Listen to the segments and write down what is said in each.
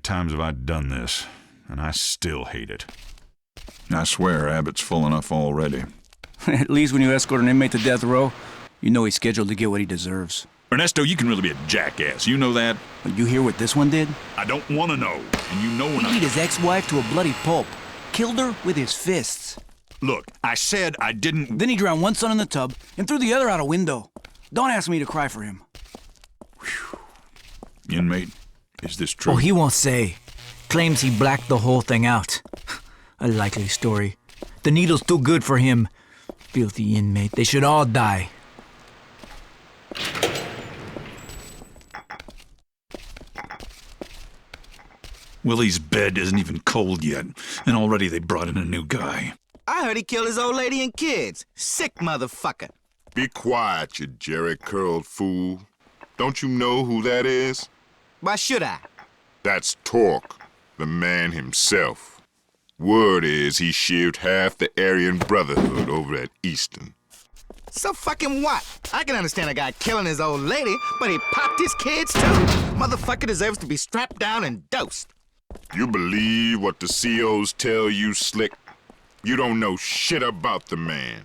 times have I done this, and I still hate it. I swear Abbott's full enough already. At least when you escort an inmate to death row, you know he's scheduled to get what he deserves. Ernesto, you can really be a jackass. You know that? But you hear what this one did? I don't want to know, and you know when He beat his ex-wife to a bloody pulp. Killed her with his fists. Look, I said I didn't... Then he drowned one son in the tub and threw the other out a window. Don't ask me to cry for him. Whew. Inmate, is this true? Oh, he won't say. Claims he blacked the whole thing out. A likely story. The needle's too good for him. Filthy inmate. They should all die. Willie's bed isn't even cold yet, and already they brought in a new guy. I heard he killed his old lady and kids. Sick motherfucker. Be quiet, you jerry-curled fool. Don't you know who that is? Why should I? That's Torque, the man himself. Word is he shaved half the Aryan Brotherhood over at Easton. So fucking what? I can understand a guy killing his old lady, but he popped his kids too. Motherfucker deserves to be strapped down and dosed. You believe what the COs tell you, Slick? You don't know shit about the man.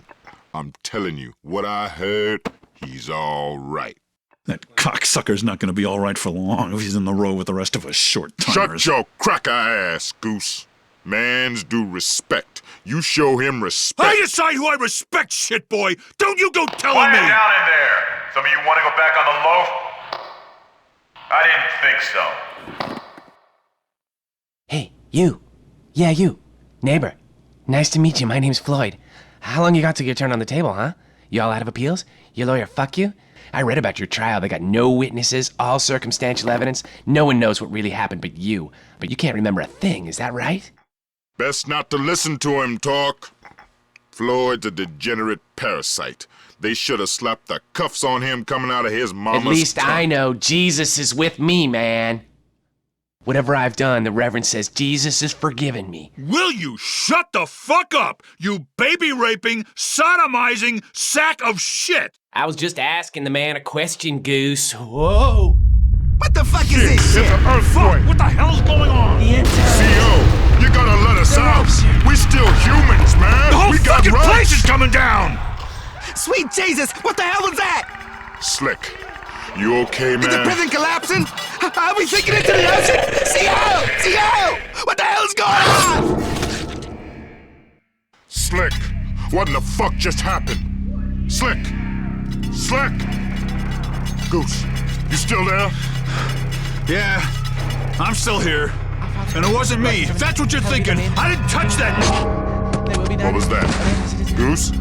I'm telling you, what I heard, he's all right. That cocksucker's not going to be all right for long if he's in the row with the rest of us short-timers. Shut your cracker ass, Goose. Man's due respect. You show him respect. I decide who I respect, shitboy! Don't you go telling me! Quiet down in there! Some of you want to go back on the loaf? I didn't think so. Hey, you. Yeah, you. Neighbor. Nice to meet you. My name's Floyd. How long you got till your turn on the table, huh? You all out of appeals? Your lawyer fuck you? I read about your trial. They got no witnesses, all circumstantial evidence. No one knows what really happened but you. But you can't remember a thing, is that right? Best not to listen to him talk. Floyd's a degenerate parasite. They should have slapped the cuffs on him coming out of his mama's At least tongue. I know Jesus is with me, man. Whatever I've done, the Reverend says Jesus has forgiven me. Will you shut the fuck up, you baby-raping, sodomizing sack of shit! I was just asking the man a question, Goose. Whoa! What the fuck is this shit? It's an earthquake. What the hell's going on? The entire... CO, you gotta let us out. We're still humans, man. The whole we got fucking rights. place is coming down! Sweet Jesus, what the hell was that? Slick, you okay, man? Is the prison collapsing? Are we sinking into the ocean? CO! CO! What the hell's going on? Slick, what in the fuck just happened? Slick! Slick! Goose, you still there? Yeah, I'm still here. And it wasn't me. If that's what you're thinking, I didn't touch that! What was that? Goose?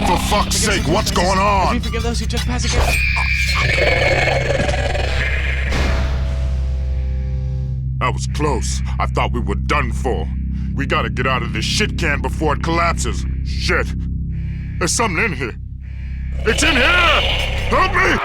For fuck's sake, what's going on? We forgive those who trespass against... That was close. I thought we were done for. We gotta get out of this shit can before it collapses. Shit. There's something in here. It's in here! Help me!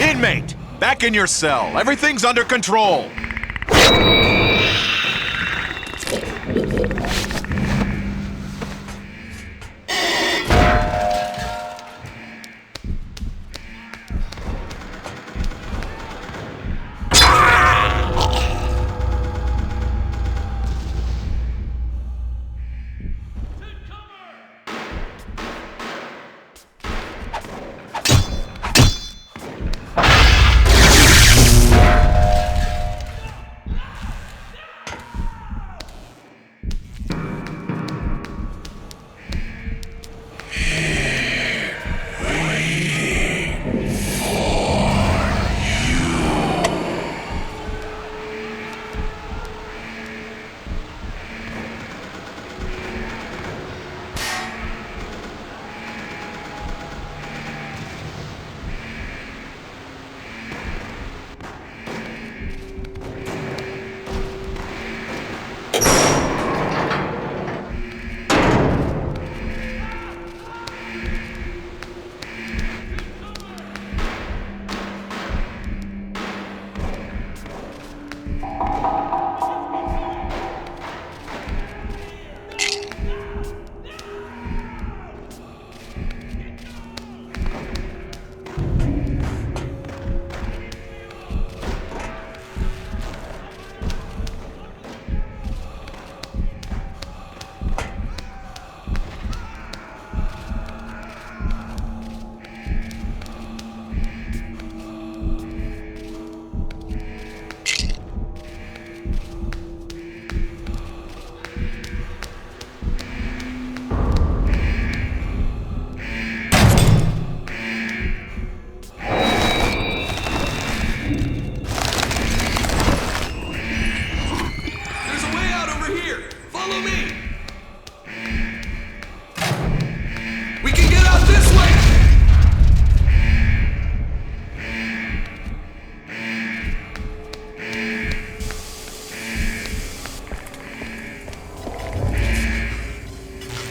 Inmate, back in your cell. Everything's under control.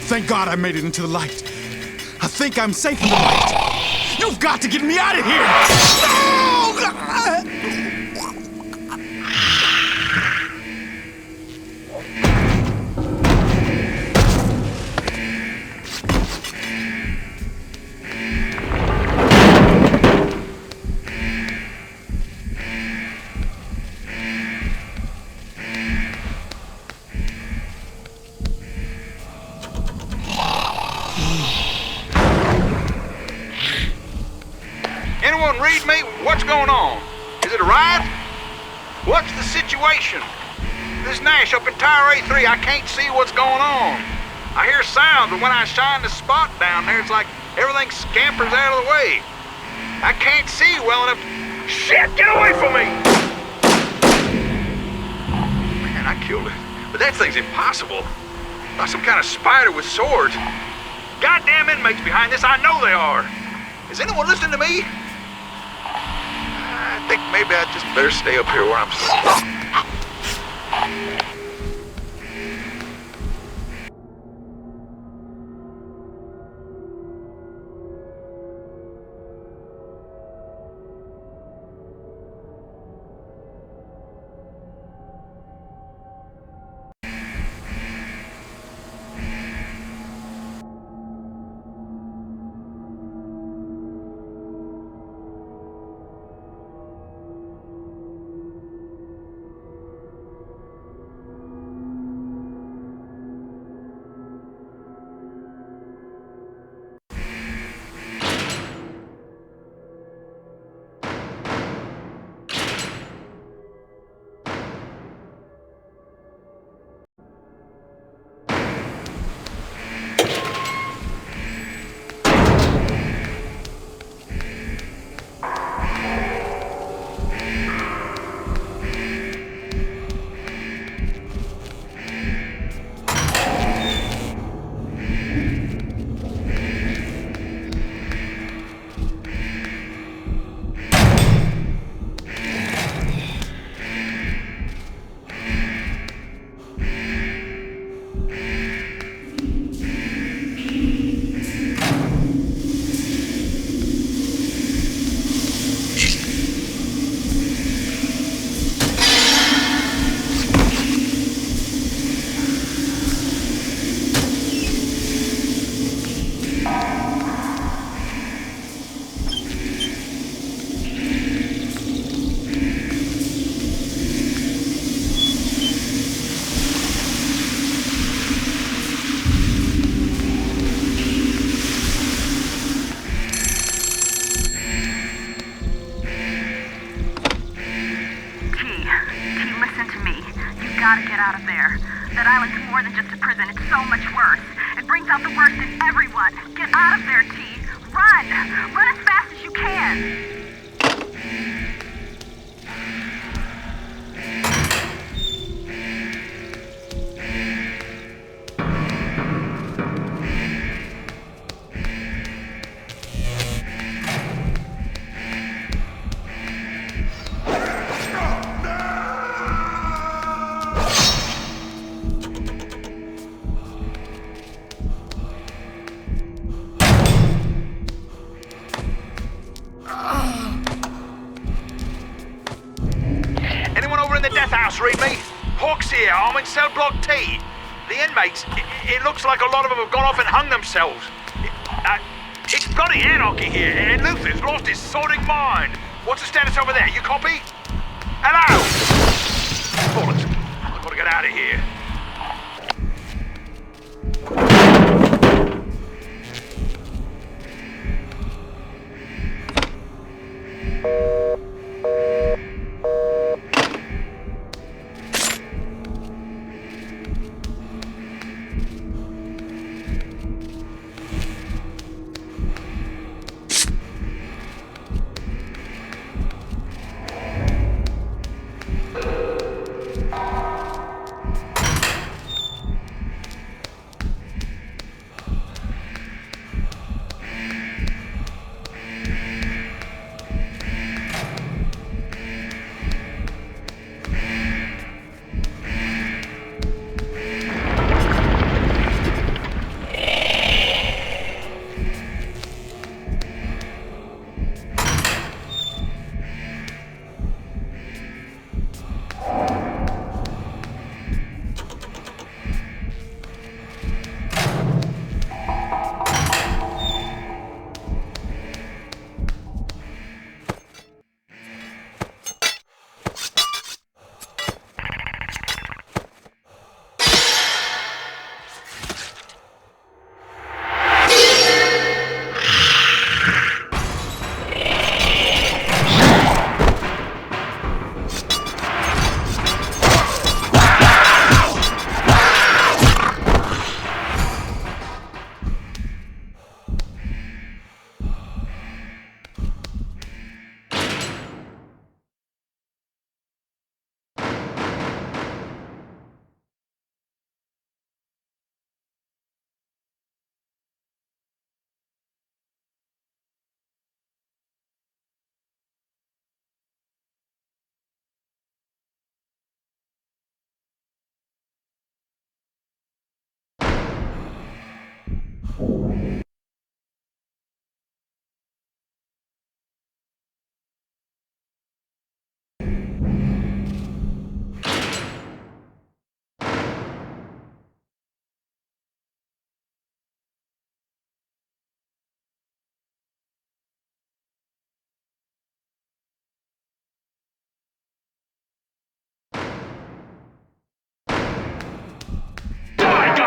Thank God I made it into the light. I think I'm safe in the light. You've got to get me out of here! No! Anyone read me? What's going on? Is it a riot? What's the situation? This Nash up in Tower A3, I can't see what's going on. I hear sound, but when I shine the spot down there, it's like everything scampers out of the way. I can't see well enough. Shit, get away from me! Man, I killed it. But that thing's impossible. Like some kind of spider with swords. Goddamn inmates behind this, I know they are. Is anyone listening to me? I think maybe I just better stay up here where I'm safe. gotta get out of there. That island's more than just a prison. It's so much worse. It brings out the worst in everyone. Get out of there, T. Run! Run as fast as you can! Read me. Hawk's here. I'm in cell block T. The inmates, it looks like a lot of them have gone off and hung themselves. It's bloody anarchy here, and Luther's lost his sodding mind. What's the status over there? You copy? Hello? Bullets. I've got to get out of here.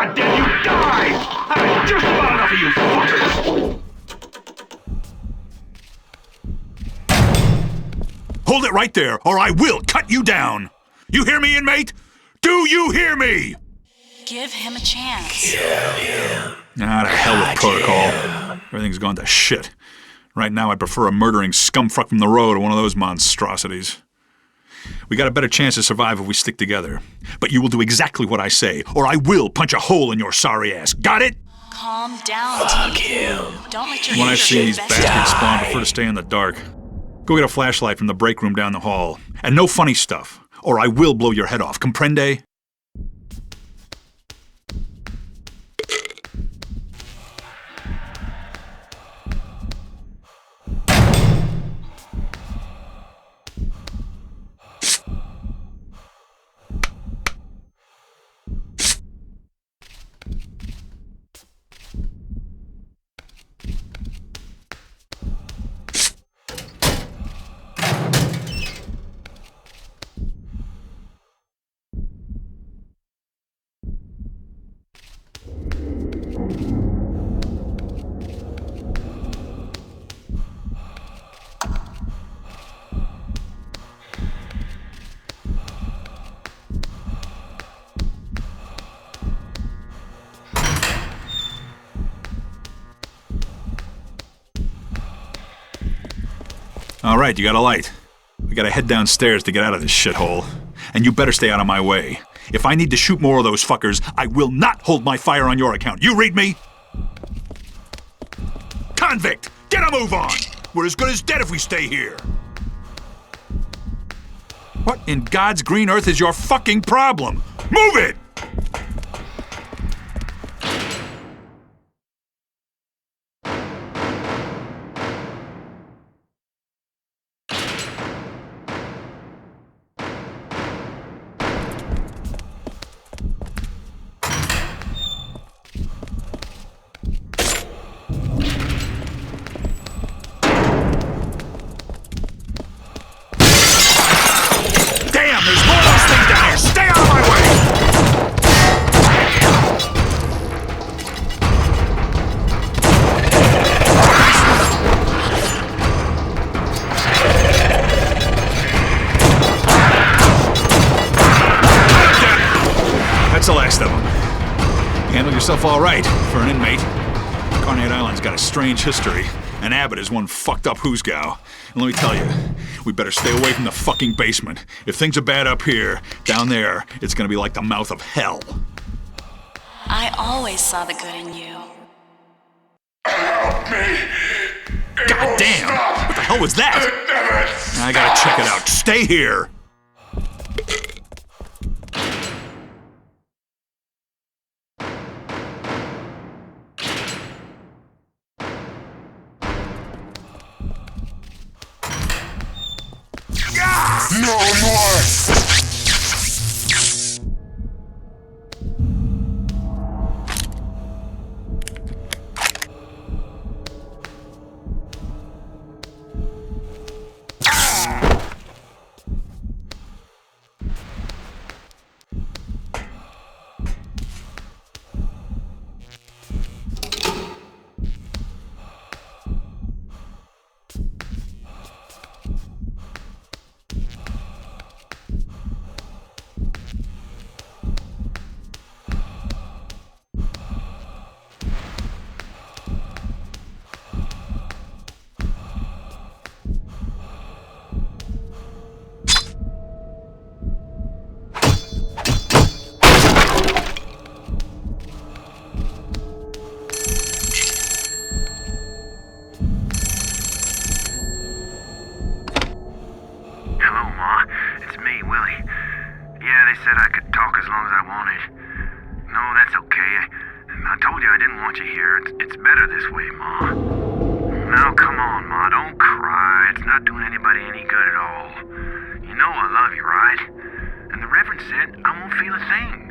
goddamn you die! I've had just about enough of you fuckers! Hold it right there, or I will cut you down! You hear me, inmate? Do you hear me? Give him a chance. Ah, to hell with protocol. Everything's gone to shit. Right now, I'd prefer a murdering scumfuck from the road to one of those monstrosities. We got a better chance to survive if we stick together. But you will do exactly what I say, or I will punch a hole in your sorry ass. Got it? Calm down, Fuck you. Don't let your When I've seen these bastards bastards spawn, I prefer to stay in the dark. Go get a flashlight from the break room down the hall. And no funny stuff, or I will blow your head off. Comprende? All right, you got a light. We gotta head downstairs to get out of this shithole. And you better stay out of my way. If I need to shoot more of those fuckers, I will not hold my fire on your account. You read me? Convict! Get a move on! We're as good as dead if we stay here. What in God's green earth is your fucking problem? Move it! That's the last of them. You handle yourself all right for an inmate. Carnate Island's got a strange history, and Abbott is one fucked up hoosgow. And let me tell you, we better stay away from the fucking basement. If things are bad up here, down there, it's gonna be like the mouth of hell. I always saw the good in you. Help me! God damn! What the hell was that? I gotta check it out. Stay here! No more! said I could talk as long as I wanted. No, that's okay. I told you I didn't want you here. It's better this way, Ma. Now, come on, Ma. Don't cry. It's not doing anybody any good at all. You know I love you, right? And the Reverend said I won't feel a thing.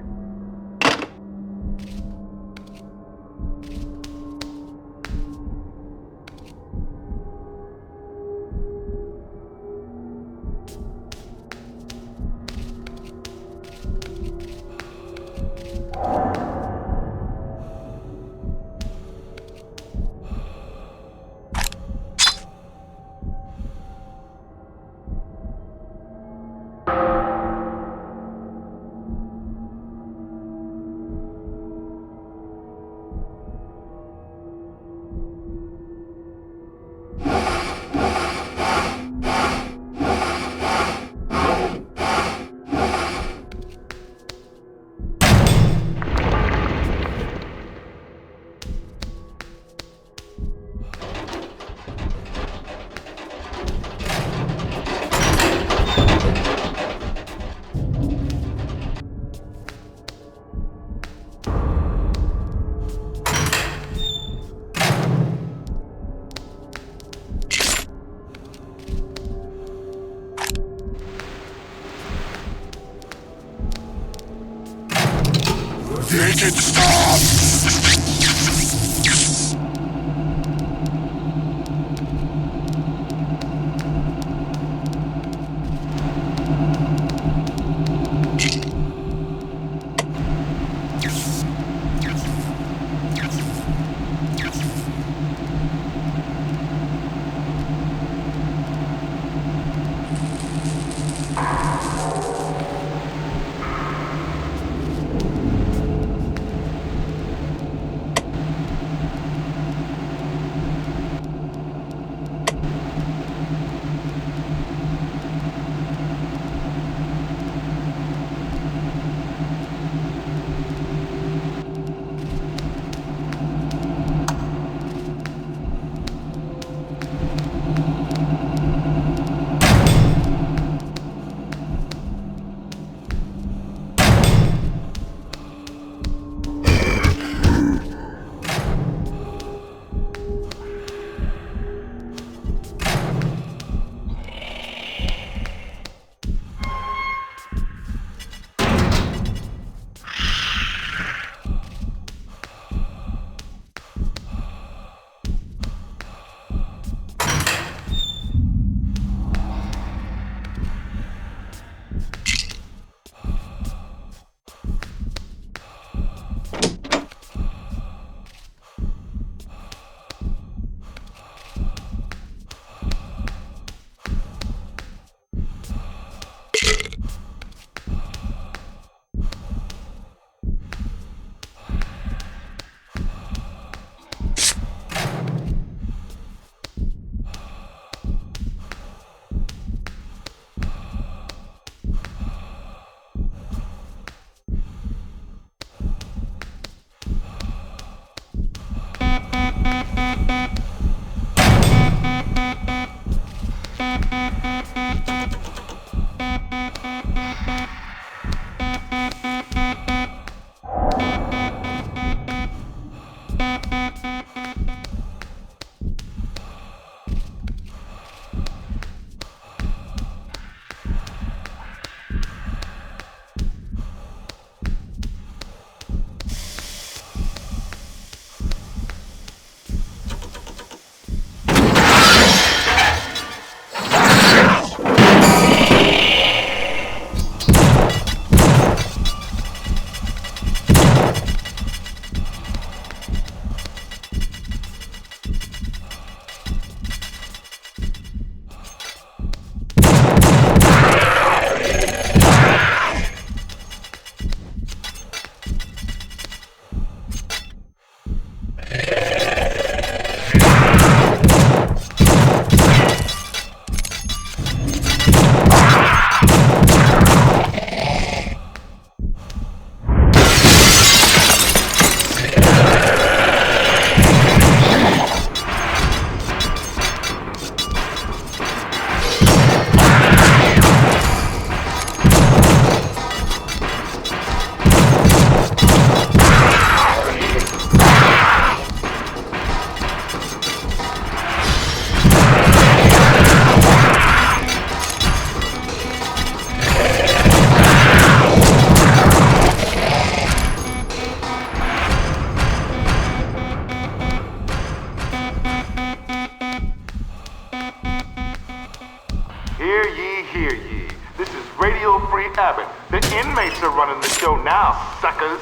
inmates are running the show now, suckers.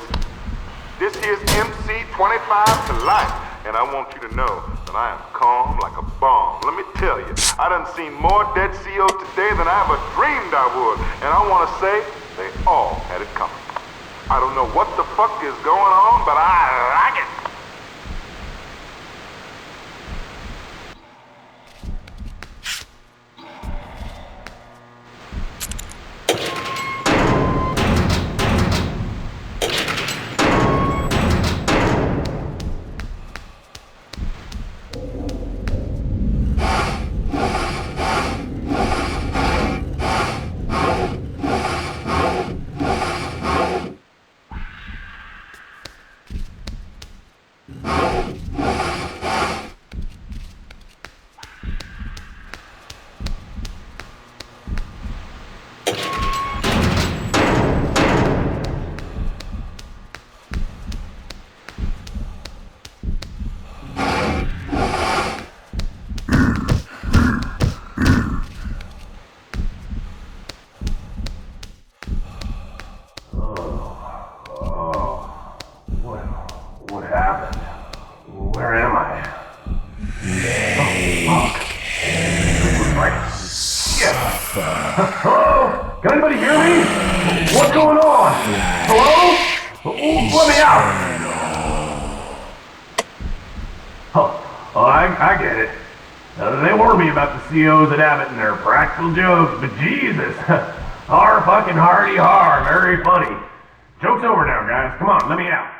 This here's MC 25 to life, and I want you to know that I am calm like a bomb. Let me tell you, I done seen more dead CEOs today than I ever dreamed I would, and I want to say they all had it coming. I don't know what the fuck is going on, but I like it. Can anybody hear me? What's going on? Hello? Let me out! Oh, I get it. They warned me about the CEOs at Abbott and their practical jokes, but Jesus! Har fucking hardy har, very funny. Joke's over now, guys. Come on, let me out.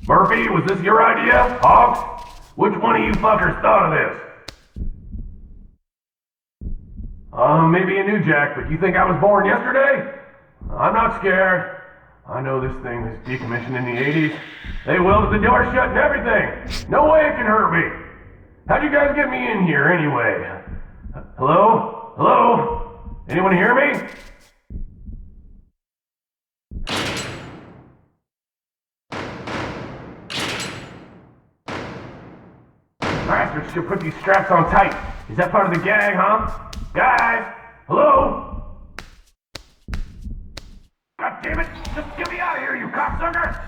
Murphy, was this your idea? Hawks? Which one of you fuckers thought of this? Maybe a new Jack, but you think I was born yesterday? I'm not scared. I know this thing was decommissioned in the 80s. They welded the door shut and everything. No way it can hurt me. How'd you guys get me in here anyway? Hello? Hello? Anyone hear me? Bastards should put these straps on tight. Is that part of the gag, huh? Guys! Hello? God damn it! Just get me out of here, you cocksucker!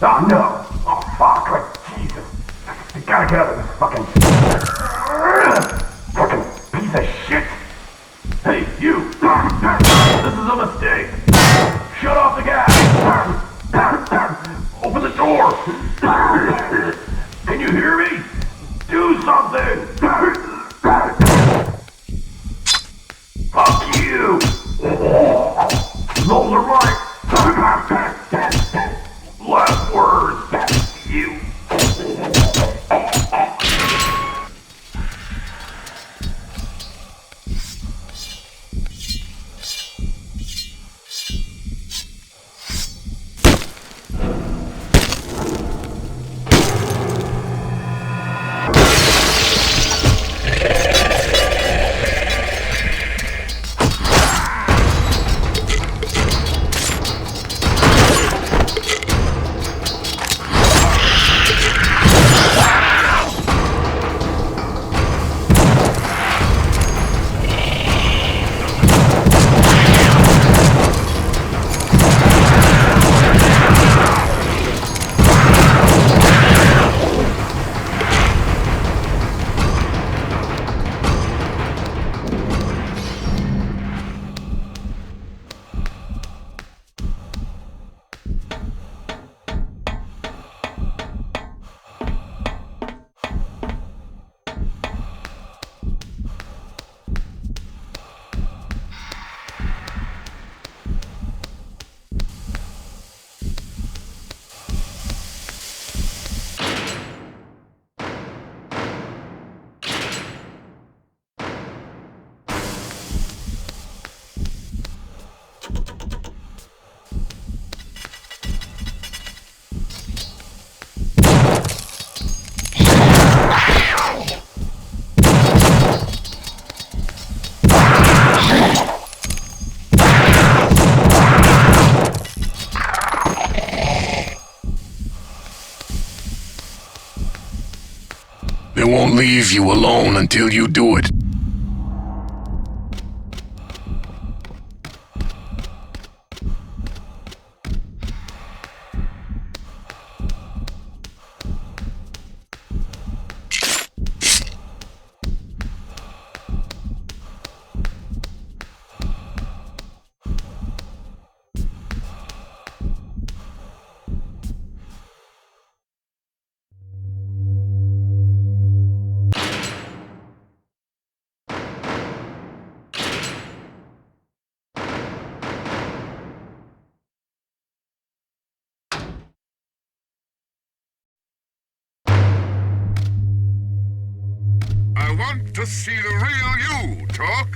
Oh no! Oh fuck! Like, Jesus! I gotta get out of this fucking piece of shit! Hey, you! This is a mistake! Shut off the gas! Open the door! Can you hear me? Do something! Fuck you! Those are right! Last words, you. leave you alone until you do it. I want to see the real you, Talk.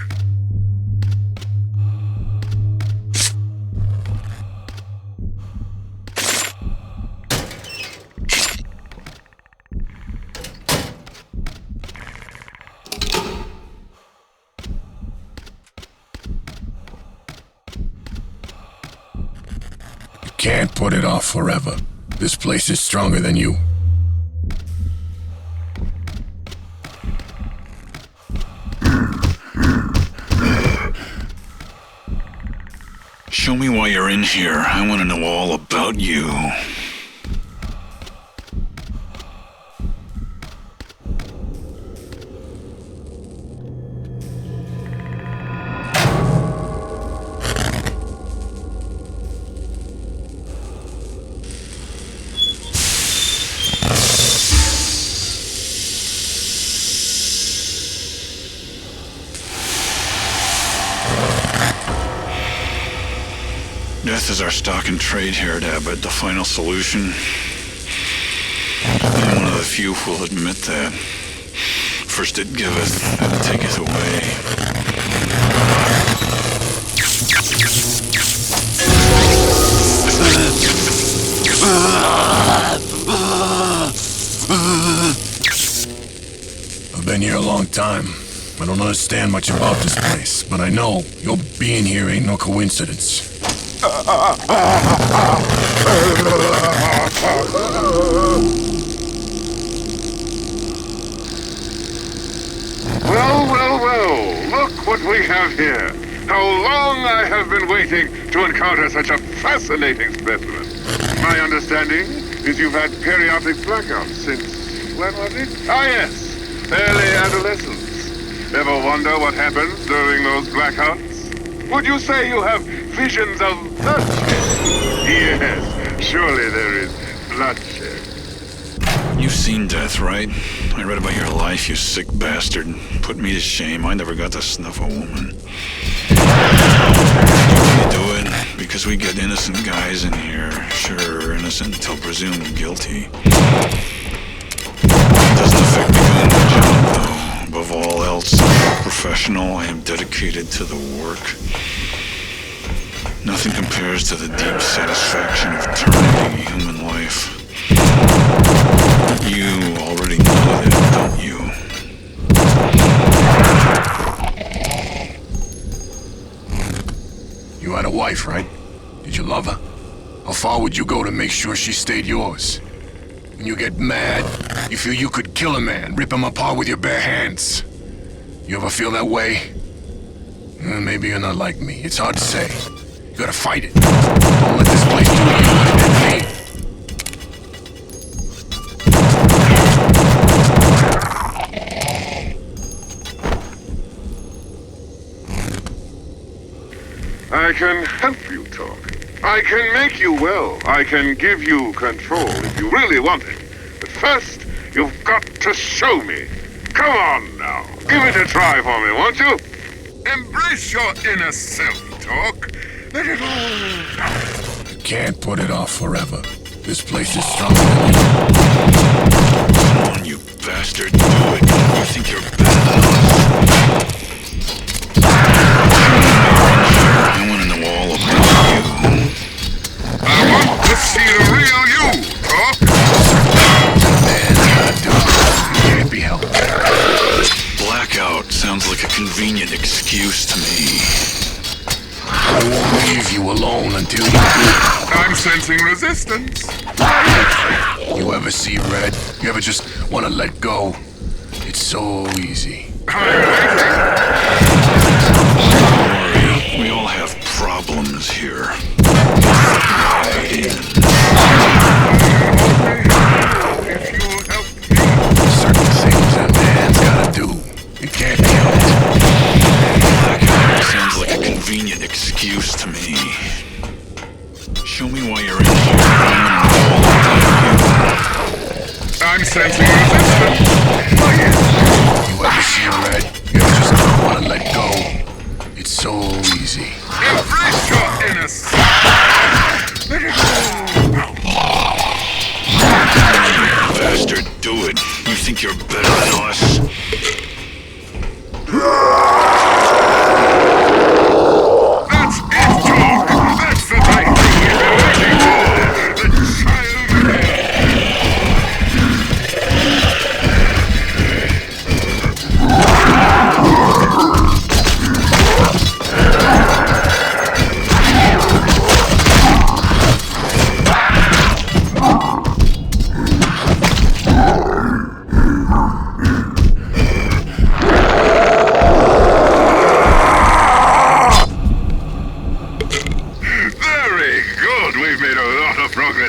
You can't put it off forever. This place is stronger than you. Show me why you're in here. I want to know all about you. Death is our stock and trade here at Abbott, the final solution. I'm one of the few who will admit that. First it giveth, and it taketh away. I've been here a long time. I don't understand much about this place, but I know your being here ain't no coincidence. Well, look what we have here. How long I have been waiting to encounter such a fascinating specimen. My understanding is you've had periodic blackouts since, when was it? Ah yes, early adolescence. Ever wonder what happens during those blackouts? Would you say you have visions of bloodshed? Yes, surely there is bloodshed. You've seen death, right? I read about your life, you sick bastard. Put me to shame. I never got to snuff a woman. We do it because we get innocent guys in here. Sure, innocent until presumed guilty. It doesn't affect me doing my job, though. Above all else, I'm a professional. I am dedicated to the work. Nothing compares to the deep satisfaction of terminating a human life. You already know that, don't you? You had a wife, right? Did you love her? How far would you go to make sure she stayed yours? When you get mad, you feel you could kill a man, rip him apart with your bare hands. You ever feel that way? Maybe you're not like me. It's hard to say. You gotta fight it. Don't let this place do you what it did me. I can help you, Talk. I can make you well. I can give you control if you really want it. But first, you've got to show me. Come on now. Give it a try for me, won't you? Embrace your inner self, Talk. Let it all out. You can't put it off forever. This place is stronger than you. Come on, you bastard. Do it. You think you're better than us? I want to know all about you. I want to see the real you, Talk. Can't be helped. Blackout sounds like a convenient excuse to me. I won't leave you alone until you do. I'm sensing resistance. You ever see red? You ever just want to let go? It's It's so easy. We all have problems here. Right in. Certain things a man's gotta do. You can't kill it. That sounds like a convenient excuse to me. Show me why you're in here. I'm sensing resistance. You ever see a rat? You ever just don't want to let go? It's so easy. Embrace your innocence. Let it go. Bastard, do it. You think you're better than us? That's it, dog. That's the right thing you've been waiting for. The child again.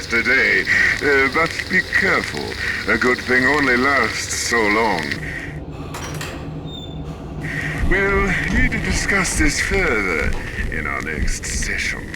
Today, but be careful. A good thing only lasts so long. We'll need to discuss this further in our next session.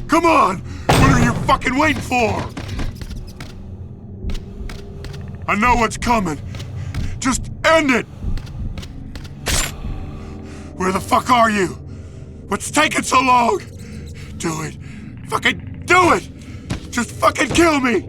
Come on! What are you fucking waiting for? I know what's coming. Just end it! Where the fuck are you? What's taking so long? Do it. Fucking do it! Just fucking kill me!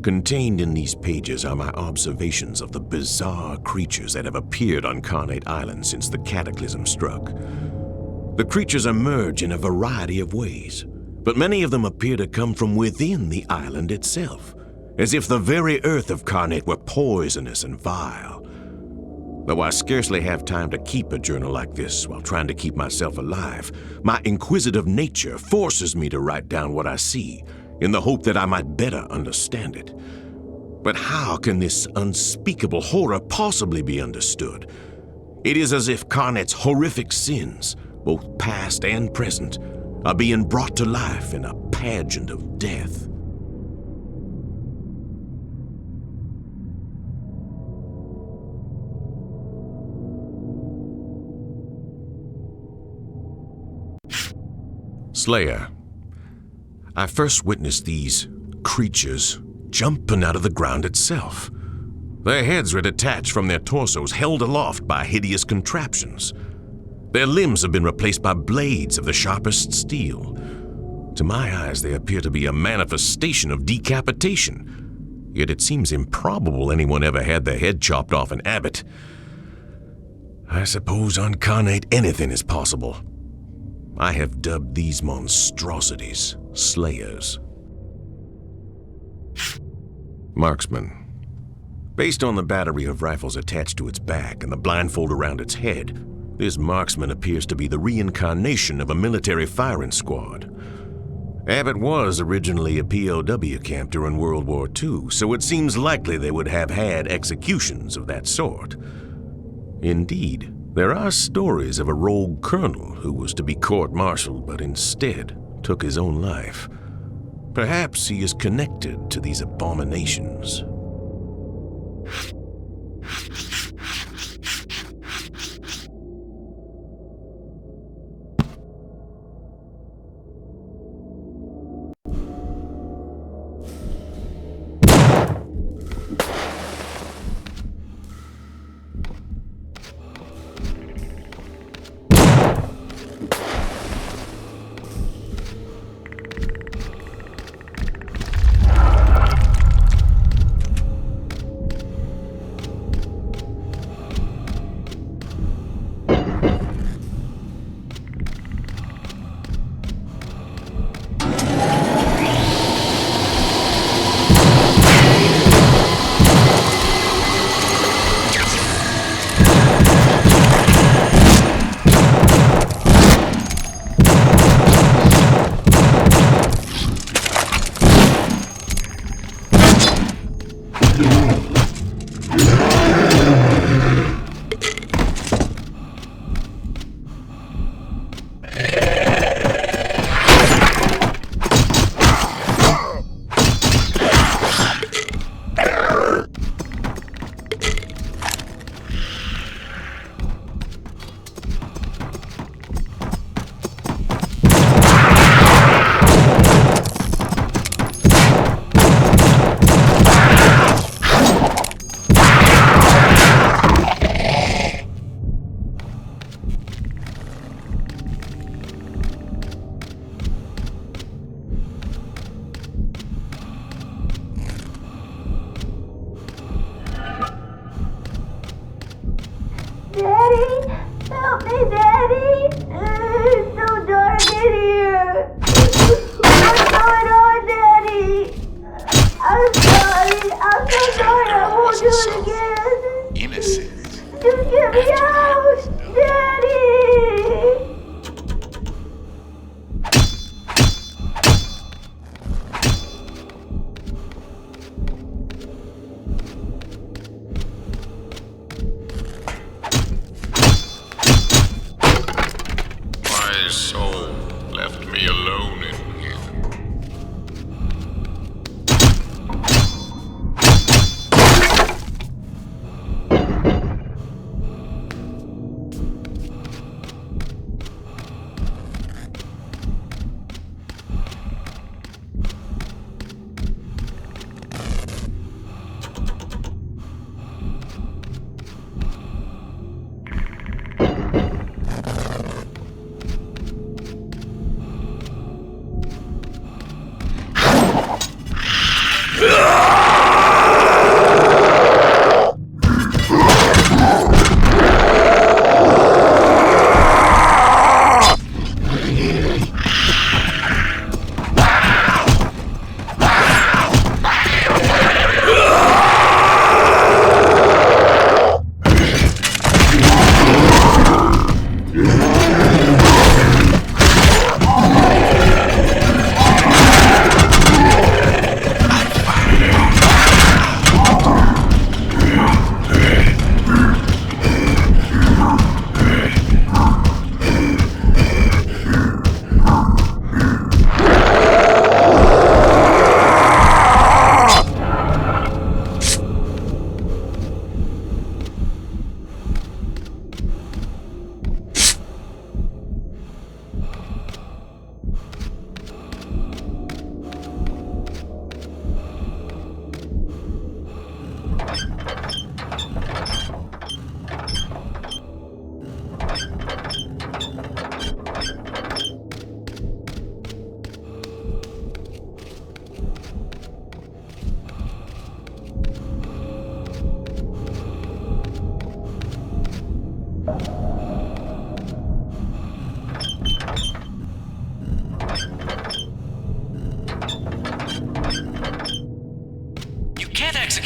Contained in these pages are my observations of the bizarre creatures that have appeared on Carnate Island since the cataclysm struck. The creatures emerge in a variety of ways, but many of them appear to come from within the island itself, as if the very earth of Carnate were poisonous and vile. Though I scarcely have time to keep a journal like this while trying to keep myself alive, my inquisitive nature forces me to write down what I see, in the hope that I might better understand it. But how can this unspeakable horror possibly be understood? It is as if Carnate's horrific sins, both past and present, are being brought to life in a pageant of death. Slayer. I first witnessed these creatures jumping out of the ground itself. Their heads were detached from their torsos, held aloft by hideous contraptions. Their limbs have been replaced by blades of the sharpest steel. To my eyes, they appear to be a manifestation of decapitation. Yet it seems improbable anyone ever had their head chopped off in Abbott. I suppose on Carnate anything is possible. I have dubbed these monstrosities Slayers. Marksman. Based on the battery of rifles attached to its back and the blindfold around its head, this marksman appears to be the reincarnation of a military firing squad. Abbott was originally a POW camp during World War II, so it seems likely they would have had executions of that sort. Indeed, there are stories of a rogue colonel who was to be court-martialed but instead took his own life. Perhaps he is connected to these abominations.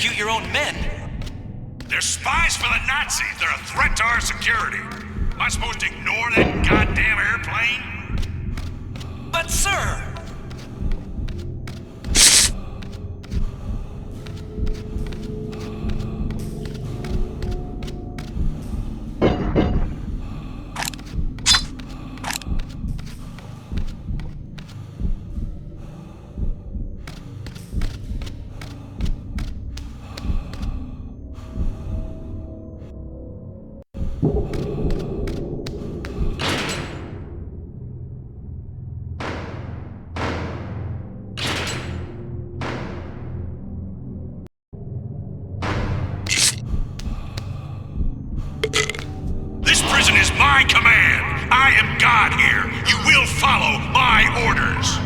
execute your own men. They're spies for the Nazis. They're a threat to our security. Am I supposed to ignore that goddamn airplane? But, sir... This prison is my command. I am God here. You will follow my orders.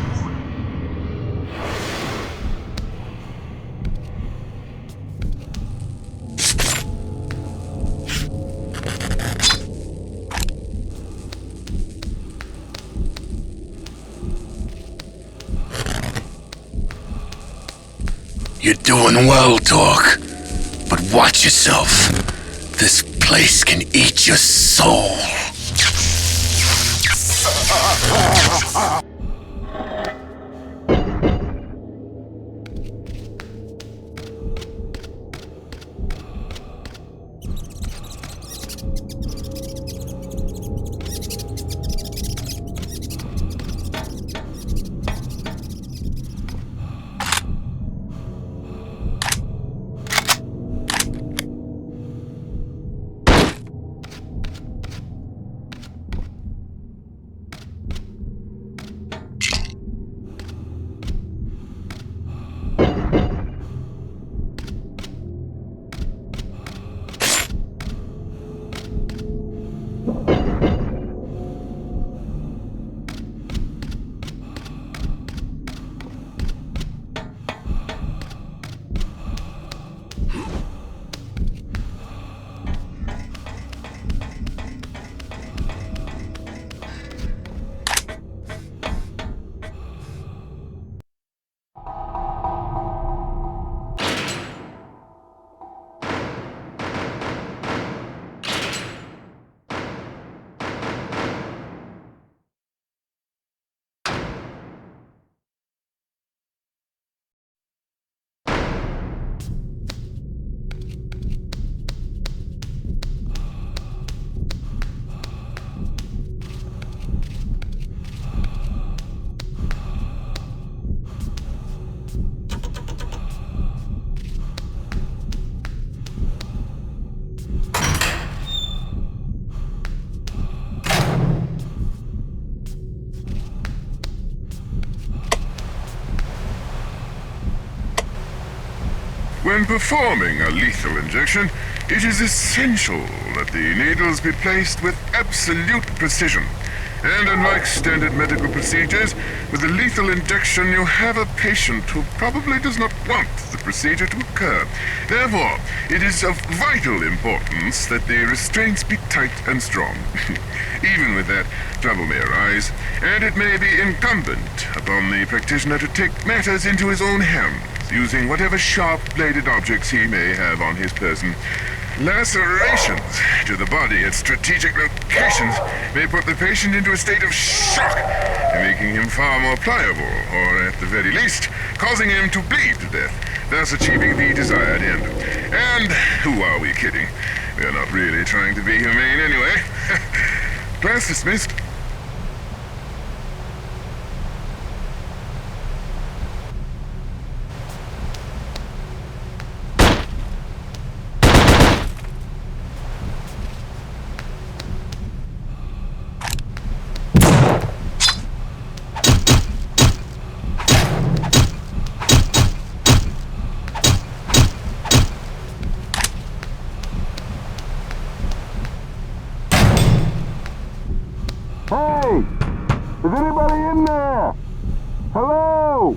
You're doing well, Dork. But watch yourself. This place can eat your soul. When performing a lethal injection, it is essential that the needles be placed with absolute precision. And unlike standard medical procedures, with a lethal injection you have a patient who probably does not want the procedure to occur. Therefore, it is of vital importance that the restraints be tight and strong. Even with that, trouble may arise, and it may be incumbent upon the practitioner to take matters into his own hands, using whatever sharp-bladed objects he may have on his person. Lacerations to the body at strategic locations may put the patient into a state of shock, making him far more pliable, or at the very least, causing him to bleed to death, thus achieving the desired end. And who are we kidding? We're not really trying to be humane anyway. Class dismissed. Hey! Is anybody in there? Hello?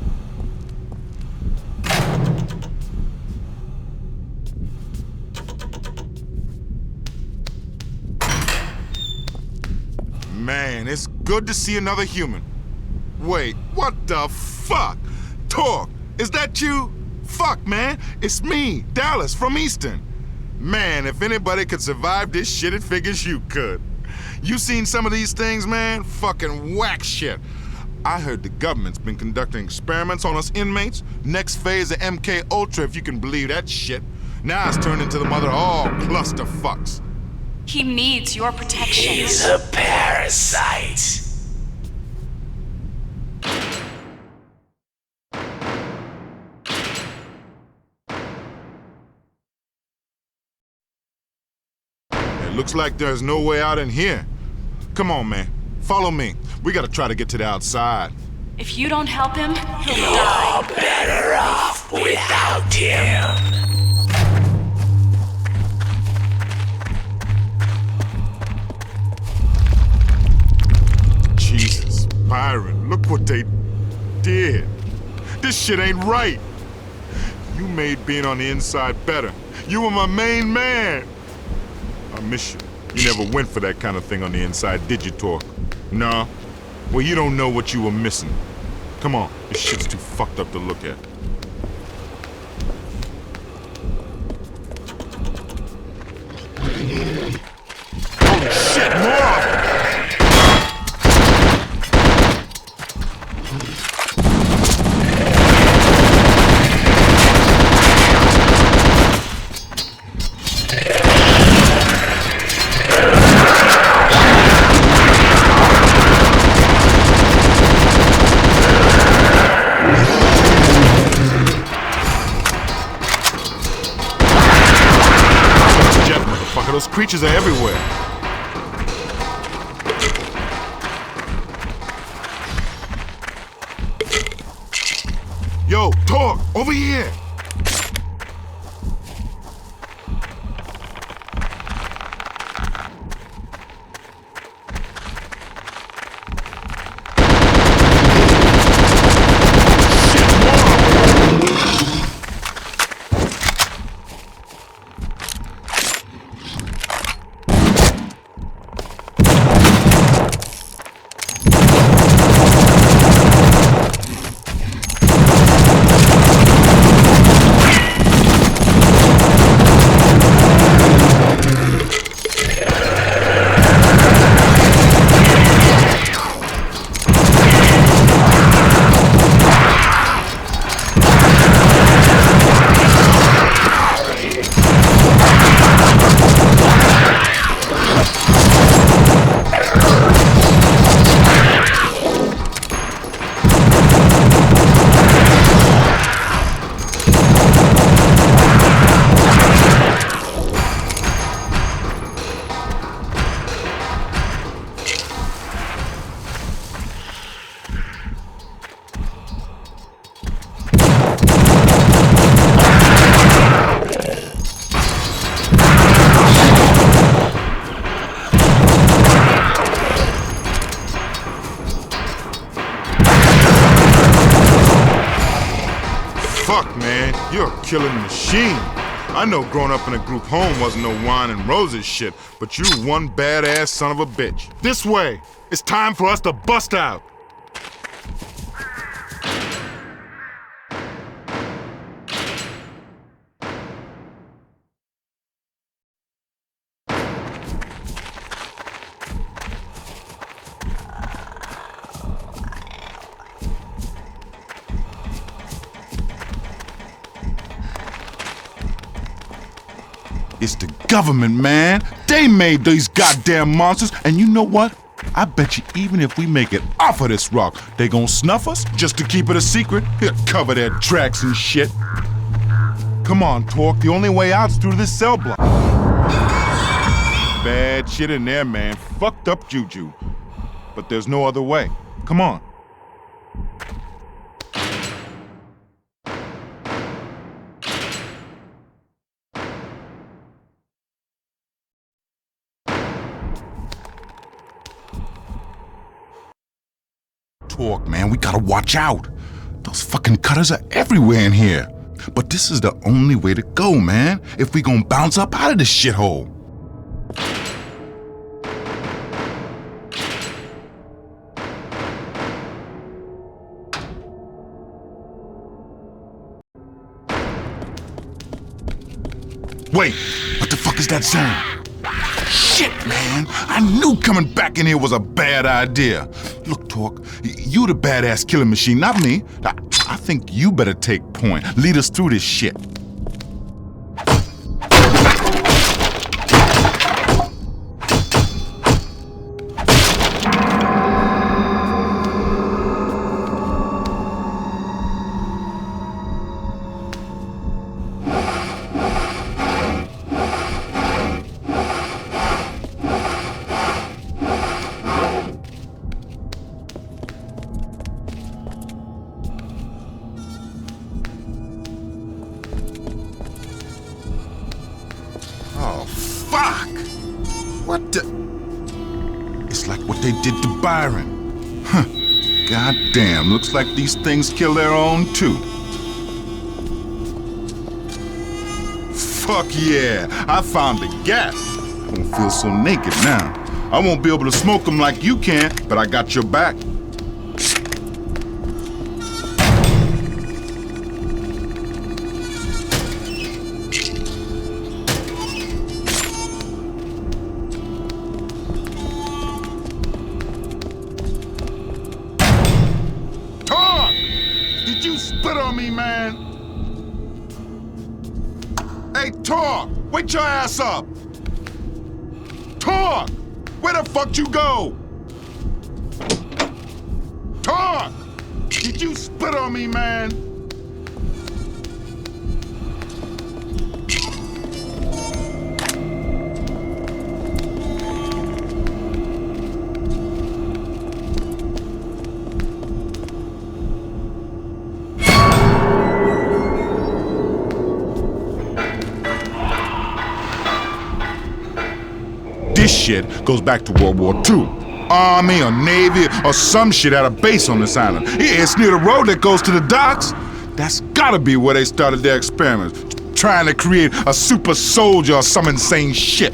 Man, it's good to see another human. Wait, what the fuck? Torque, is that you? Fuck, man, it's me, Dallas from Easton. Man, if anybody could survive this shit, it figures you could. You seen some of these things, man? Fucking whack shit. I heard the government's been conducting experiments on us inmates. Next phase of MK Ultra, if you can believe that shit. Now it's turned into the mother of all clusterfucks. He needs your protection. He's a parasite. It looks like there's no way out in here. Come on, man. Follow me. We gotta try to get to the outside. If you don't help him, he'll die. You're better off without him. Jesus, Byron, look what they did. This shit ain't right. You made being on the inside better. You were my main man. I miss you. You never went for that kind of thing on the inside, did you, Torque? No? Well, you don't know what you were missing. Come on, this shit's too fucked up to look at. Holy shit, more of them! Those creatures are everywhere. Yo, Torque, over here! Fuck, man, you're a killing machine. I know growing up in a group home wasn't no wine and roses shit, but you one badass son of a bitch. This way! It's time for us to bust out! It's the government, man. They made these goddamn monsters, and you know what? I bet you even if we make it off of this rock, they gonna snuff us just to keep it a secret. They'll cover their tracks and shit. Come on, Torque. The only way out's through this cell block. Bad shit in there, man. Fucked up juju. But there's no other way. Come on. Torque, man, we gotta watch out. Those fucking cutters are everywhere in here. But this is the only way to go, man, if we gonna bounce up out of this shithole. Wait, what the fuck is that sound? Shit, man. I knew coming back in here was a bad idea. Look, Torque, you the badass killing machine, not me. I think you better take point. Lead us through this shit. What the? It's like what they did to Byron. Huh. Goddamn, looks like these things kill their own too. Fuck yeah, I found the gas. I won't feel so naked now. I won't be able to smoke them like you can, but I got your back. Did you spit on me, man? Hey, Torque, wake your ass up! Torque, where the fuck you go? Torque, did you spit on me, man? This shit goes back to World War II. Army or Navy or some shit had a base on this island. It's near the road that goes to the docks. That's gotta be where they started their experiments, trying to create a super soldier or some insane shit.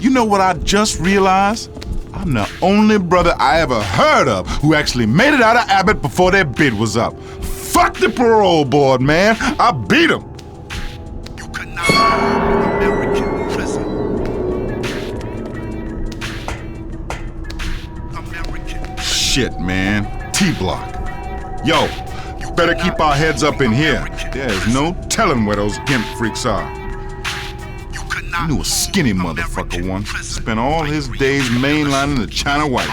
You know what I just realized? I'm the only brother I ever heard of who actually made it out of Abbott before their bid was up. Fuck the parole board, man. I beat him. You cannot leave American prison. American. Shit, man. T-block. Yo, better keep our heads up in here. There's no telling where those gimp freaks are. I knew a skinny motherfucker once. Spent all his days mainlining the China White.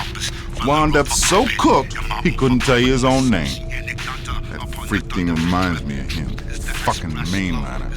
Wound up so cooked, he couldn't tell you his own name. That freak thing reminds me of him. Fucking mainliner.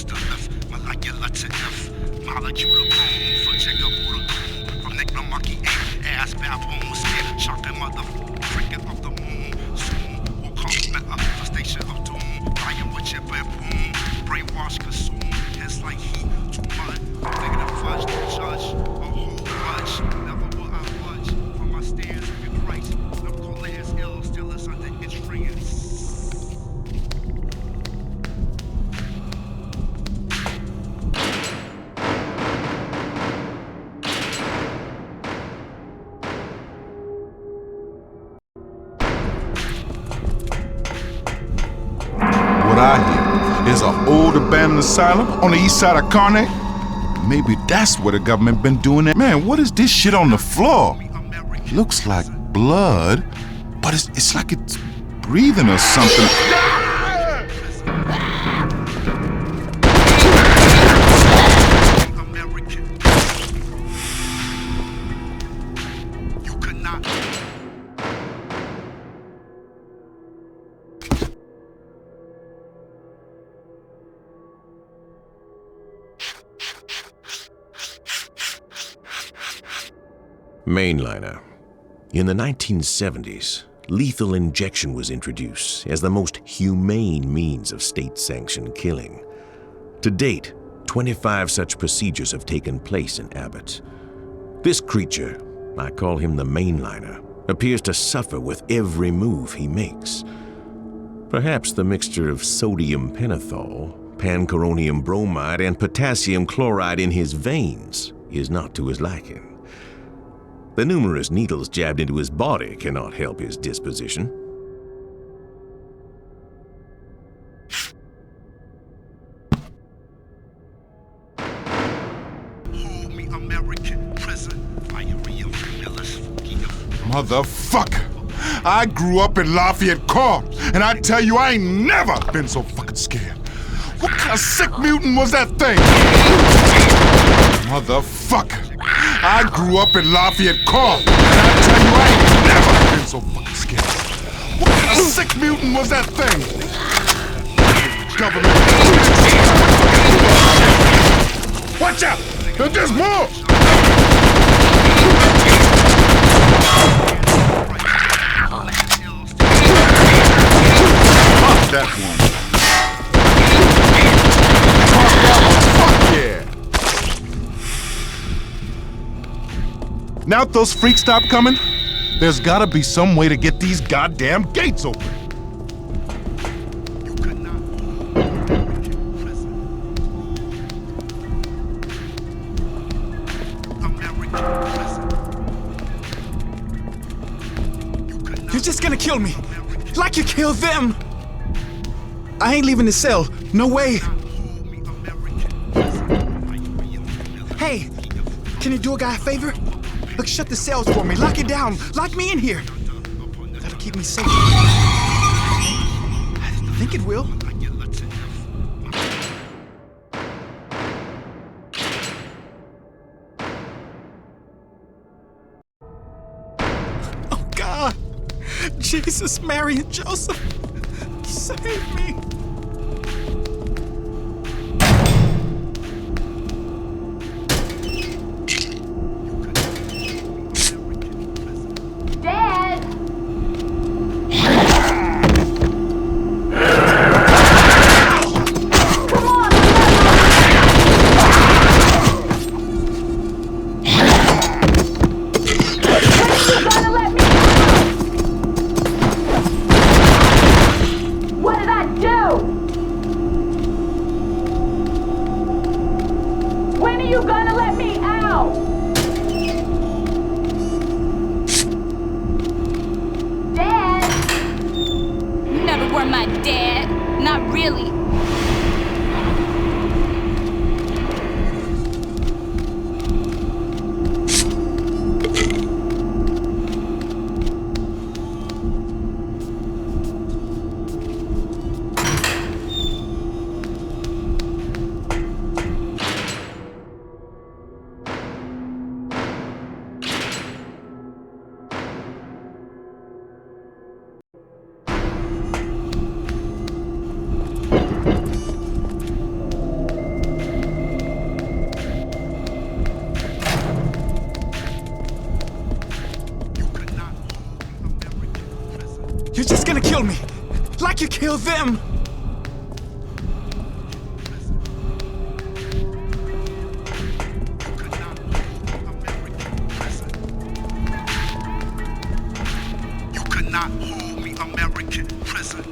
What I hear is an old abandoned asylum on the east side of Quarry. Maybe that's where the government been doing it. Man, what is this shit on the floor? Looks like blood, but it's like it's breathing or something. Mainliner. In the 1970s, lethal injection was introduced as the most humane means of state-sanctioned killing. To date, 25 such procedures have taken place in Abbott. This creature, I call him the Mainliner, appears to suffer with every move he makes. Perhaps the mixture of sodium pentothal, pancuronium bromide, and potassium chloride in his veins is not to his liking. The numerous needles jabbed into his body cannot help his disposition. Motherfucker! I grew up in Lafayette Court, and I tell you, I ain't never been so fucking scared. What kind of sick mutant was that thing? Motherfucker! I grew up in Lafayette Court, and I tell you, I ain't never been so fucking scared. What kind of sick mutant was that thing? Government. Watch out! There's more! That one. Fuck yeah. Now that those freaks stop coming, there's gotta be some way to get these goddamn gates open. You're just gonna kill me, like you killed them! I ain't leaving the cell. No way. Hey, can you do a guy a favor? Look, shut the cells for me. Lock it down. Lock me in here. That'll keep me safe. I think it will. Oh, God. Jesus, Mary, and Joseph. Save me. You're just gonna kill me, like you killed them! You cannot hold me, American prison.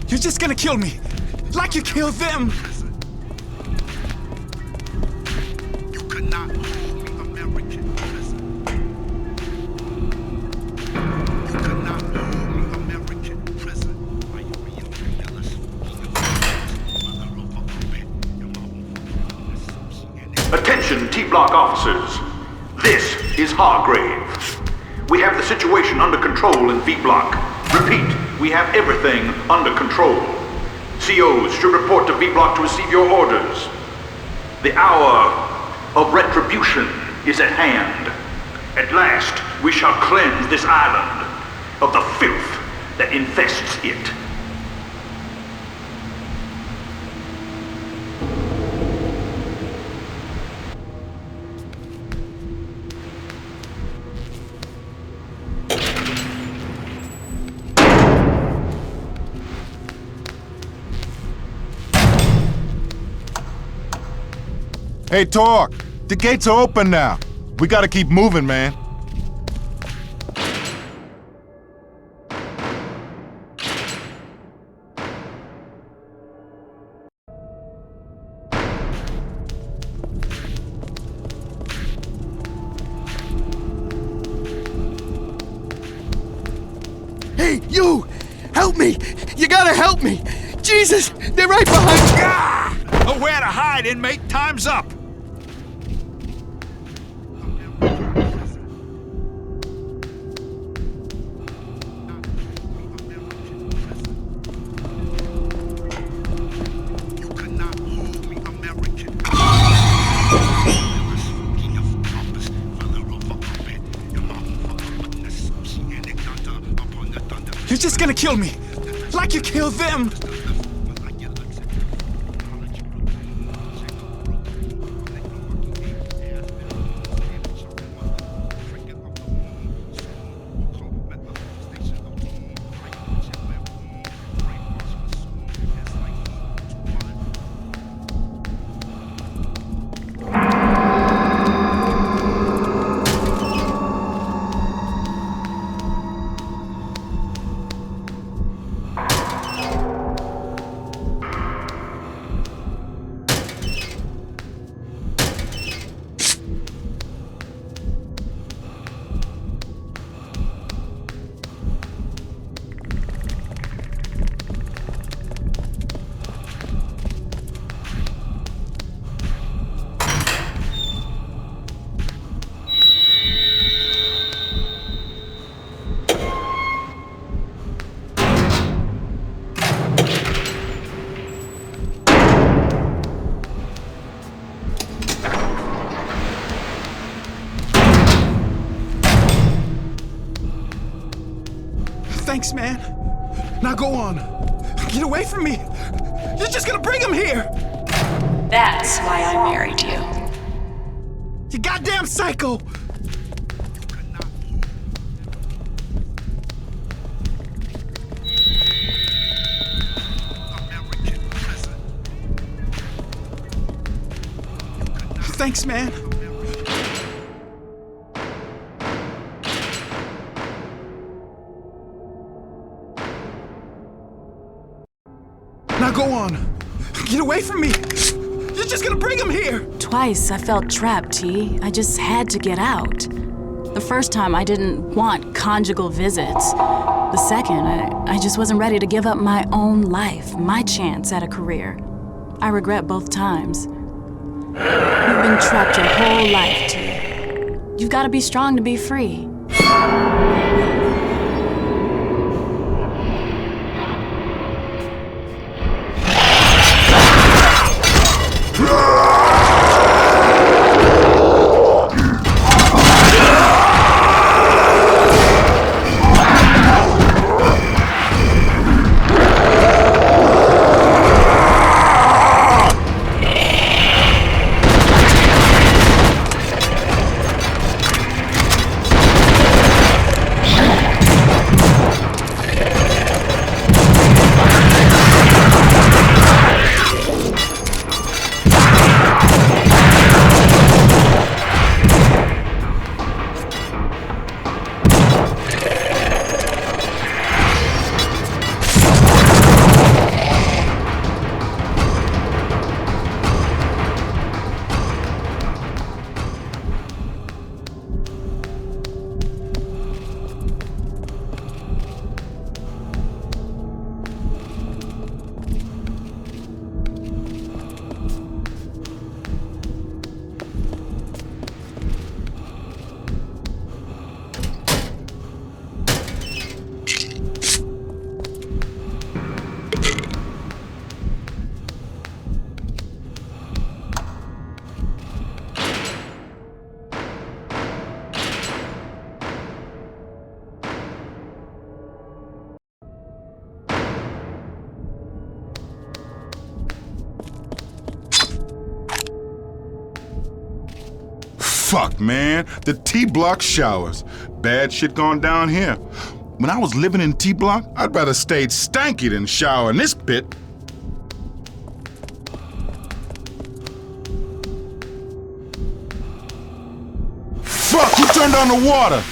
You're just gonna kill me, like you killed them! You cannot hold me, American prison. You cannot hold me, American prison. Are you real? Attention T-Block officers. This is Hargrave. We have the situation under control in V-Block. Repeat, we have everything under control. COs should report to V-Block to receive your orders. The hour of retribution is at hand. At last, we shall cleanse this island of the filth that infests it. Hey, Torque, the gates are open now. We gotta keep moving, man. Hey, you! Help me! You gotta help me! Jesus! They're right behind me! Nowhere to hide, inmate. Time's up. You're just gonna kill me! Like you killed them! Thanks, man. Now go on. Get away from me. You're just gonna bring him here. That's why I married you. You goddamn psycho! Thanks, man. Now go on. Get away from me. You're just gonna bring him here. Twice I felt trapped, T. I just had to get out. The first time I didn't want conjugal visits. The second, I just wasn't ready to give up my own life, my chance at a career. I regret both times. You've been trapped your whole life, T. You've got to be strong to be free. Fuck, man. The T-Block showers. Bad shit gone down here. When I was living in T-Block, I'd rather stayed stanky than shower in this pit. Fuck, who turned on the water?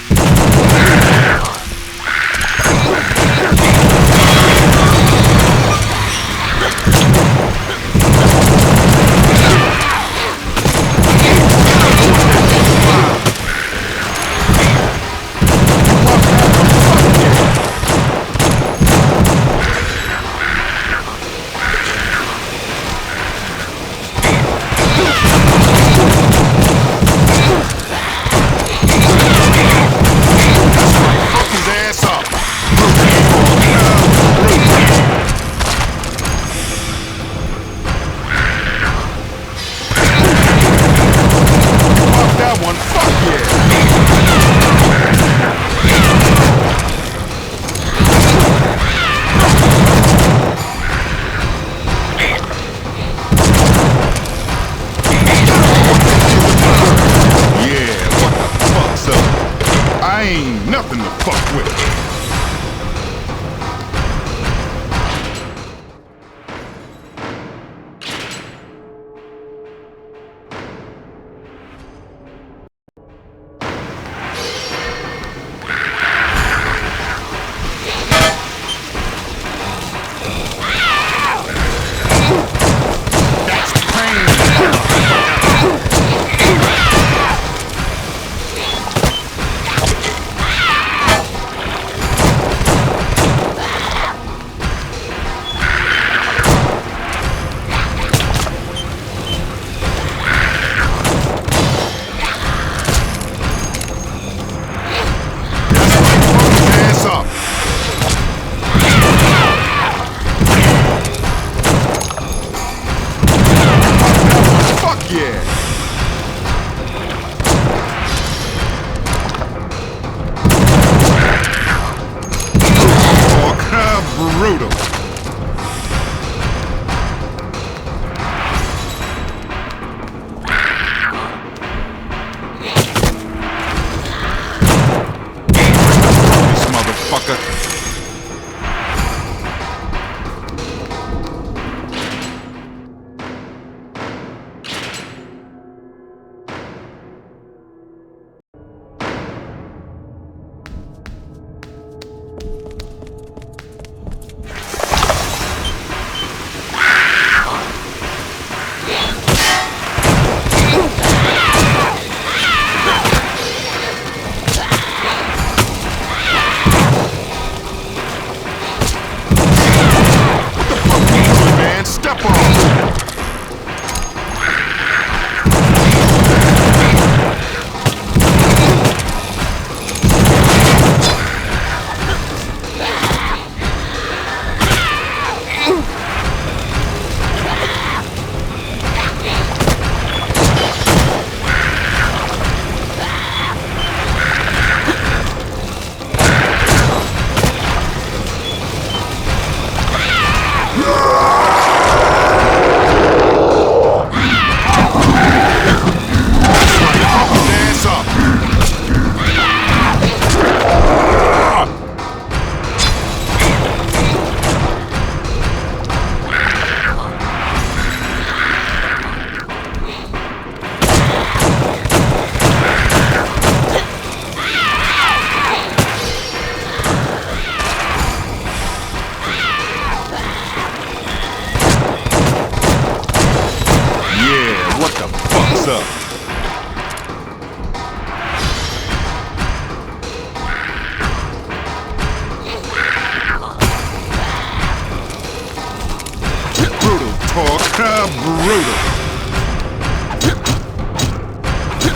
Brutal.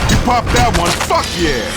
You popped that one, fuck yeah!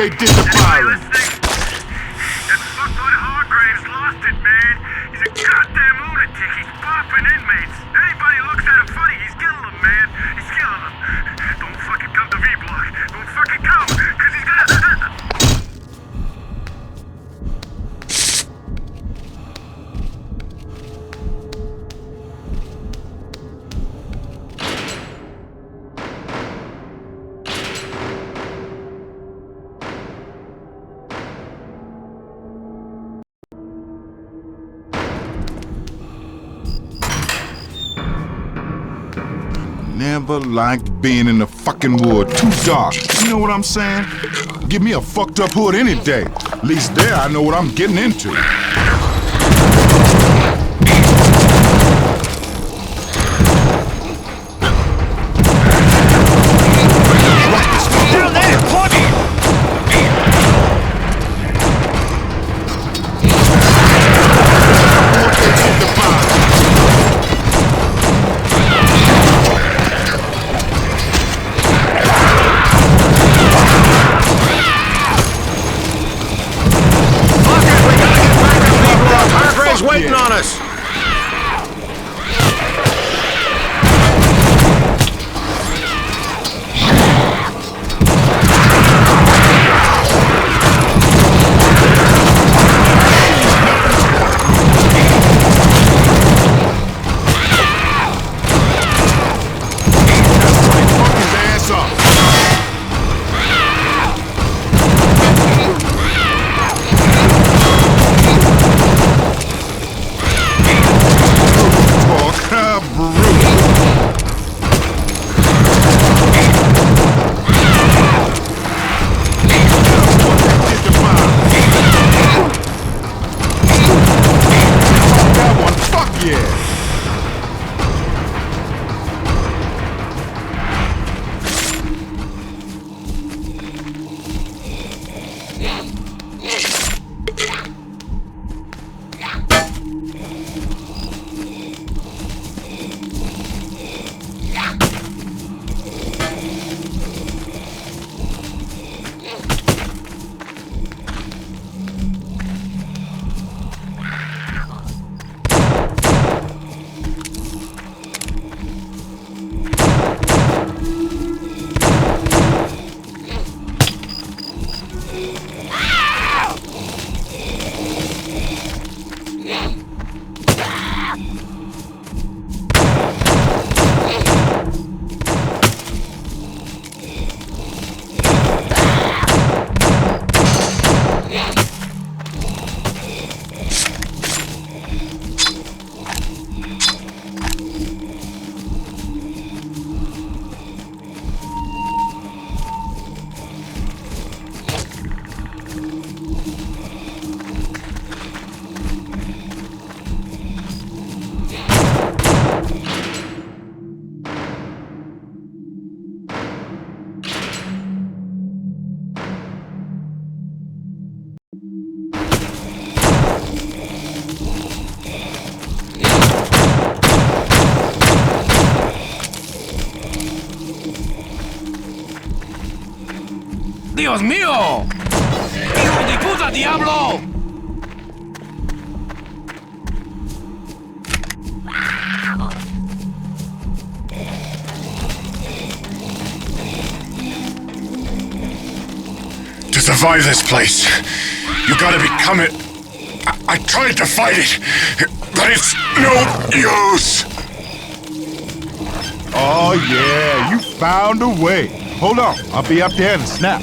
they did to Byron? That fuckload Hargraves lost it, man. He's a goddamn lunatic. He's bopping inmates. Anybody who looks at him funny, he's killing them, man. He's killing them. Don't fucking come to V-Block. Don't fucking come, because he's gonna... Never liked being in the fucking wood. Too dark. You know what I'm saying? Give me a fucked up hood any day. At least there I know what I'm getting into. Down there, Quarry! Waiting on us! ¡Dios mío! ¡Hijo de puta, diablo! To survive this place, you gotta become it. I tried to fight it, but it's no use. Oh yeah, you found a way. Hold on, I'll be up there in a snap.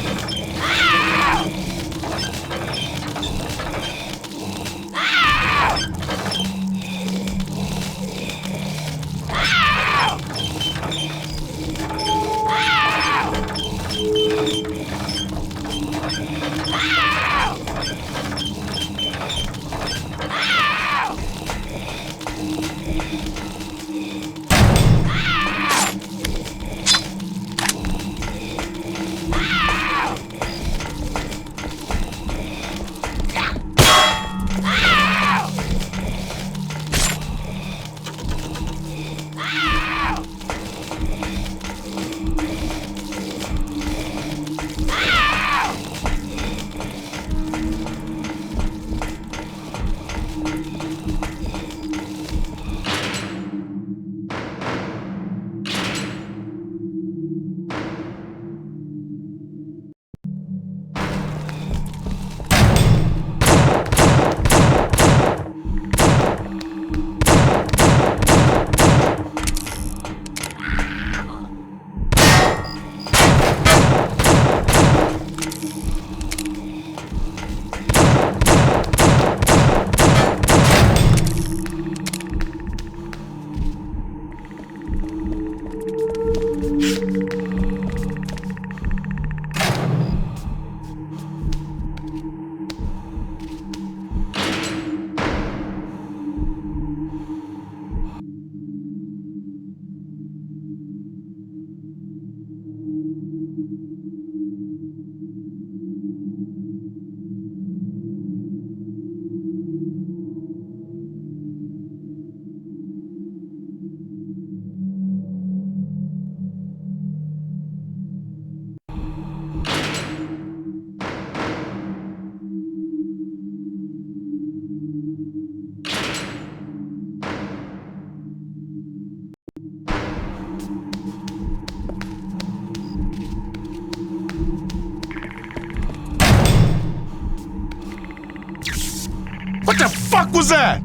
fuck was that?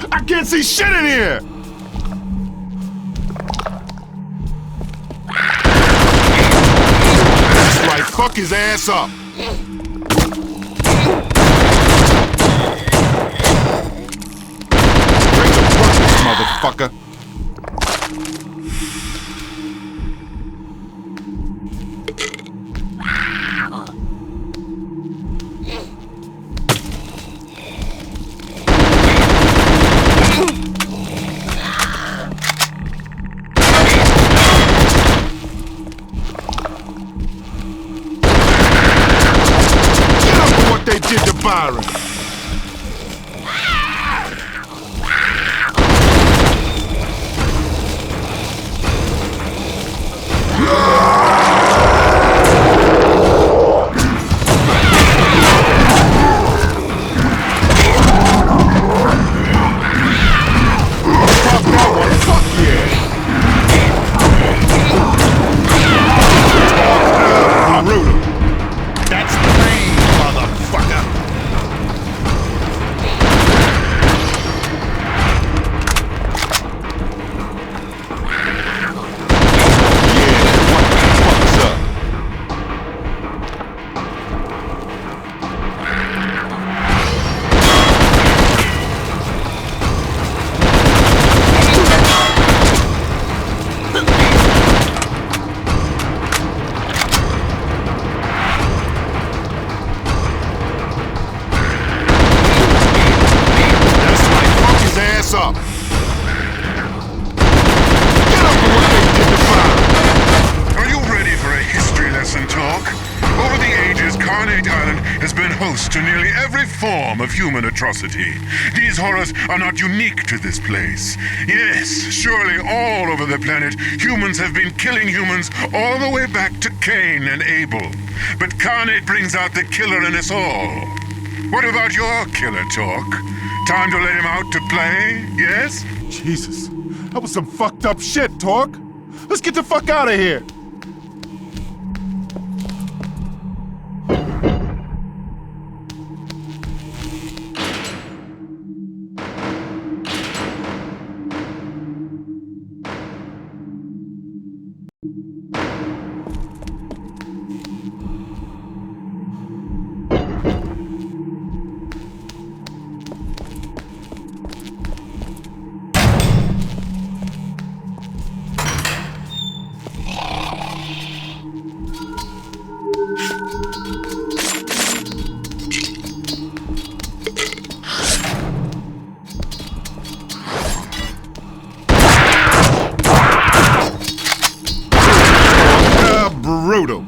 I can't see shit in here! That's right, fuck his ass up! Straight to breakfast, motherfucker! They did to Byron. Up. Get up for what they did to Byron. Are you ready for a history lesson talk? Over the ages, Carnate Island has been host to nearly every form of human atrocity. These horrors are not unique to this place. Yes, surely all over the planet, humans have been killing humans all the way back to Cain and Abel. But Carnate brings out the killer in us all. What about your killer talk? Time to let him out to play, yes? Jesus, that was some fucked up shit, Torque. Let's get the fuck out of here. Brutal.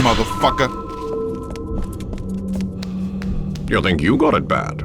Motherfucker. You think you got it bad?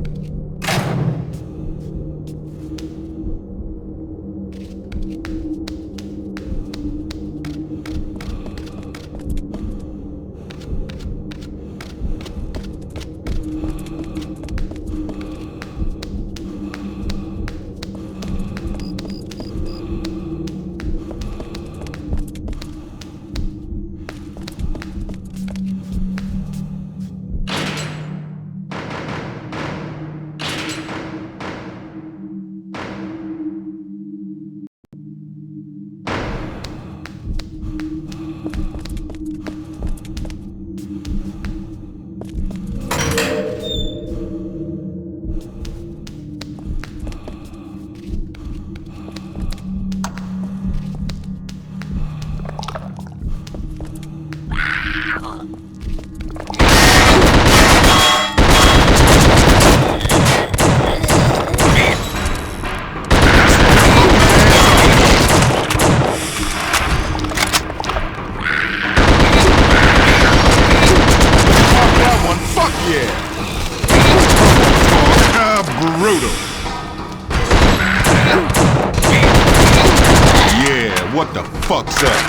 Brutal. Yeah, what the fuck's that?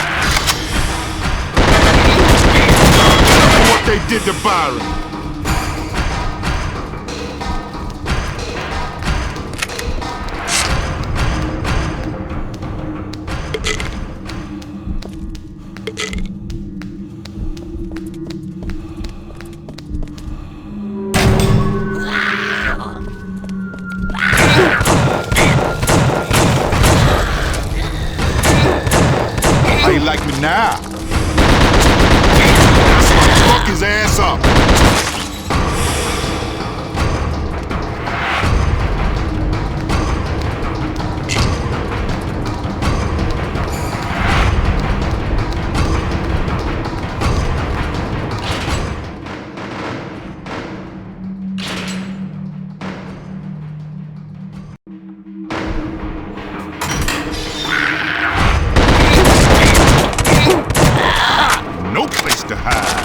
What they did to Byron. How you like me now? Fuck his ass up. No place to hide.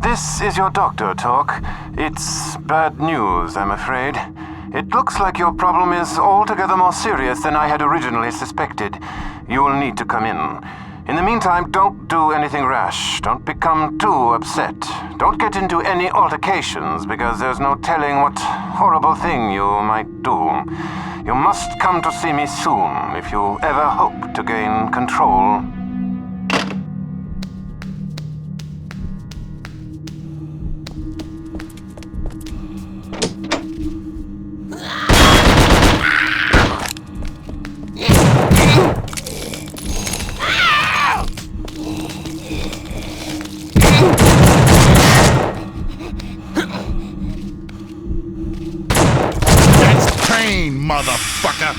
This is your doctor, Talk. It's bad news, I'm afraid. It looks like your problem is altogether more serious than I had originally suspected. You will need to come in. In the meantime, don't do anything rash. Don't become too upset. Don't get into any altercations, because there's no telling what horrible thing you might do. You must come to see me soon if you ever hope to gain control. Motherfucker!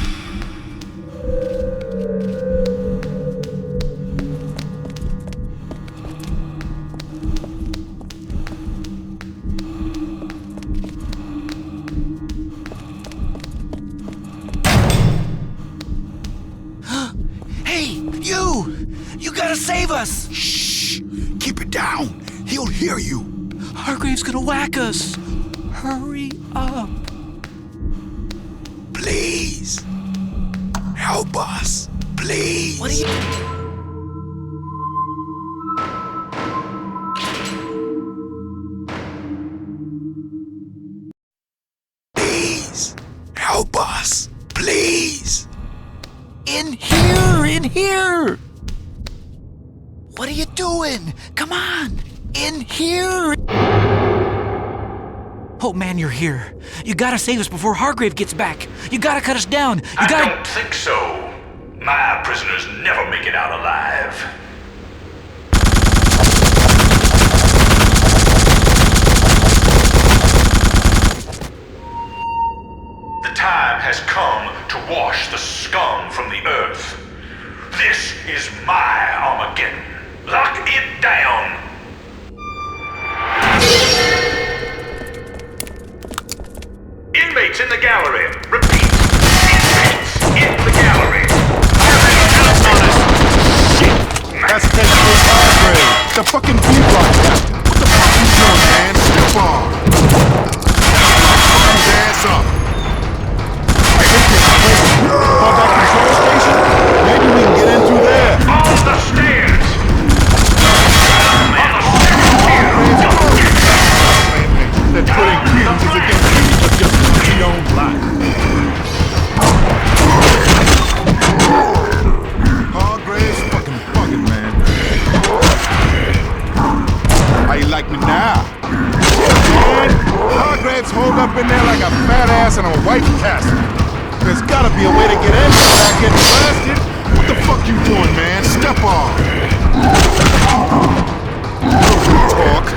Hey, you! You gotta save us! Shh! Keep it down! He'll hear you! Hargrave's gonna whack us! Hurry up! Please! Help us! Please! What are you... Please! Help us! Please! In here! In here! What are you doing? Come on! In here! Oh man, you're here. You gotta save us before Hargrave gets back. You gotta cut us down. You gotta... I don't think so. My prisoners never make it out alive. The time has come to wash the scum from the earth. This is my Armageddon. Lock it down. Inmates in the gallery. Repeat. Inmates in the gallery. Shit! That's Captain Hargrave, the fucking B-block captain. What the fuck you doing, man? Step on. Fuck his ass up. I hate this place. On that control station? Maybe we can get in through there. On the stairs. They're putting grievances against me for just their own life. Hargrave's fucking bugging, man. How you like me now? Man, Hargrave's holed up in there like a fat ass in a white castle. There's gotta be a way to get in without getting blasted. What the fuck you doing, man? Step on. Talk.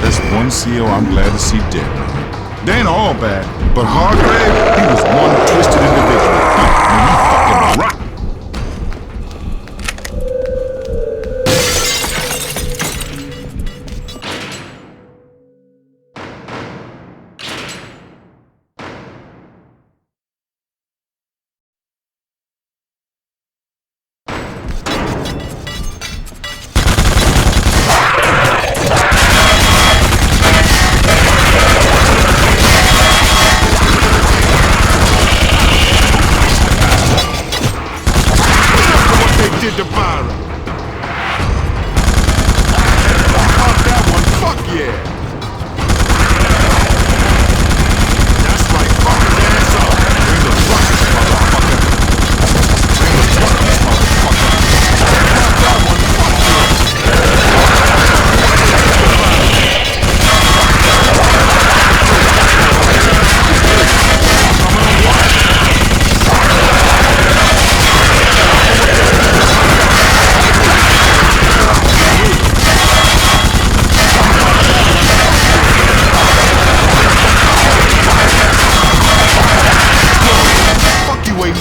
That's one CO I'm glad to see dead. They ain't all bad, but Hargrave, he was one twisted individual. And he fucking rocked.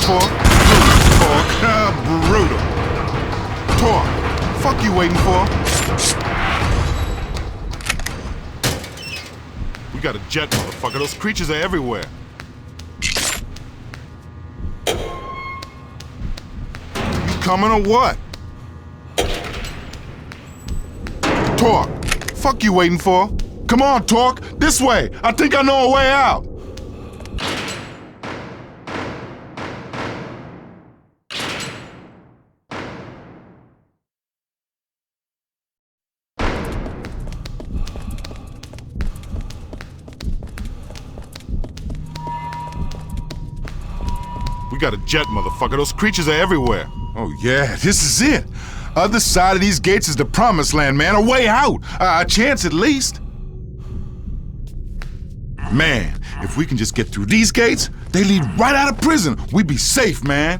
for? Brutal, Torque. Torque, fuck you waiting for? We got a jet, motherfucker. Those creatures are everywhere. You coming or what? Torque, fuck you waiting for? Come on, Torque, this way. I think I know a way out. We got a jet, motherfucker. Those creatures are everywhere. Oh, yeah, this is it. Other side of these gates is the promised land, man. A way out. A chance at least. Man, if we can just get through these gates, they lead right out of prison. We'd be safe, man.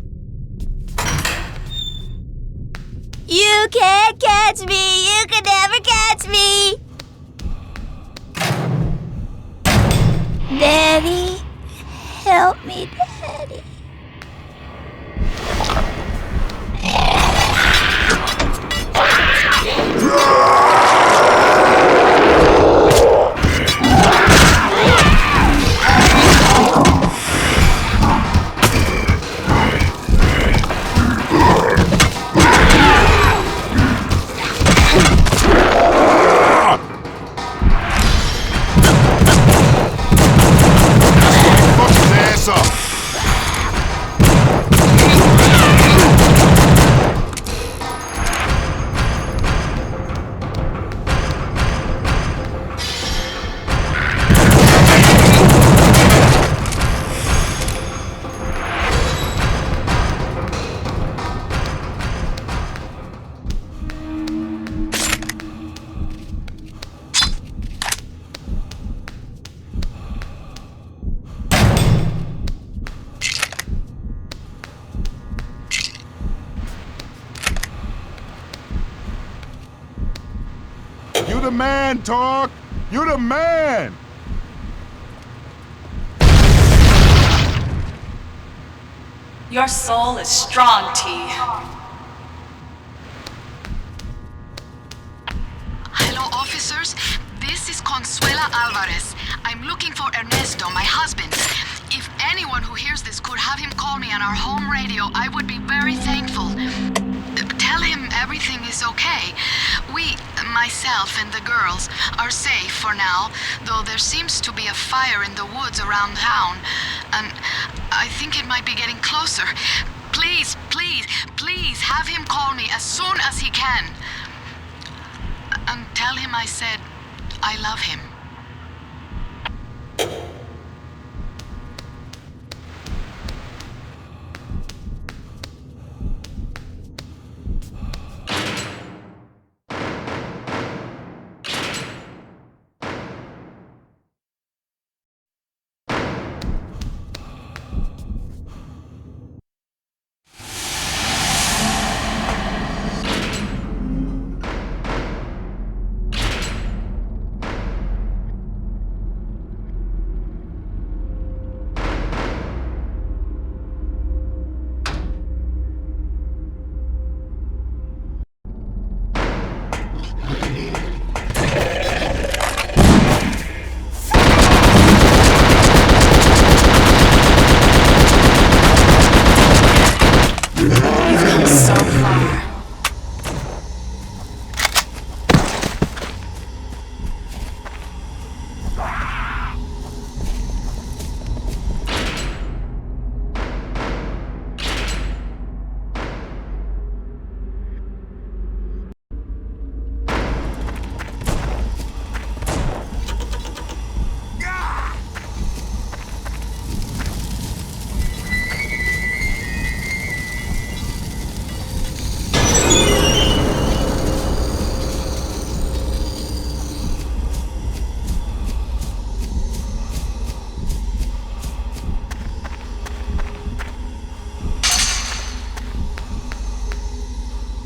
You can't catch me. You can never catch me. Daddy, help me, Daddy. You the man, Torque! You the man! Your soul is strong, T. Hello, officers. This is Consuela Alvarez. I'm looking for Ernesto, my husband. If anyone who hears this could have him call me on our home radio, I would be very thankful. Tell him everything is okay. We, myself and the girls, are safe for now, though there seems to be a fire in the woods around town, and I think it might be getting closer. Please, please, please have him call me as soon as he can. And tell him I said I love him.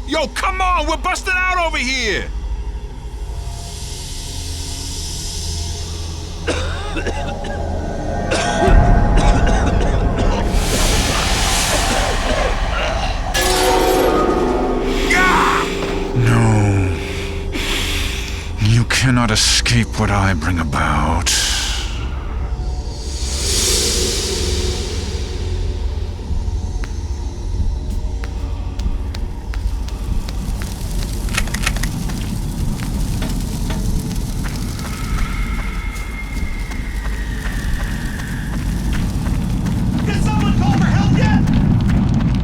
Yo, come on! We're busting out over here! shape what I bring about.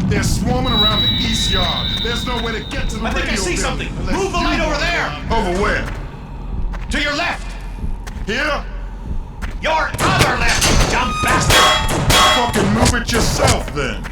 They're swarming around the east yard. There's no way to get to the I think I see something. Move the light over there. Over where? To your left. Here? Your other left, you dumb bastard. Fucking move it yourself then.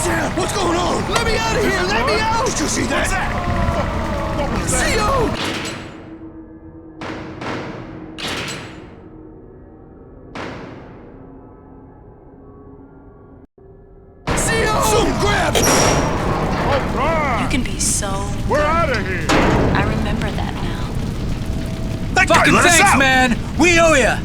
Sam, what's going on? Let me out of here! Let me out! Did you see that? What was that? CO! Some grab! You can be so. We're out of here! I remember that now. Fucking thanks, man! We owe ya!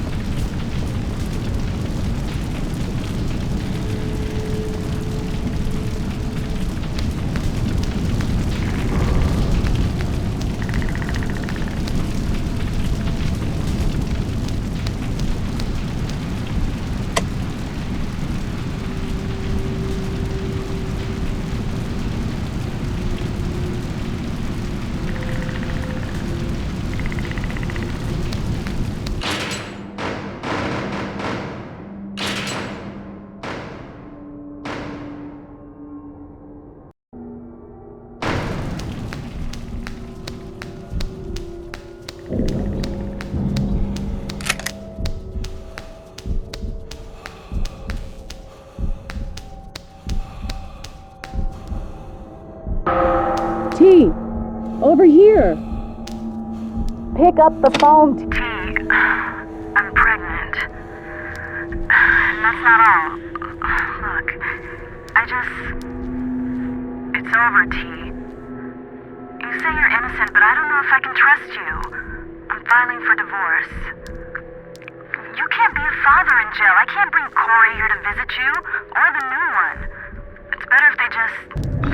T, over here. Pick up the phone. T, I'm pregnant. And that's not all. Look, it's over, T. You say you're innocent, but I don't know if I can trust you. I'm filing for divorce. You can't be a father in jail. I can't bring Quarry here to visit you, or the new one. It's better if they just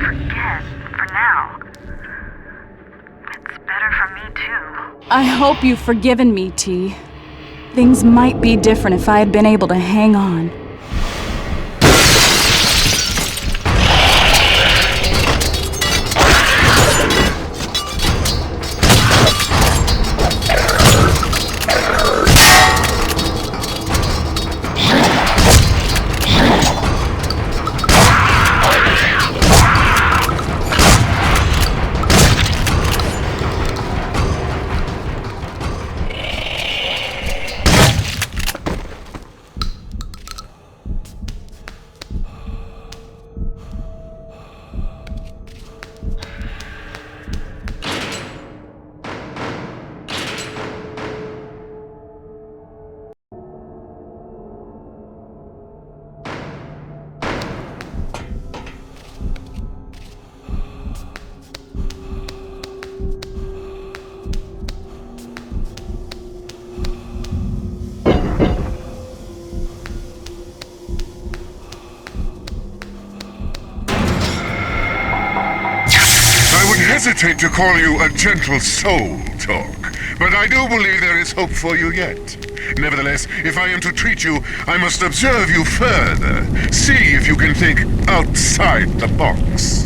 forget, for now. It's better for me, too. I hope you've forgiven me, T. Things might be different if I had been able to hang on. Hesitate to call you a gentle soul, Talk, but I do believe there is hope for you yet. Nevertheless, if I am to treat you, I must observe you further. See if you can think outside the box.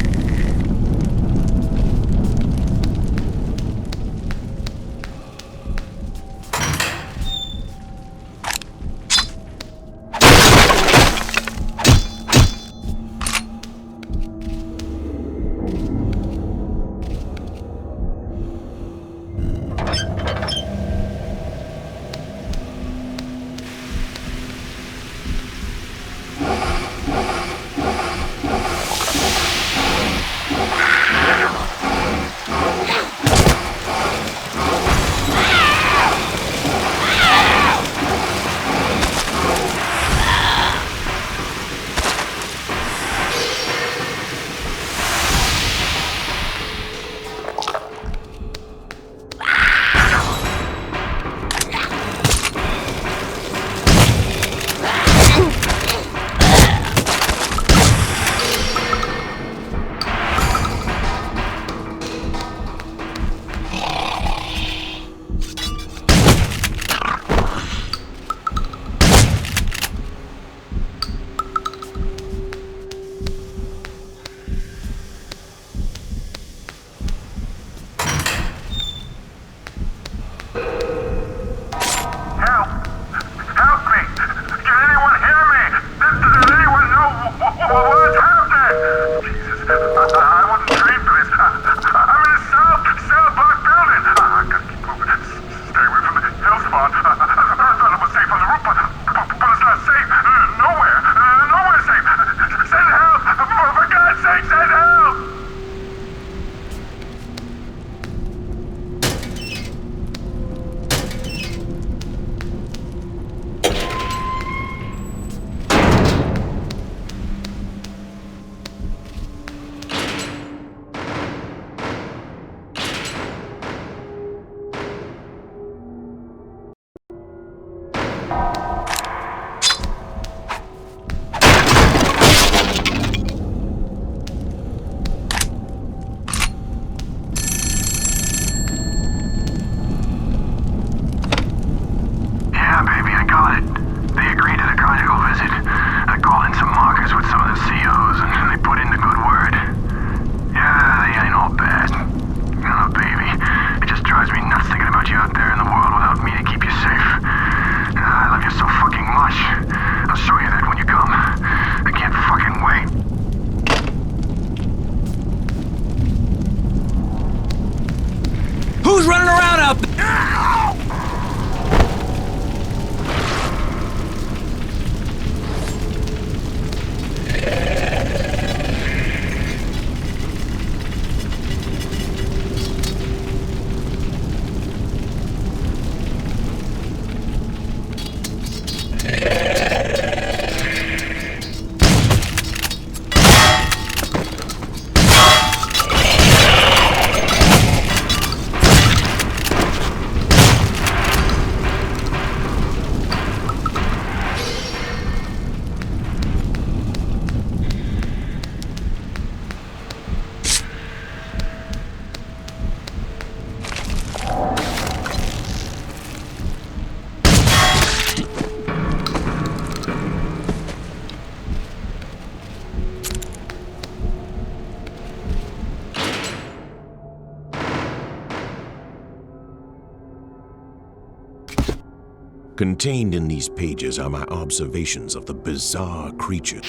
Contained in these pages are my observations of the bizarre creature.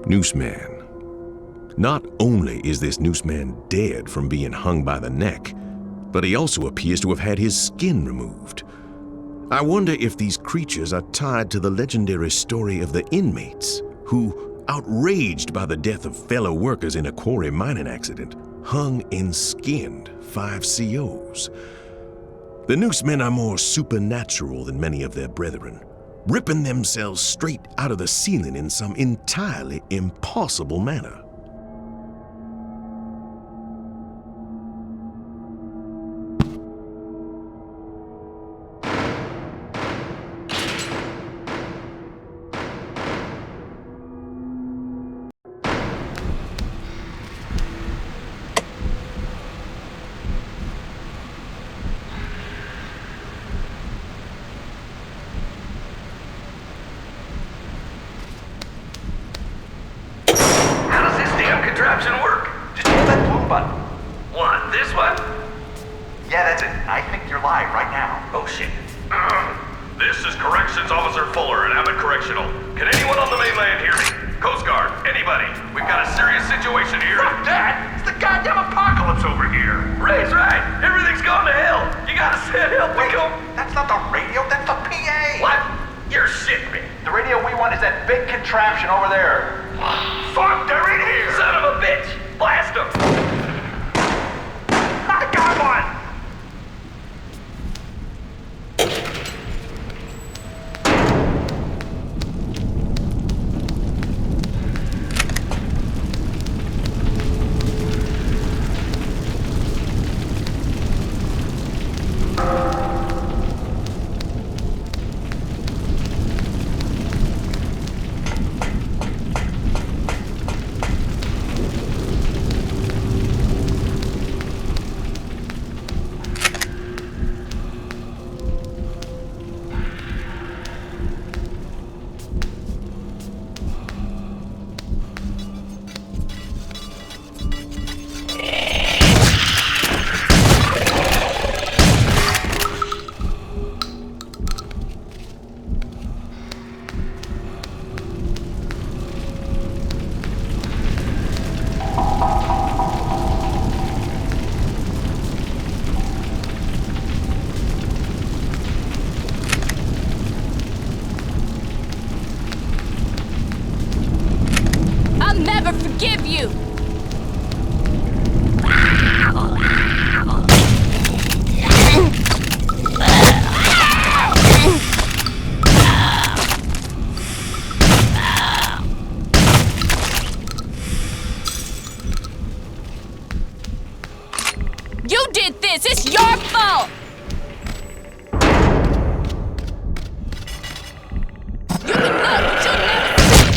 Nooseman. Not only is this Nooseman dead from being hung by the neck, but he also appears to have had his skin removed. I wonder if these creatures are tied to the legendary story of the inmates who, outraged by the death of fellow workers in a quarry mining accident, hung and skinned 5 COs. The Noosemen are more supernatural than many of their brethren, ripping themselves straight out of the ceiling in some entirely impossible manner. Contraption work? Just hold that blue button. What, this one? Yeah, that's it. I think you're live right now. Oh, shit. This is Corrections Officer Fuller at Abbott Correctional. Can anyone on the mainland hear me? Coast Guard, anybody? We've got a serious situation here. Fuck that! It's the goddamn apocalypse over here. Ray's right. Everything's gone to hell. You gotta send help. Wait, that's not the radio. That's the PA. What? You're shitting me. The radio we want is that big contraption over there. Fuck, they're in here! Son of a bitch! Blast them! I got one! Forgive you! You did this! It's your fault! You can look, but you'll never see it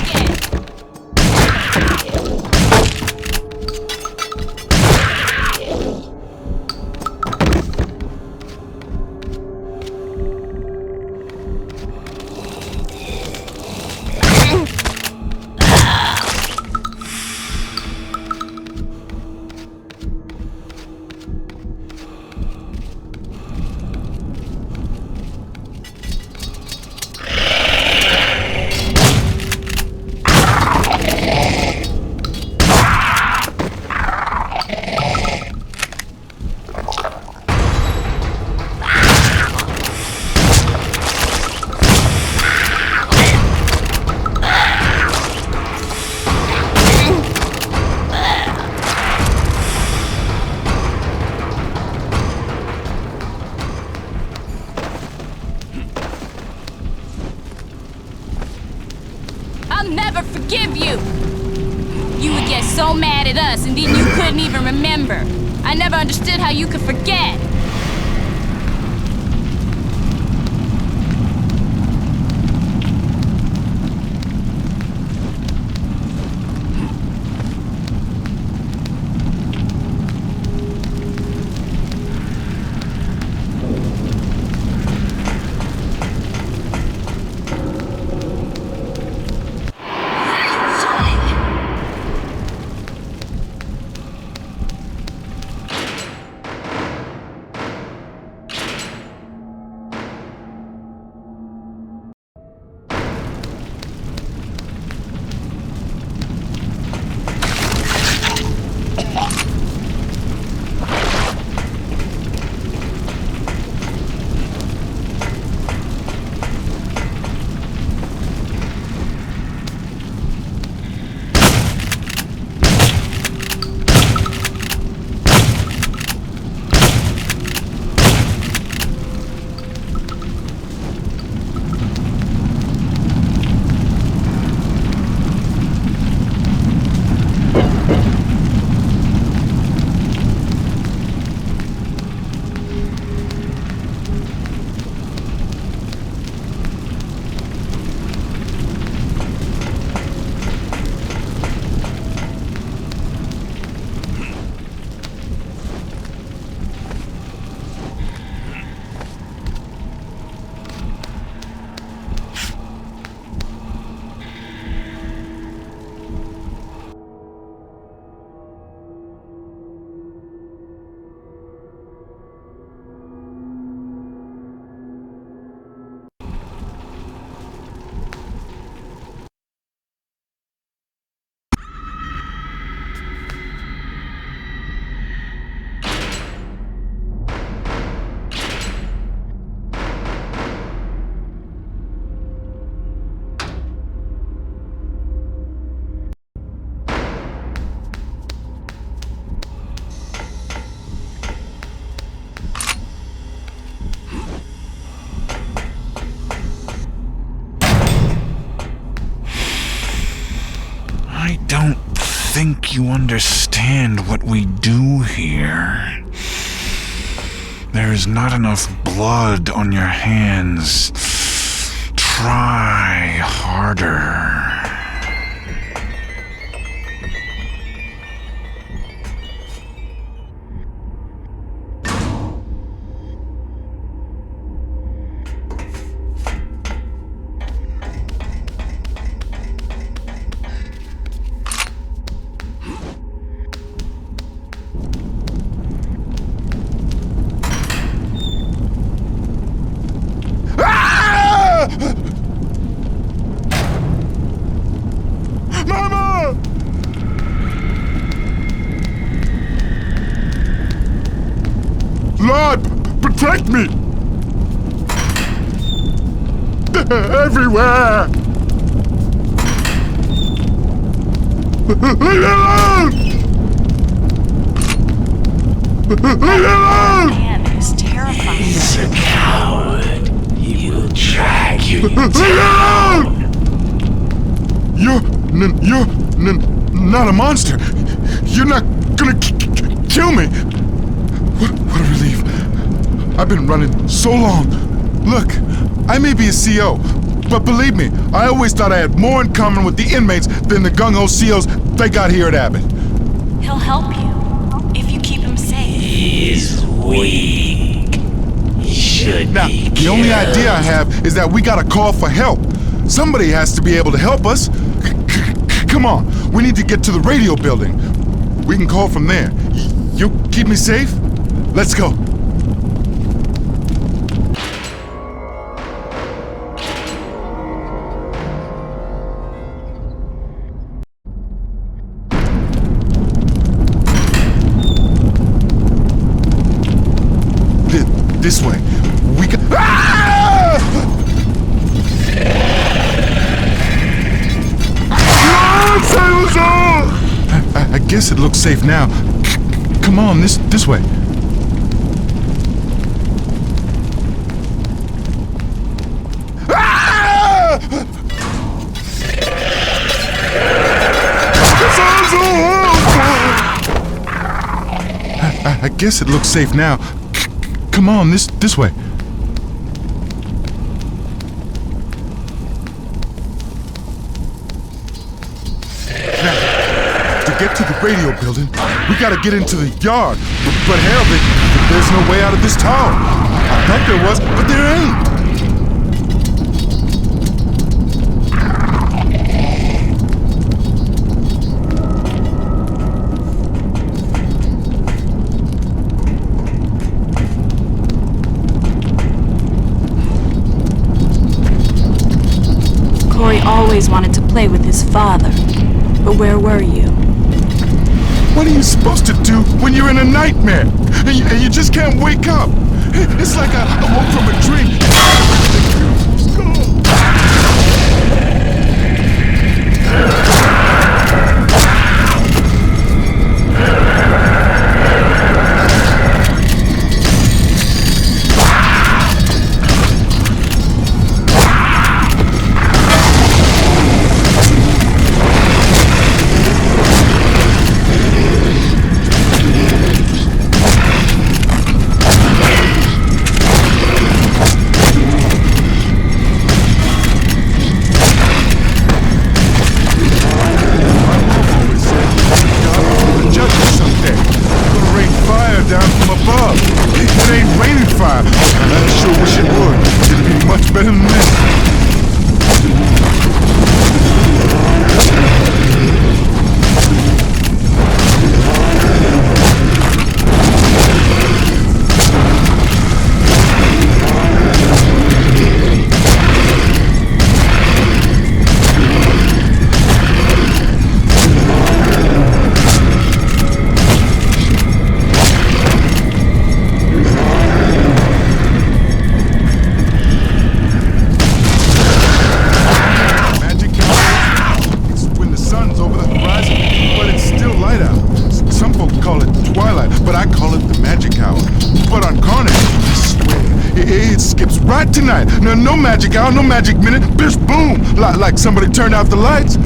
again! I'll never forgive you! You would get so mad at us and then you couldn't even remember. I never understood how you could forget. I don't think you understand what we do here. There is not enough blood on your hands. Try harder. Lord, protect me! They're everywhere! Leave me alone! Leave me alone! Man is terrifying. He's a coward. He will drag you Leave me down. alone! You're not a monster. You're not gonna kill me. What a relief. I've been running so long. Look, I may be a CO, but believe me, I always thought I had more in common with the inmates than the gung-ho COs they got here at Abbott. He'll help you if you keep him safe. He's weak. He should Now, be the only idea I have is that we gotta call for help. Somebody has to be able to help us. Come on, we need to get to the radio building. We can call from there. You keep me safe? Let's go. This way. We can. Ah! I guess it looks safe now. Come on, this way. Ah! I guess it looks safe now. Come on, this way. Now, to get to the radio building, we gotta get into the yard. But hell, there's no way out of this tower. I thought there was, but there ain't. Quarry always wanted to play with his father, but where were you? What are you supposed to do when you're in a nightmare and you just can't wake up? It's like I woke from a dream. Tonight. No magic hour, no magic minute. Bish boom! Like somebody turned out the lights.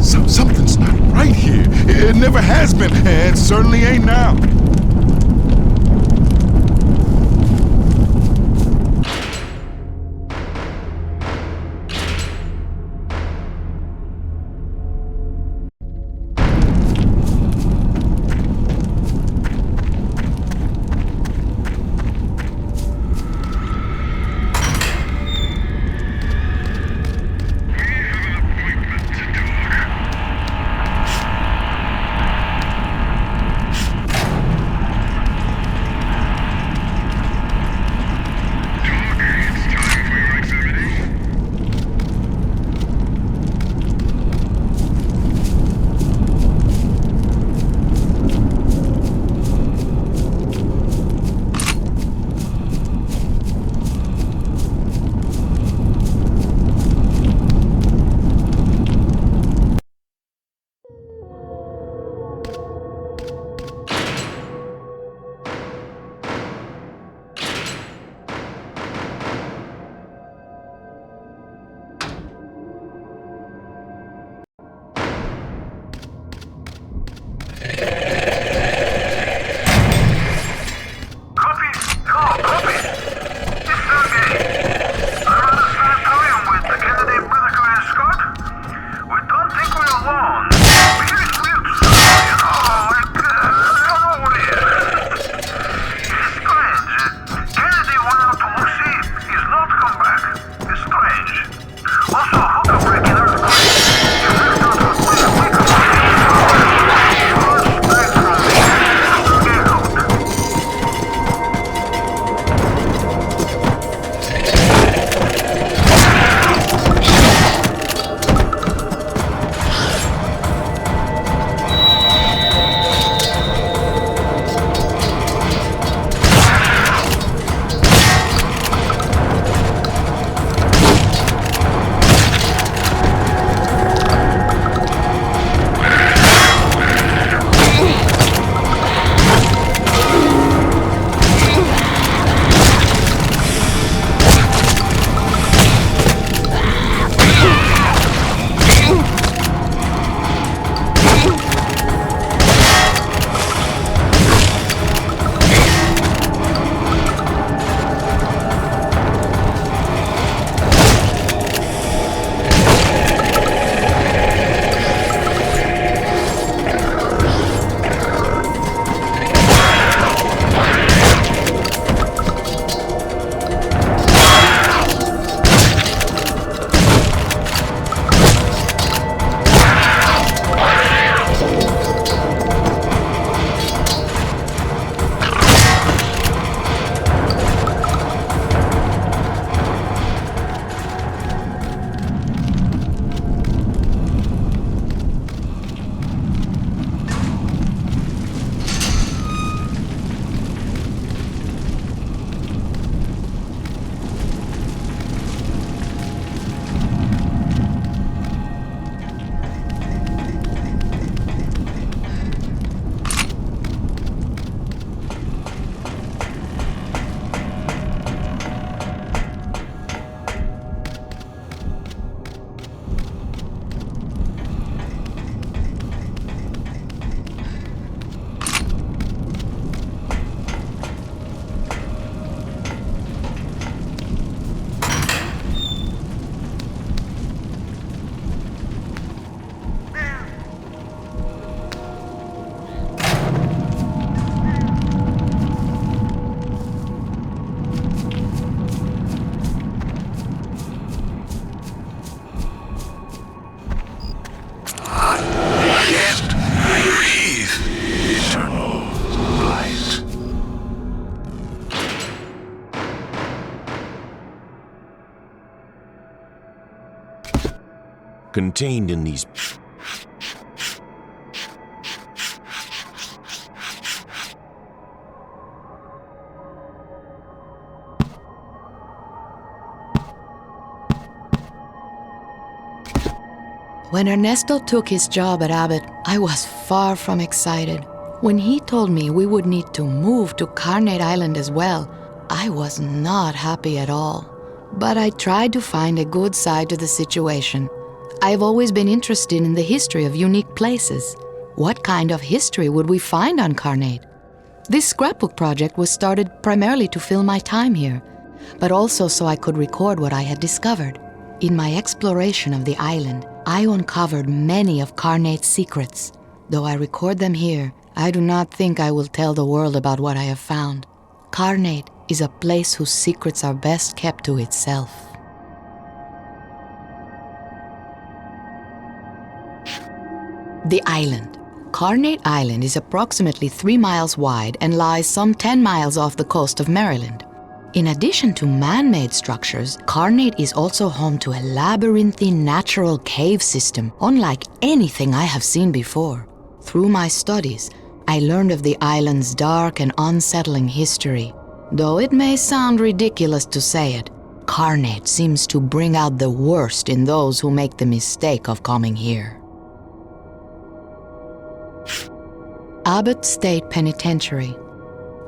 Something's not right here. It never has been, and it certainly ain't now. Contained in these When Ernesto took his job at Abbott, I was far from excited. When he told me we would need to move to Carnate Island as well, I was not happy at all. But I tried to find a good side to the situation. I've always been interested in the history of unique places. What kind of history would we find on Carnate? This scrapbook project was started primarily to fill my time here, but also so I could record what I had discovered. In my exploration of the island, I uncovered many of Carnate's secrets. Though I record them here, I do not think I will tell the world about what I have found. Carnate is a place whose secrets are best kept to itself. The island. Carnate Island is approximately 3 miles wide and lies some 10 miles off the coast of Maryland. In addition to man-made structures, Carnate is also home to a labyrinthine natural cave system unlike anything I have seen before. Through my studies, I learned of the island's dark and unsettling history. Though it may sound ridiculous to say it, Carnate seems to bring out the worst in those who make the mistake of coming here. Abbott State Penitentiary.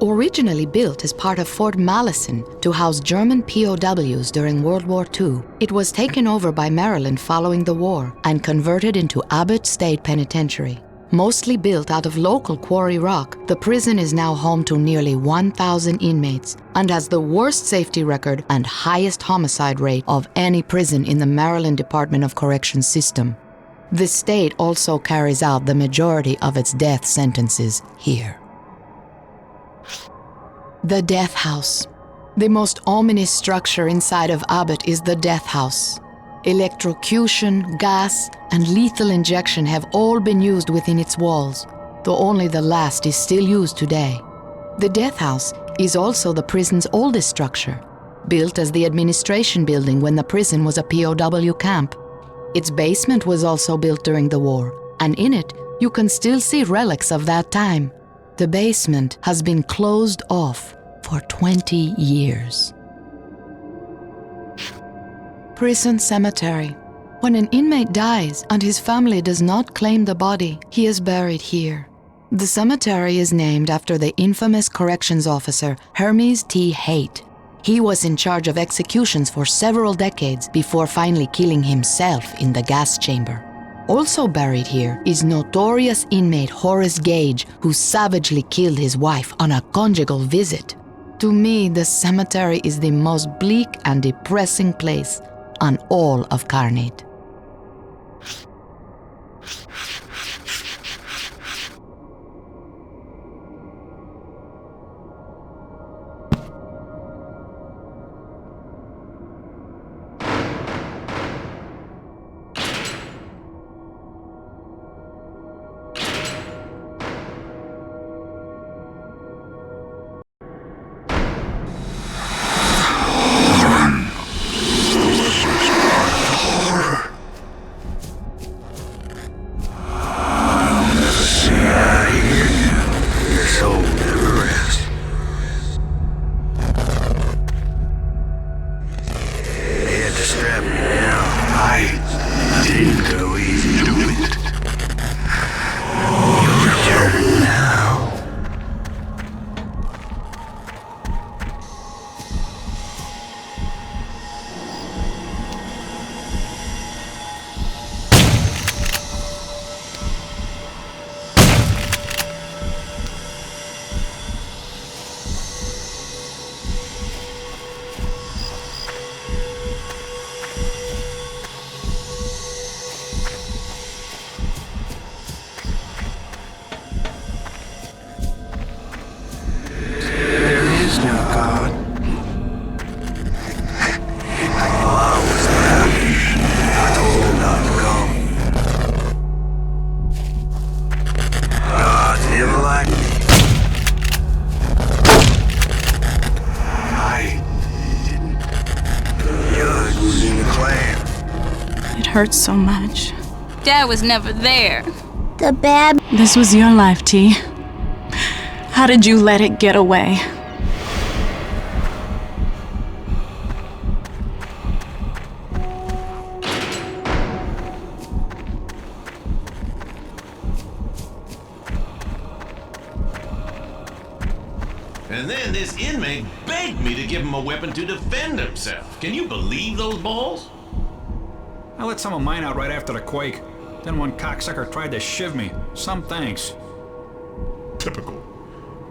Originally built as part of Fort Malison to house German POWs during World War II, it was taken over by Maryland following the war and converted into Abbott State Penitentiary. Mostly built out of local quarry rock, the prison is now home to nearly 1,000 inmates and has the worst safety record and highest homicide rate of any prison in the Maryland Department of Corrections system. The state also carries out the majority of its death sentences here. The Death House. The most ominous structure inside of Abbott is the Death House. Electrocution, gas, and lethal injection have all been used within its walls, though only the last is still used today. The Death House is also the prison's oldest structure, built as the administration building when the prison was a POW camp. Its basement was also built during the war, and in it you can still see relics of that time. The basement has been closed off for 20 years. Prison Cemetery. When an inmate dies and his family does not claim the body, he is buried here. The cemetery is named after the infamous corrections officer Hermes T. Haight. He was in charge of executions for several decades before finally killing himself in the gas chamber. Also buried here is notorious inmate Horace Gage, who savagely killed his wife on a conjugal visit. To me, the cemetery is the most bleak and depressing place on all of Carnate. Hurts so much. Dad was never there. The bad. This was your life, T. How did you let it get away? And then this inmate begged me to give him a weapon to defend himself. Can you believe those balls? I let some of mine out right after the quake. Then one cocksucker tried to shiv me. Some thanks. Typical.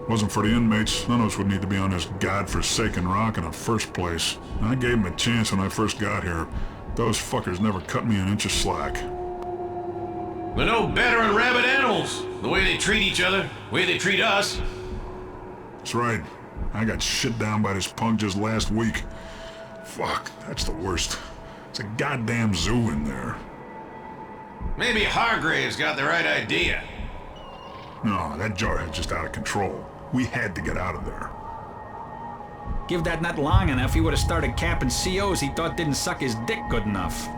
Wasn't for the inmates, none of us would need to be on this godforsaken rock in the first place. I gave them a chance when I first got here. Those fuckers never cut me an inch of slack. We're no better than rabid animals. The way they treat each other, the way they treat us. That's right. I got shit down by this punk just last week. Fuck, that's the worst. It's a goddamn zoo in there. Maybe Hargrave's got the right idea. No, that jarhead's just out of control. We had to get out of there. Give that nut long enough, he would have started capping COs he thought didn't suck his dick good enough.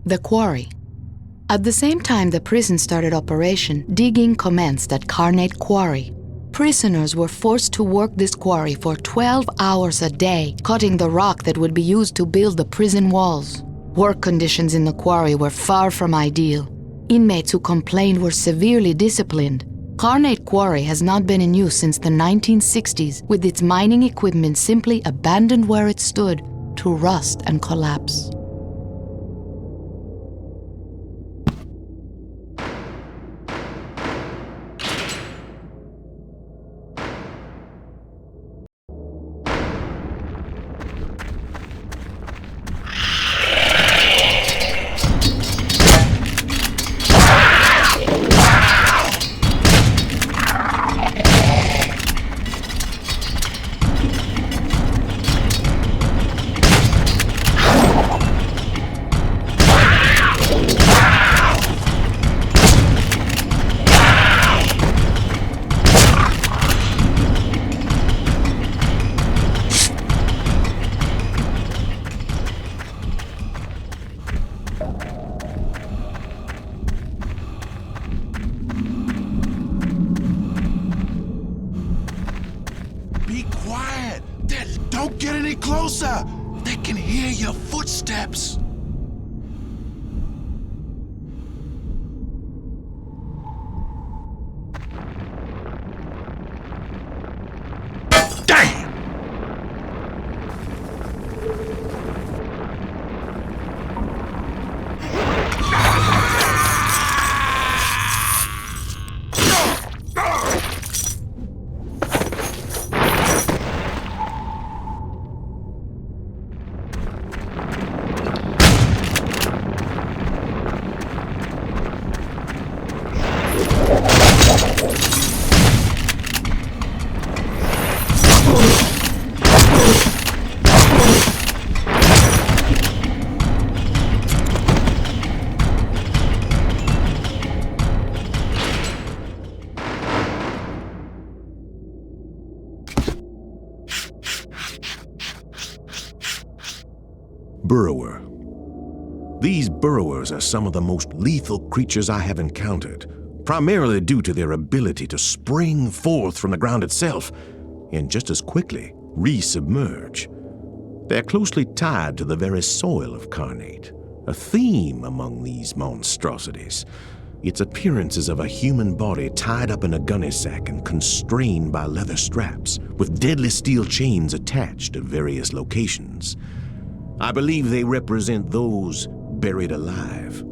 The Quarry. At the same time the prison started operation, digging commenced at Carnate Quarry. Prisoners were forced to work this quarry for 12 hours a day, cutting the rock that would be used to build the prison walls. Work conditions in the quarry were far from ideal. Inmates who complained were severely disciplined. Carnate Quarry has not been in use since the 1960s, with its mining equipment simply abandoned where it stood to rust and collapse. Don't get any closer! They can hear your footsteps! Burrower. These burrowers are some of the most lethal creatures I have encountered, primarily due to their ability to spring forth from the ground itself and just as quickly re-submerge. They're closely tied to the very soil of Carnate, a theme among these monstrosities. Its appearance is of a human body tied up in a gunny sack and constrained by leather straps, with deadly steel chains attached at various locations. I believe they represent those buried alive.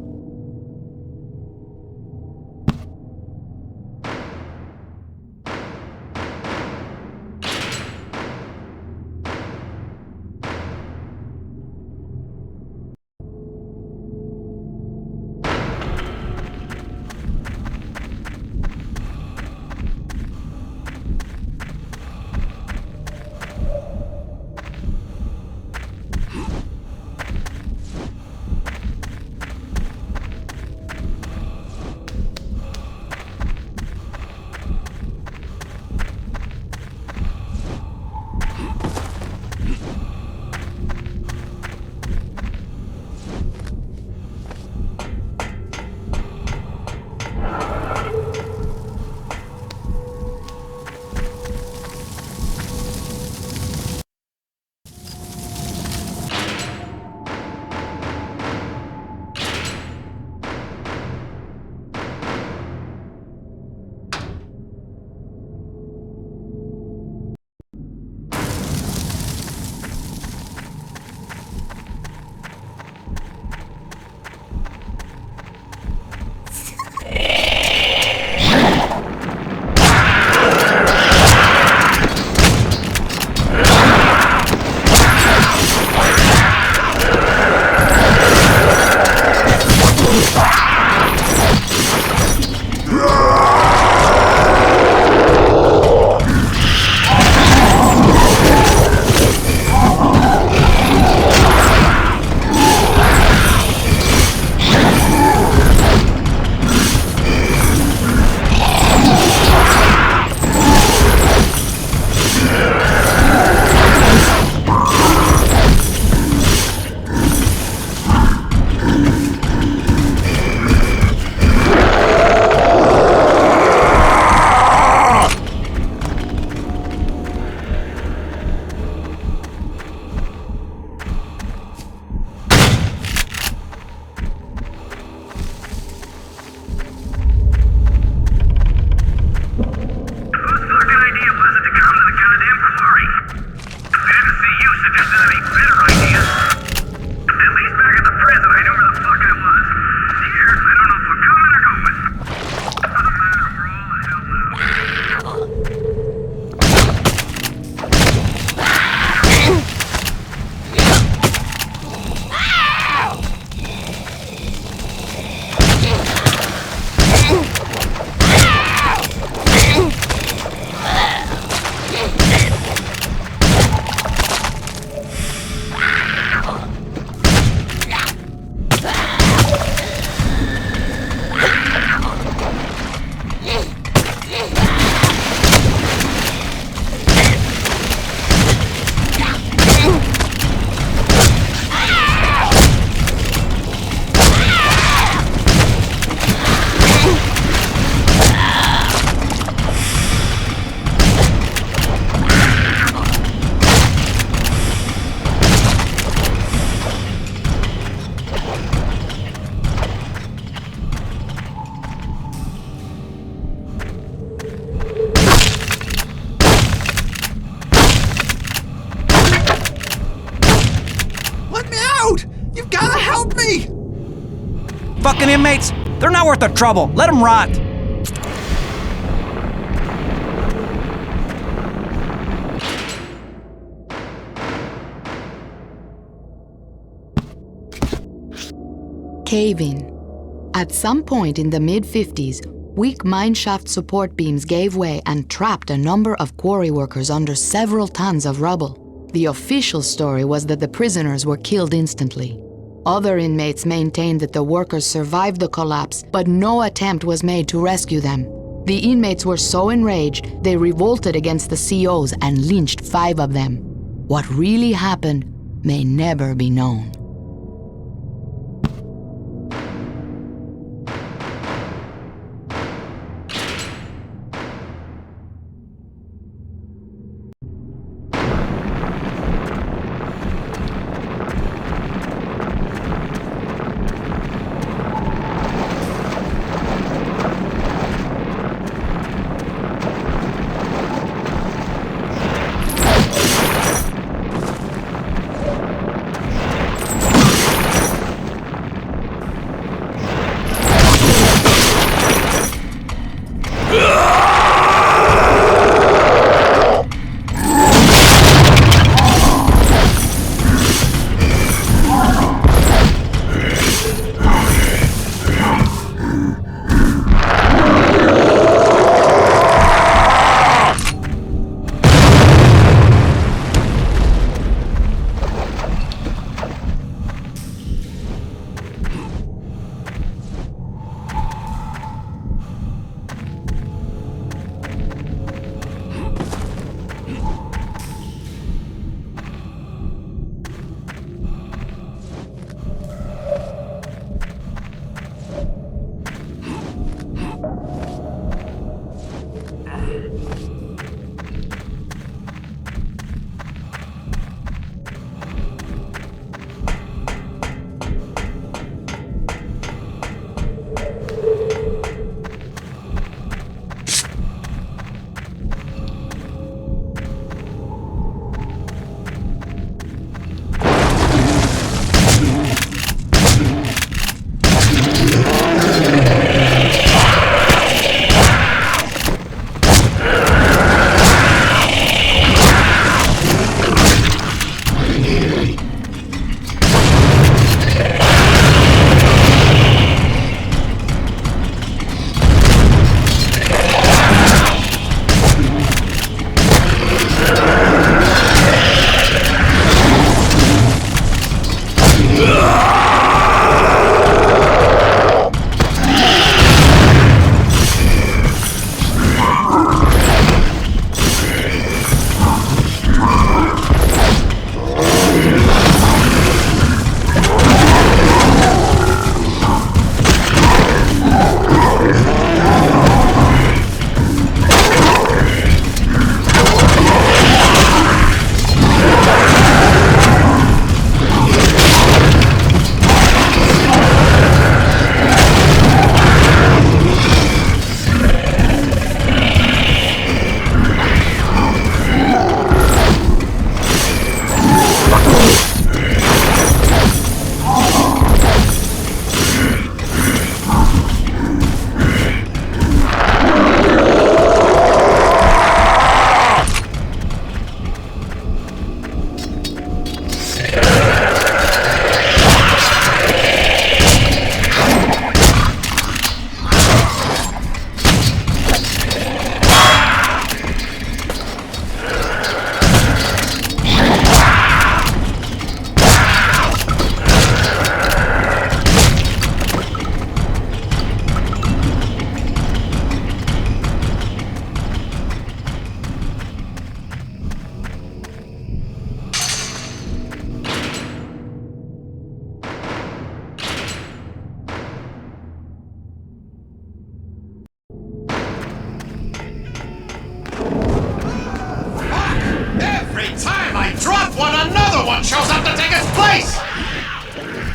Fucking inmates, they're not worth the trouble. Let them rot. Cave-in. At some point in the mid-50s, weak mineshaft support beams gave way and trapped a number of quarry workers under several tons of rubble. The official story was that the prisoners were killed instantly. Other inmates maintained that the workers survived the collapse, but no attempt was made to rescue them. The inmates were so enraged, they revolted against the COs and lynched 5 of them. What really happened may never be known. one shows up to take its place!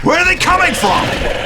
Where are they coming from?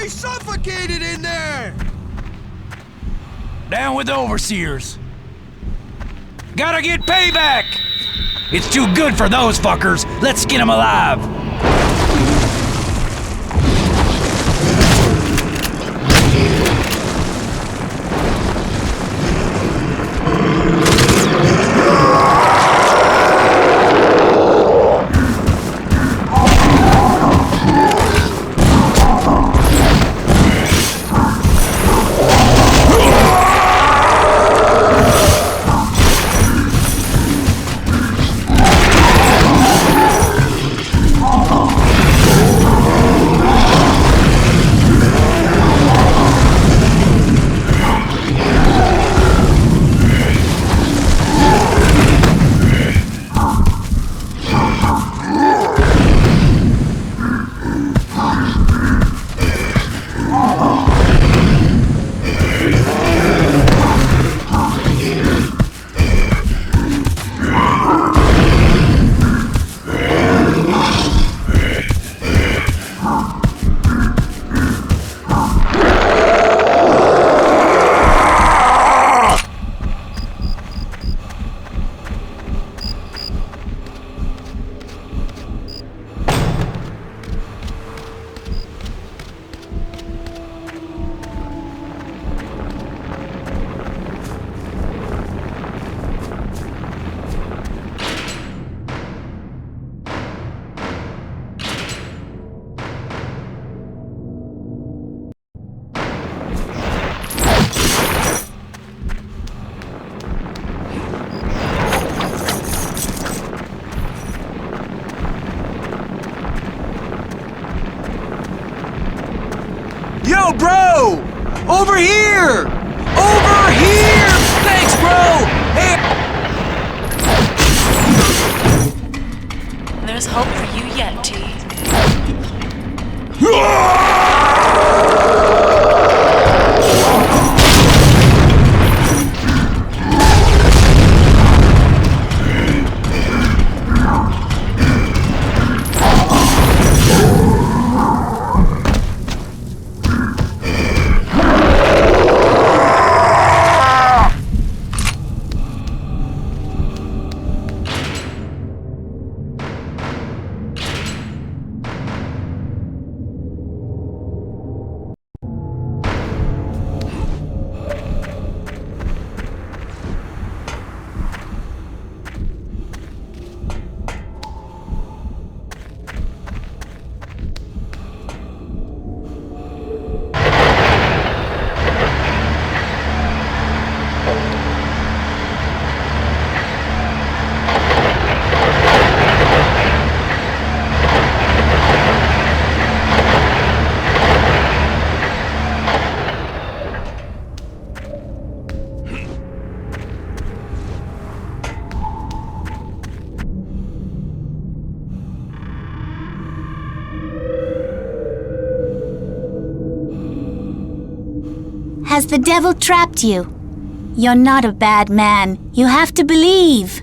Suffocated in there! Down with the overseers. Gotta get payback! It's too good for those fuckers. Let's skin them alive. Yo, bro! Over here! Over here! Thanks, bro! Hey! There's hope for you yet, T. Has the devil trapped you? You're not a bad man. You have to believe.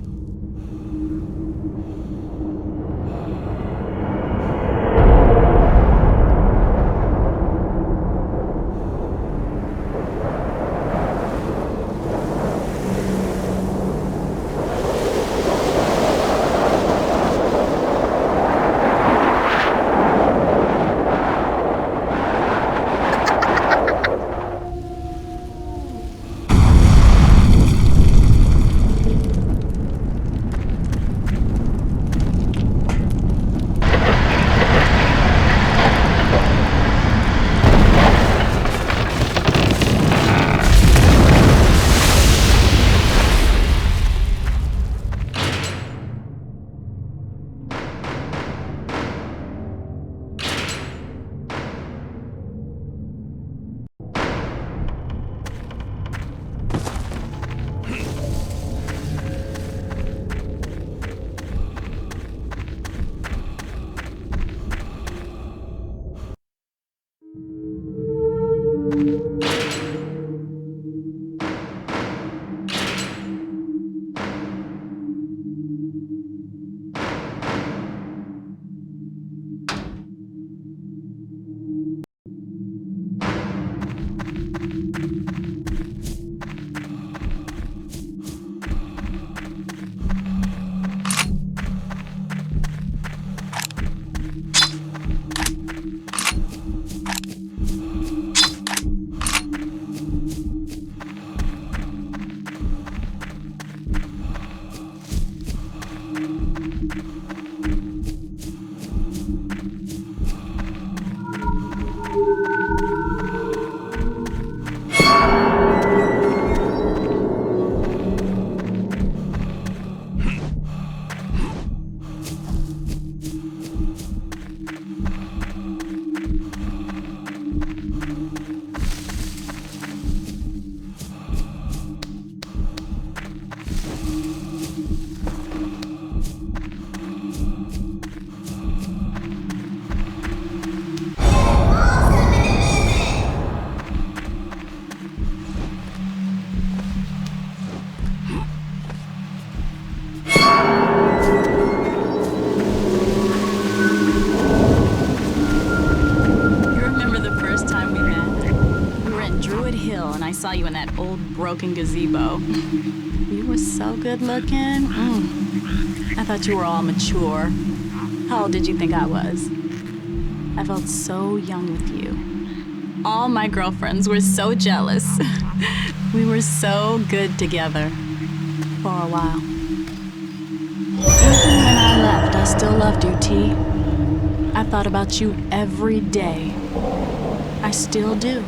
that old broken gazebo. You were so good looking. I thought you were all mature. How old did you think I was? I felt so young with you. All my girlfriends were so jealous. We were so good together. For a while. Even when I left, I still loved you, T. I thought about you every day. I still do.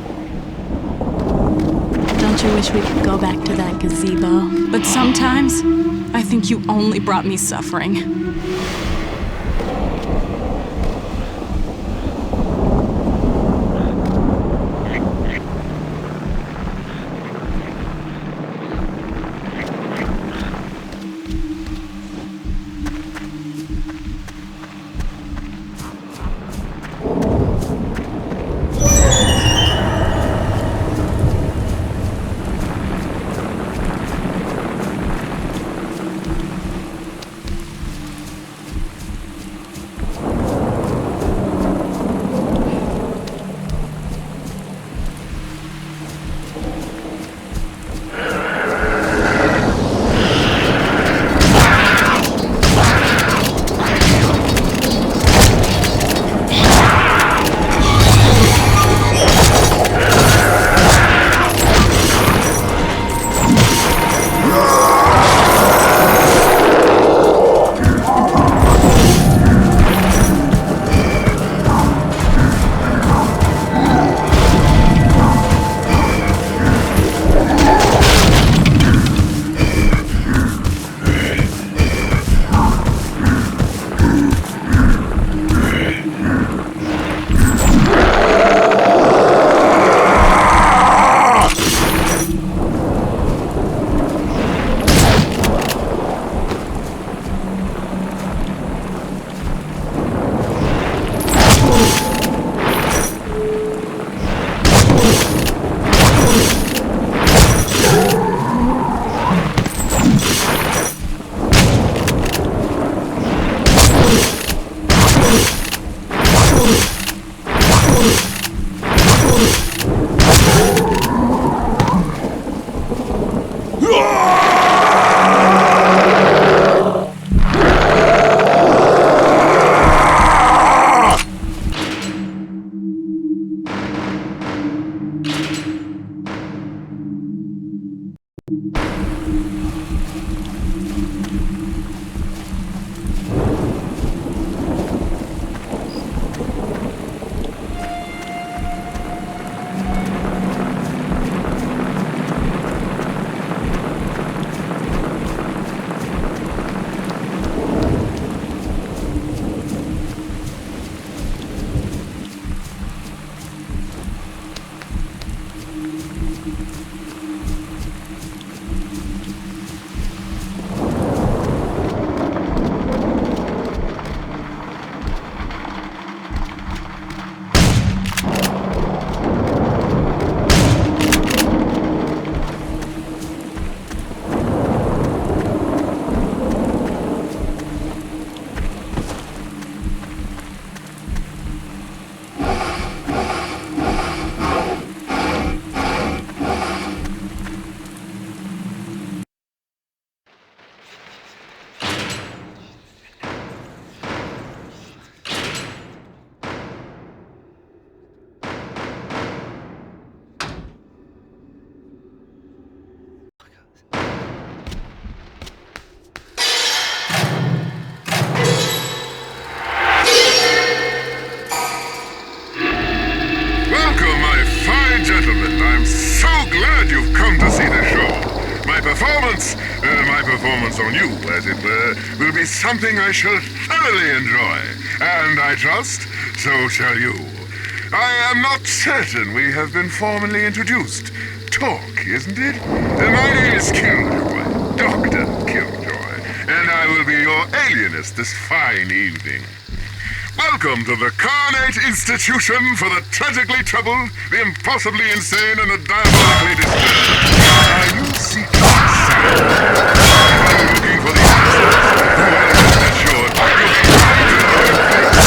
Don't you wish we could go back to that gazebo? But sometimes, I think you only brought me suffering. On you, as it were, will be something I shall thoroughly enjoy. And I trust, so shall you. I am not certain we have been formally introduced. Talk, isn't it? My name is Killjoy, Dr. Killjoy, and I will be your alienist this fine evening. Welcome to the Carnate Institution for the tragically troubled, the impossibly insane, and the diabolically disturbed. Are you seeking asylum? Are you looking for the answers? Well, rest assured, you'll be right in the right place.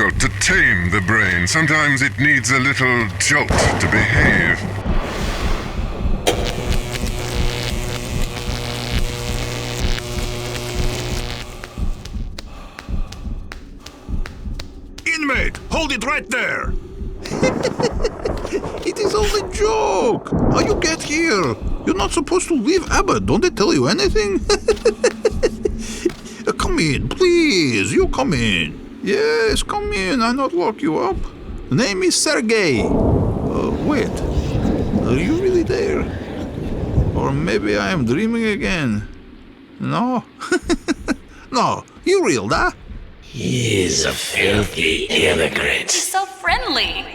difficult to tame the brain. Sometimes it needs a little jolt to behave. Inmate, hold it right there! It is all a joke. How you get here? You're not supposed to leave Abbott. Don't they tell you anything? Come in, please. You come in. Yes, come in. I not lock you up. The name is Sergey. Wait. Are you really there? Or maybe I am dreaming again. No? No, you real, da? He is a filthy immigrant. He's so friendly.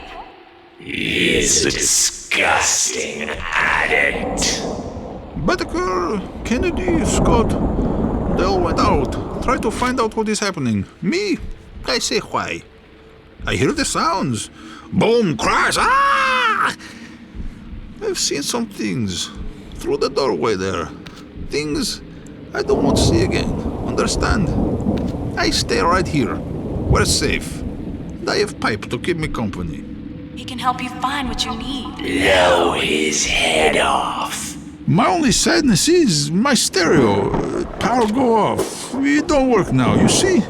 He is a disgusting addict. Whittaker, Kennedy, Scott, they all went out. Try to find out what is happening. Me, I say why. I hear the sounds. Boom, crash, ah! I've seen some things through the doorway there. Things I don't want to see again. Understand? I stay right here. We're safe. And I have pipe to keep me company. He can help you find what you need. Blow his head off. My only sadness is my stereo. Power go off. It don't work now, you see?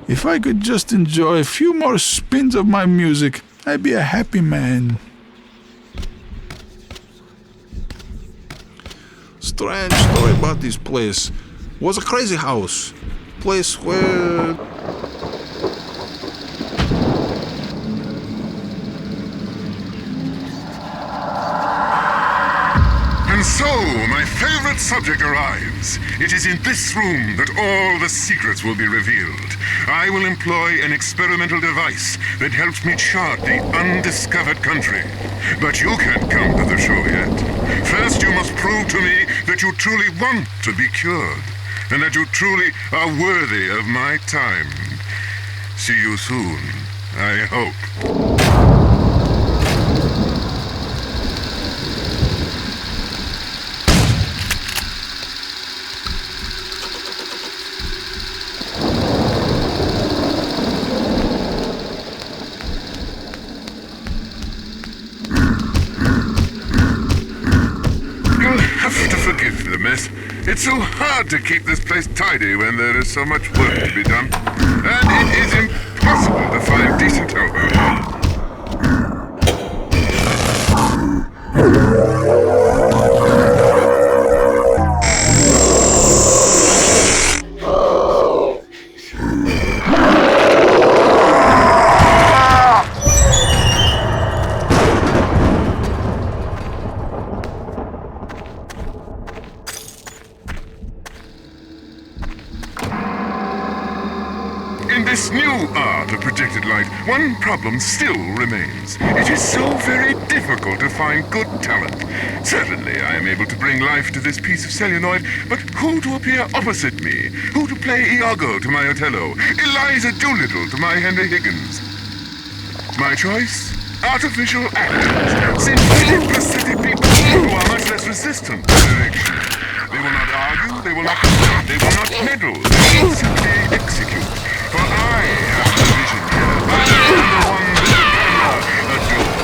If I could just enjoy a few more spins of my music, I'd be a happy man. Strange story about this place. Was a crazy house. Place where... And so, my favorite subject arrives. It is in this room that all the secrets will be revealed. I will employ an experimental device that helps me chart the undiscovered country. But you can't come to the show yet. First, you must prove to me that you truly want to be cured, and that you truly are worthy of my time. See you soon, I hope. It's so hard to keep this place tidy when there is so much work to be done. And it is impossible to find decent help. One problem still remains. It is so very difficult to find good talent. Certainly, I am able to bring life to this piece of celluloid, but who to appear opposite me? Who to play Iago to my Othello? Eliza Doolittle to my Henry Higgins? My choice? Artificial actors. Synthetic prosthetic people who are much less resistant to direction. They will not argue, they will not complain, they will not meddle, they will simply execute. For I have the vision here. I am the one that the camera adores.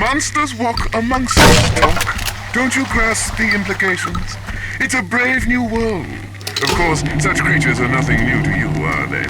Monsters walk amongst us, Talk. Don't you grasp the implications? It's a brave new world. Of course, such creatures are nothing new to you, are they?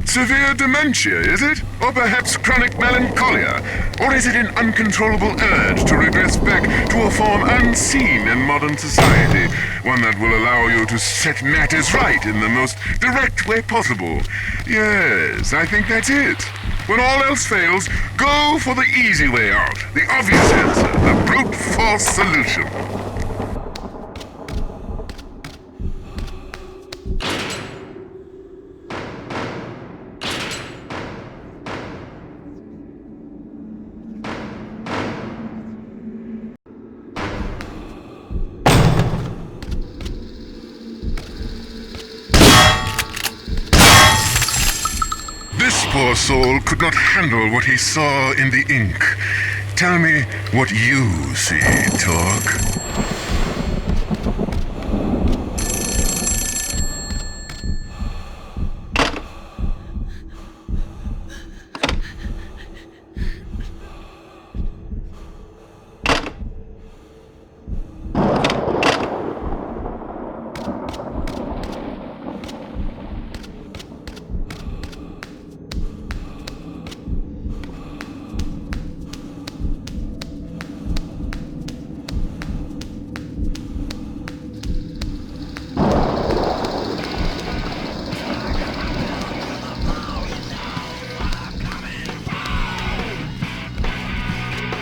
Severe dementia, is it? Or perhaps chronic melancholia? Or is it an uncontrollable urge to regress back to a form unseen in modern society? One that will allow you to set matters right in the most direct way possible? Yes, I think that's it. When all else fails, go for the easy way out. The obvious answer, the brute force solution. This poor soul could not handle what he saw in the ink. Tell me what you see, Talk.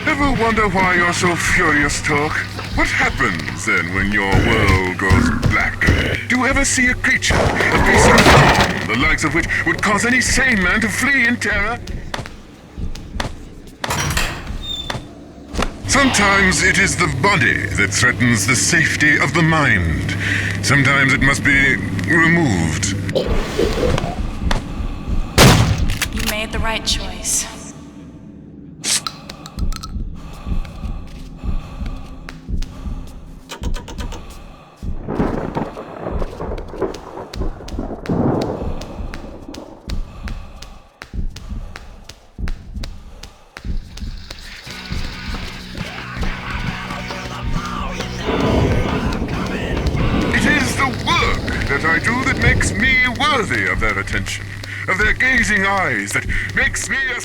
Ever wonder why you're so furious, Talk? What happens then when your world goes black? Do you ever see a creature, a beast uncommon, the likes of which would cause any sane man to flee in terror? Sometimes it is the body that threatens the safety of the mind. Sometimes it must be removed. You made the right choice. That I do that makes me worthy of their attention, of their gazing eyes, that makes me a...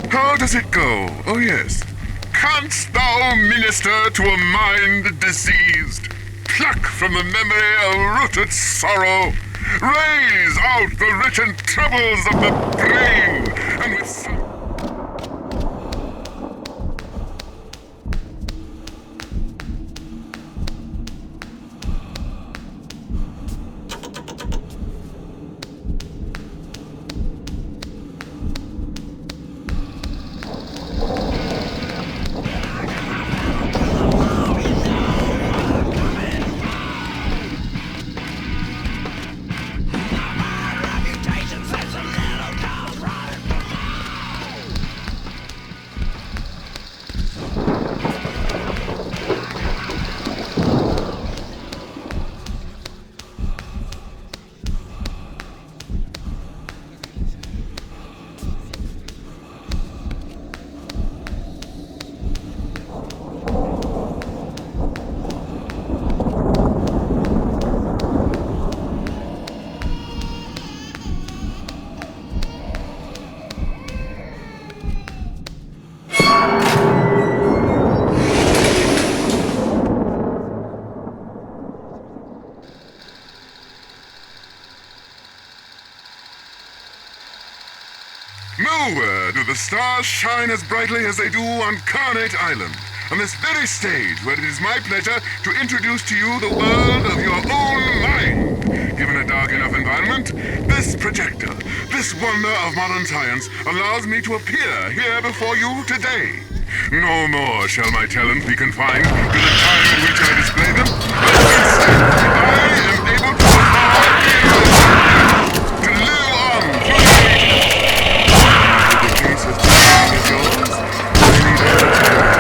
How does it go? Oh yes. Canst thou minister to a mind diseased? Pluck from the memory a rooted sorrow. Raise out the written troubles of the brain, and with some... Nowhere do the stars shine as brightly as they do on Carnate Island. on this very stage where it is my pleasure to introduce to you the world of your own mind. Given a dark enough environment, this projector, this wonder of modern science, allows me to appear here before you today. No more shall my talents be confined to the time in which I display them, but instead I am able to evolve, to live on through the ages. If the case is yours, I need entertainment.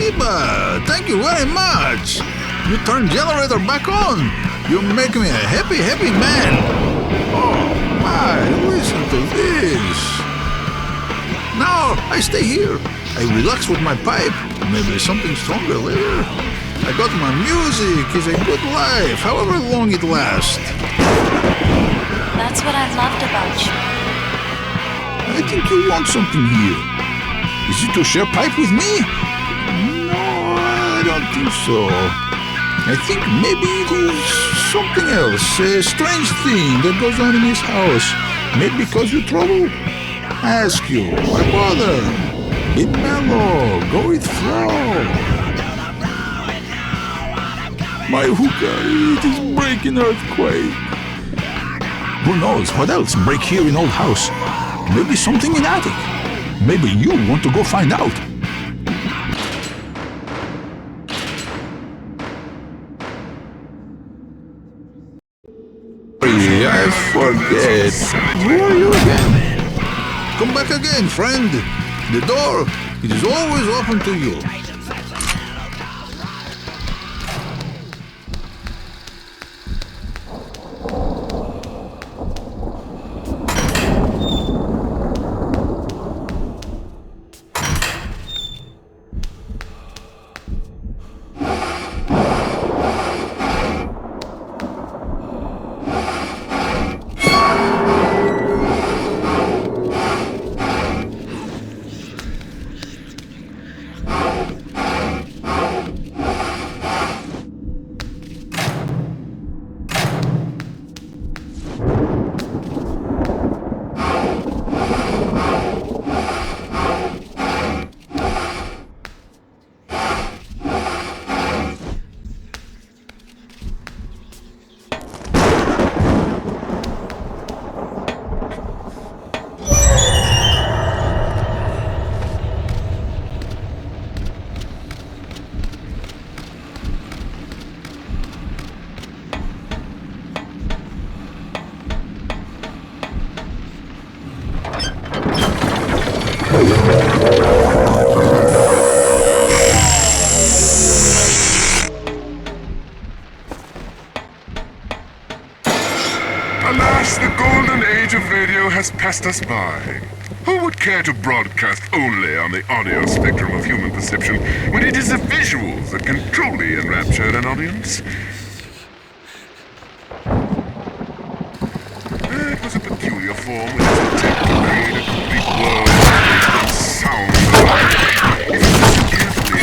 Spasiba! Thank you very much! You turned generator back on! You make me a happy, happy man! Oh my, listen to this! Now, I stay here. I relax with my pipe. Maybe something stronger later. I got my music. It's a good life, however long it lasts. That's what I loved about you. I think you want something here. Is it to share pipe with me? No, I don't think so. I think maybe it is something else, a strange thing that goes on in this house. Maybe cause you trouble? Ask you, why bother? Be mellow, go with flow. My hookah, it is breaking earthquake. Who knows what else break here in old house? Maybe something in attic. Maybe you want to go find out. I forget. Who are you again? Come back again, friend. The door, it is always open to you. Alas, the golden age of radio has passed us by. Who would care to broadcast only on the audio spectrum of human perception when it is the visuals that can truly enrapture an audience? It was a peculiar form with its attempt to create a complete world of sound alike. If you listen carefully,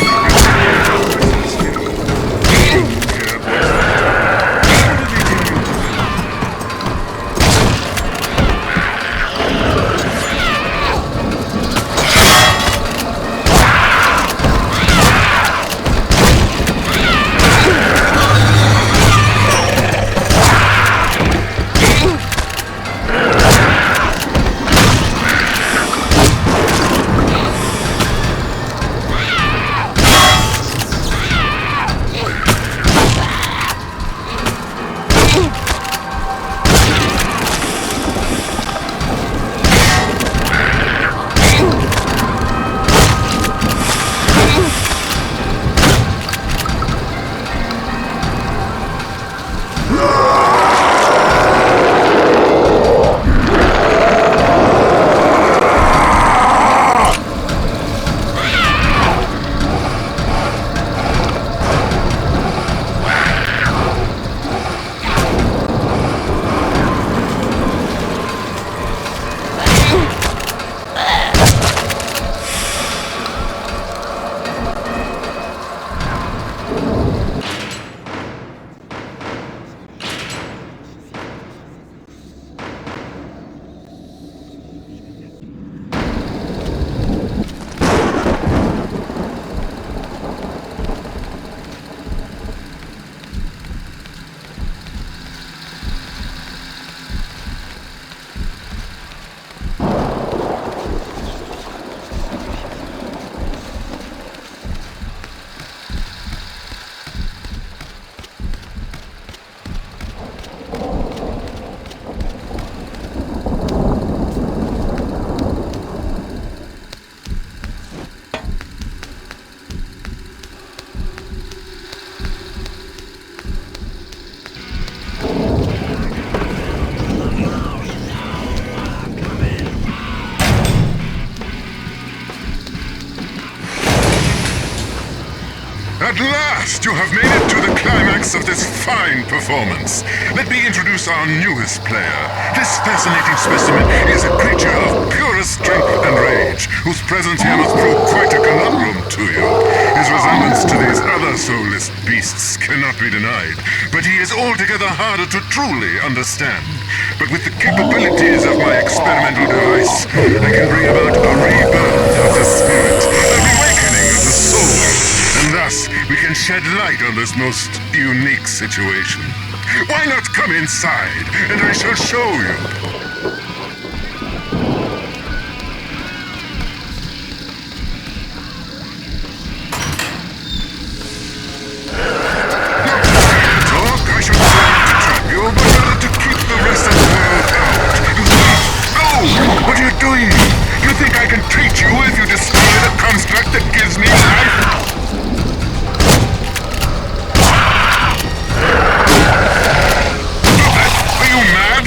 last, you have made it to the climax of this fine performance. Let me introduce our newest player. This fascinating specimen is a creature of purest strength and rage, whose presence here must prove quite a conundrum to you. His resemblance to these other soulless beasts cannot be denied, but he is altogether harder to truly understand. But with the capabilities of my experimental device, I can bring about a rebirth of the spirit, a reawakening of the soul, and thus we can shed light on this most unique situation. Why not come inside, and I shall show you? What are you doing? You think I can treat you if you destroy the construct that gives me life? Are you mad?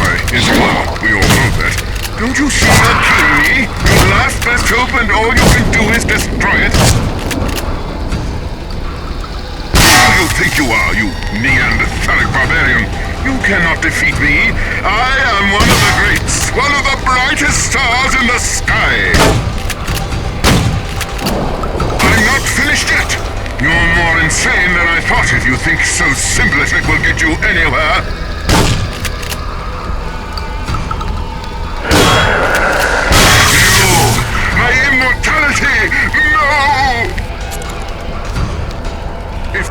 Why, yes you are. We all know that. Don't you see that killing me? Your last best hope, and all you can do is destroy it. Who do you think you are, you Neanderthalic barbarian? You cannot defeat me. I am one of the greats, one of the brightest stars in the sky. I'm not finished yet. You're more insane than I thought if you think so simple a trick will get you anywhere. You! My immortality! No! If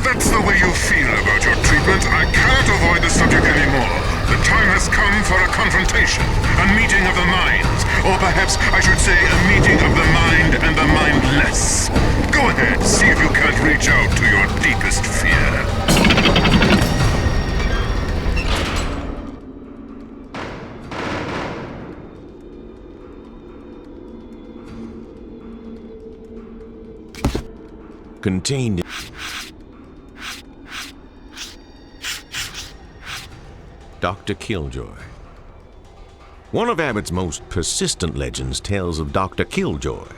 that's the way you feel about your treatment, I can't avoid the subject anymore. The time has come for a confrontation, a meeting of the minds, or perhaps I should say a meeting of the mind and the mindless. Go ahead, see if you can't reach out to your deepest fear. Contained Dr. Killjoy. One of Abbott's most persistent legends tells of Dr. Killjoy,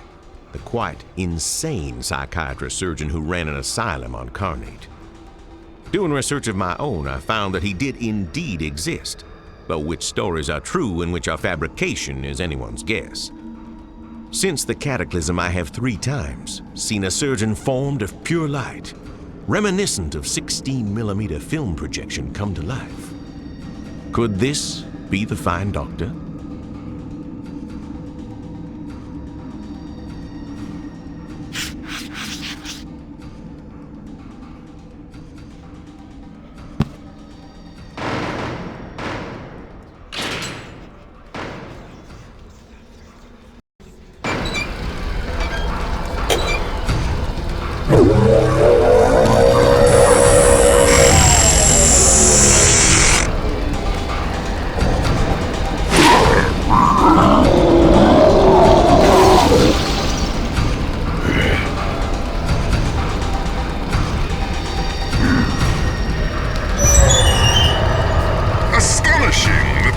the quite insane psychiatrist surgeon who ran an asylum on Carnate. Doing research of my own, I found that he did indeed exist, but which stories are true and which are fabrication is anyone's guess. Since the cataclysm, I have 3 times seen a surgeon formed of pure light, reminiscent of 16mm film projection come to life. Could this be the fine doctor?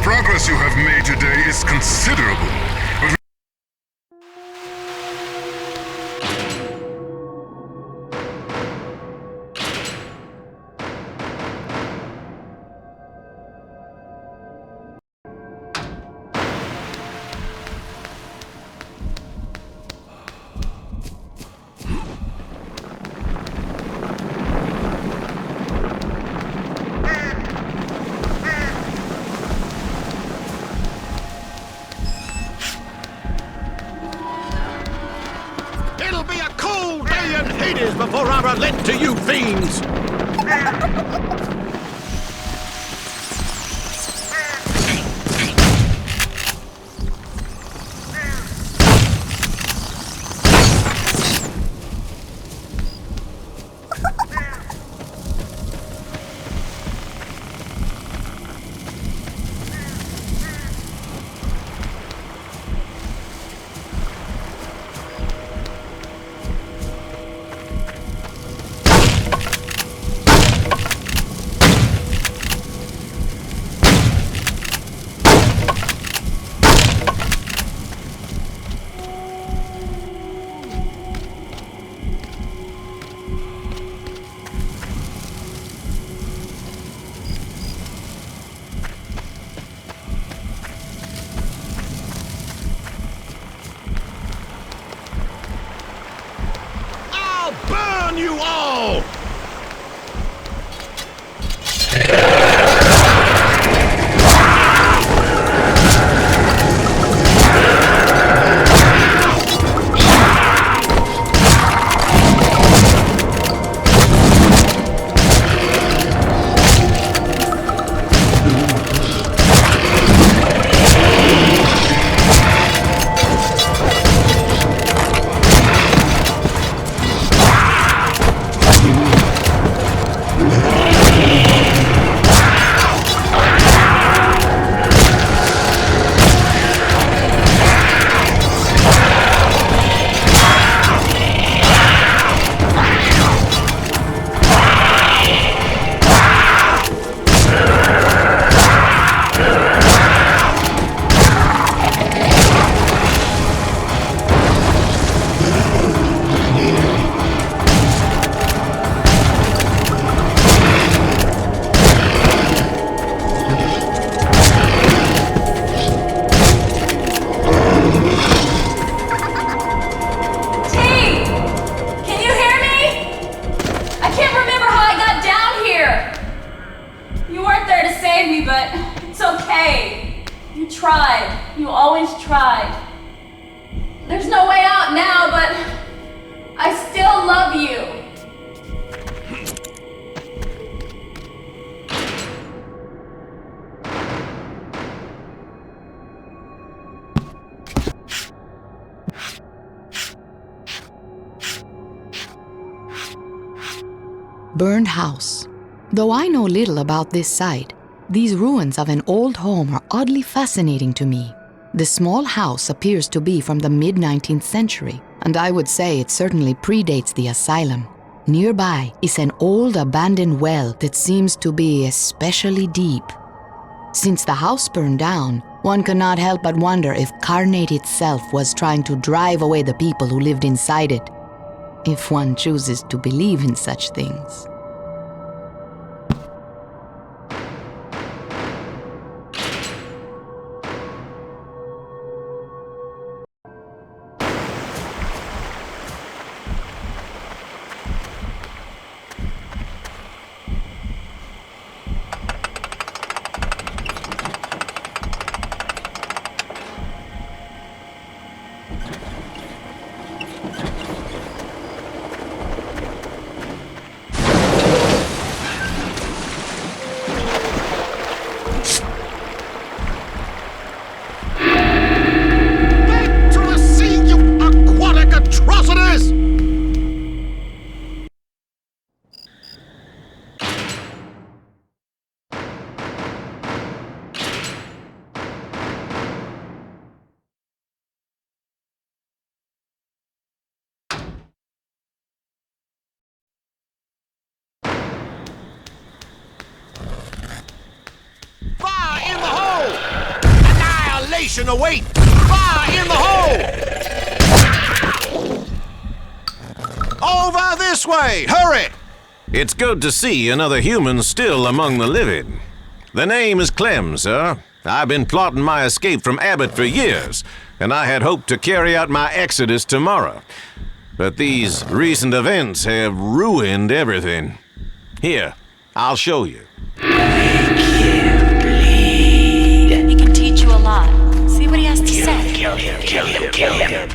progress you have made today is considerable, but before I relent to you fiends! to save me, but it's okay. You tried. You always tried. There's no way out now, but I still love you. Burned house. Though I know little about this site, these ruins of an old home are oddly fascinating to me. The small house appears to be from the mid-19th century, and I would say it certainly predates the asylum. Nearby is an old abandoned well that seems to be especially deep. Since the house burned down, one cannot help but wonder if Carnate itself was trying to drive away the people who lived inside it, if one chooses to believe in such things. Await! Fire in the hole! Over this way! Hurry! It's good to see another human still among the living. The name is Clem, sir. I've been plotting my escape from Abbott for years, and I had hoped to carry out my exodus tomorrow. But these recent events have ruined everything. Here, I'll show you. He can teach you a lot. See what he has to say. Kill him, kill him, kill him.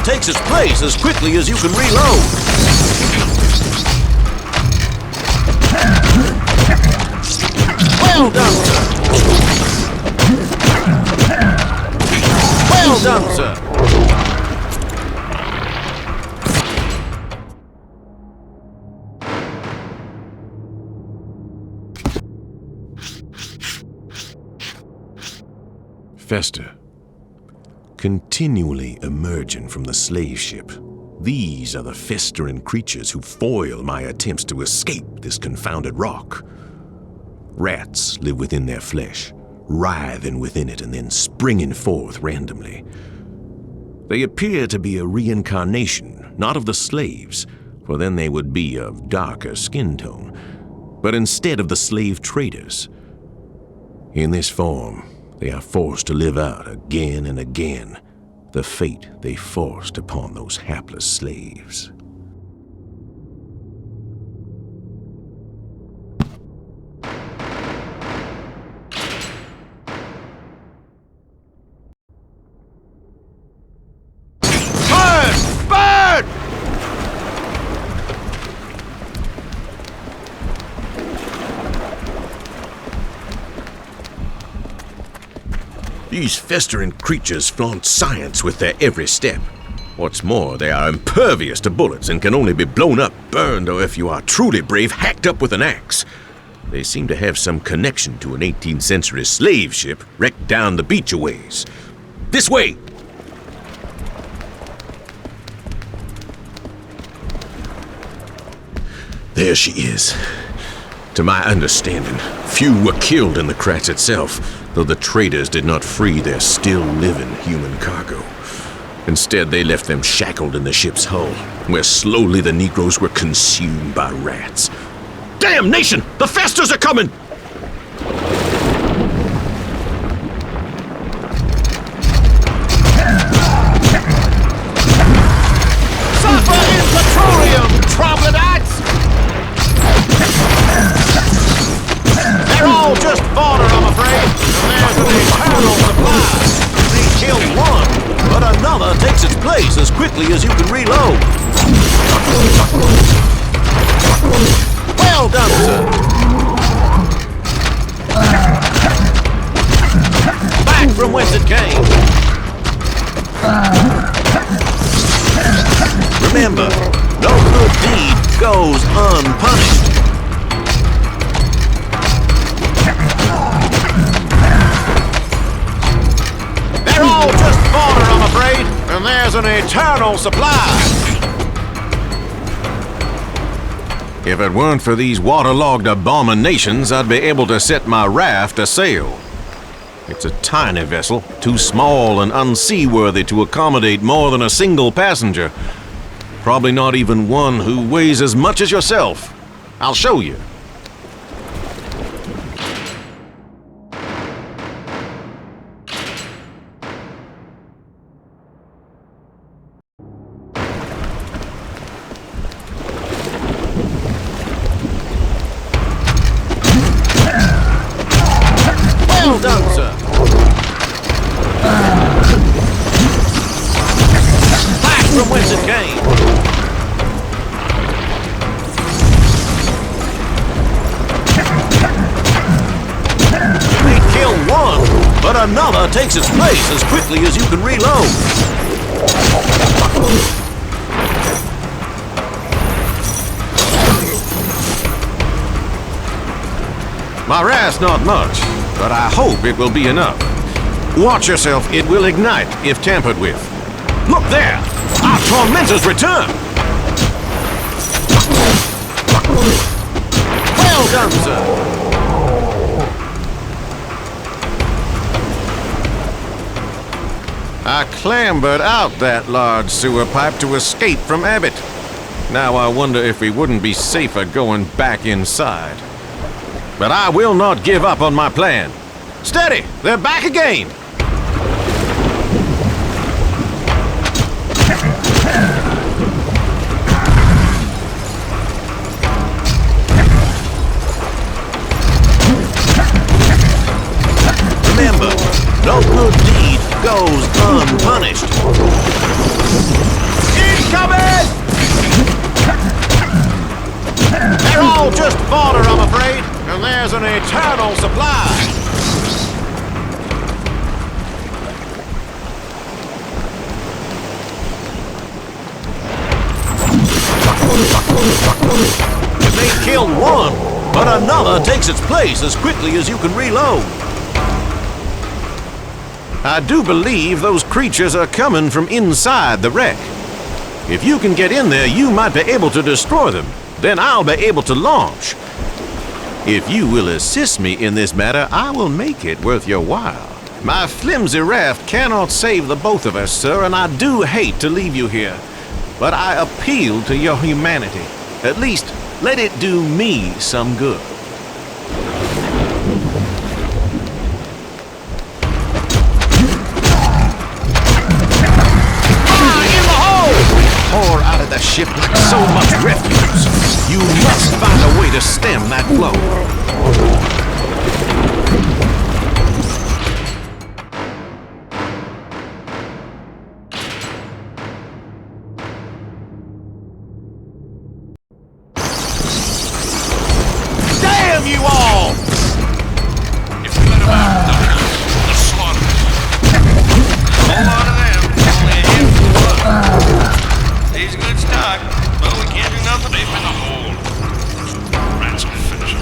Takes its place as quickly as you can reload. Well done, sir. Well done, sir. Fester. Continually emerging from the slave ship, these are the festering creatures who foil my attempts to escape this confounded rock. Rats live within their flesh, writhing within it and then springing forth randomly. They appear to be a reincarnation, not of the slaves, for then they would be of darker skin tone, but instead of the slave traders. In this form, they are forced to live out again and again the fate they forced upon those hapless slaves. These festering creatures flaunt science with their every step. What's more, they are impervious to bullets and can only be blown up, burned, or if you are truly brave, hacked up with an axe. They seem to have some connection to an 18th century slave ship wrecked down the beach a ways. This way! There she is. To my understanding, few were killed in the crash itself, though the traders did not free their still-living human cargo. Instead, they left them shackled in the ship's hull, where slowly the Negroes were consumed by rats. Damnation! The Festers are coming! Suffer in petroleum, troglodytes! They're all just fodder, I'm afraid. And there's an eternal supply. They kill one, but another takes its place as quickly as you can reload. Well done, sir. Back from whence it came. Remember, no good deed goes unpunished. They're all just fodder, I'm afraid, and there's an eternal supply. If it weren't for these waterlogged abominations, I'd be able to set my raft a sail. It's a tiny vessel, too small and unseaworthy to accommodate more than a single passenger. Probably not even one who weighs as much as yourself. I'll show you. Well done, sir. Back from whence it came. You may kill one, but another takes its place as quickly as you can reload. My raft's not much, but I hope it will be enough. Watch yourself, it will ignite if tampered with. Look there! Our tormentors return! Well done, sir! I clambered out that large sewer pipe to escape from Abbott. Now I wonder if we wouldn't be safer going back inside. But I will not give up on my plan. Steady! They're back again! Remember, no good deed goes unpunished. Incoming! They're all just fodder, I'm afraid, and there's an eternal supply. You may kill one, but another takes its place as quickly as you can reload. I do believe those creatures are coming from inside the wreck. If you can get in there, you might be able to destroy them. Then I'll be able to launch. If you will assist me in this matter, I will make it worth your while. My flimsy raft cannot save the both of us, sir, and I do hate to leave you here. But I appeal to your humanity. At least, let it do me some good. Pour out of the ship like so much refuse. You must find a way to stem that flow. Damn you all! If we let him out, the slaughter. Leave him in the hold. Rats will finish him.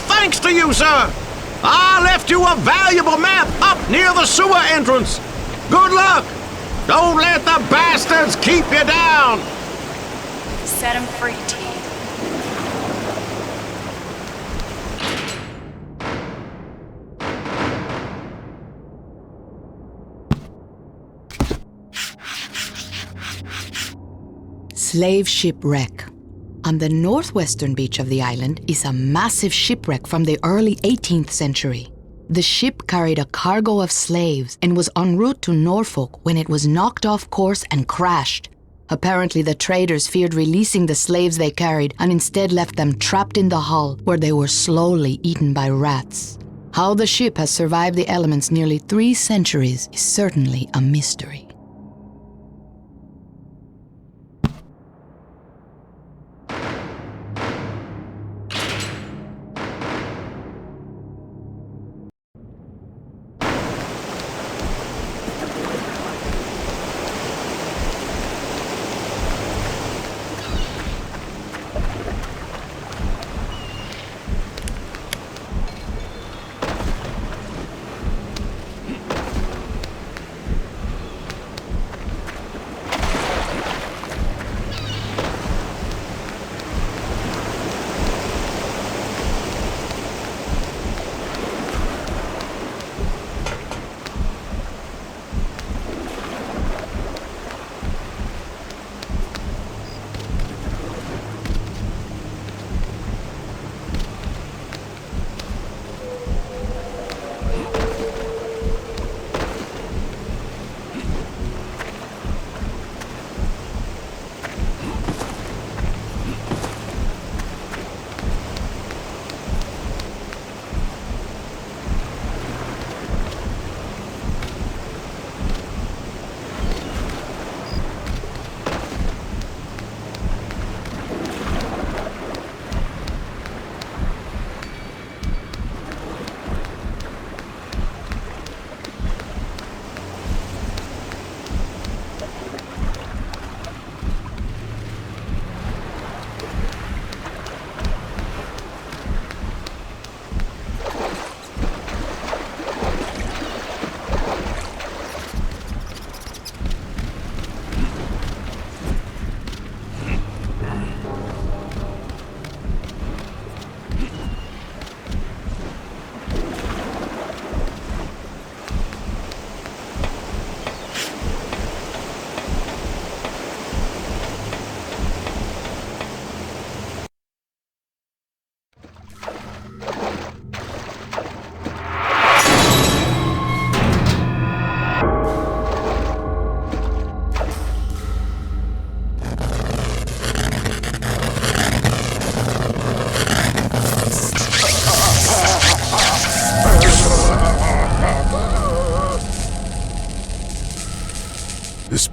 Thanks to you, sir. I left you a valuable map up near the sewer entrance. Good luck. Don't let the bastards keep you down. Set him free, T. Slave Shipwreck. On the northwestern beach of the island is a massive shipwreck from the early 18th century. The ship carried a cargo of slaves and was en route to Norfolk when it was knocked off course and crashed. Apparently, the traders feared releasing the slaves they carried and instead left them trapped in the hull where they were slowly eaten by rats. How the ship has survived the elements nearly 3 centuries is certainly a mystery.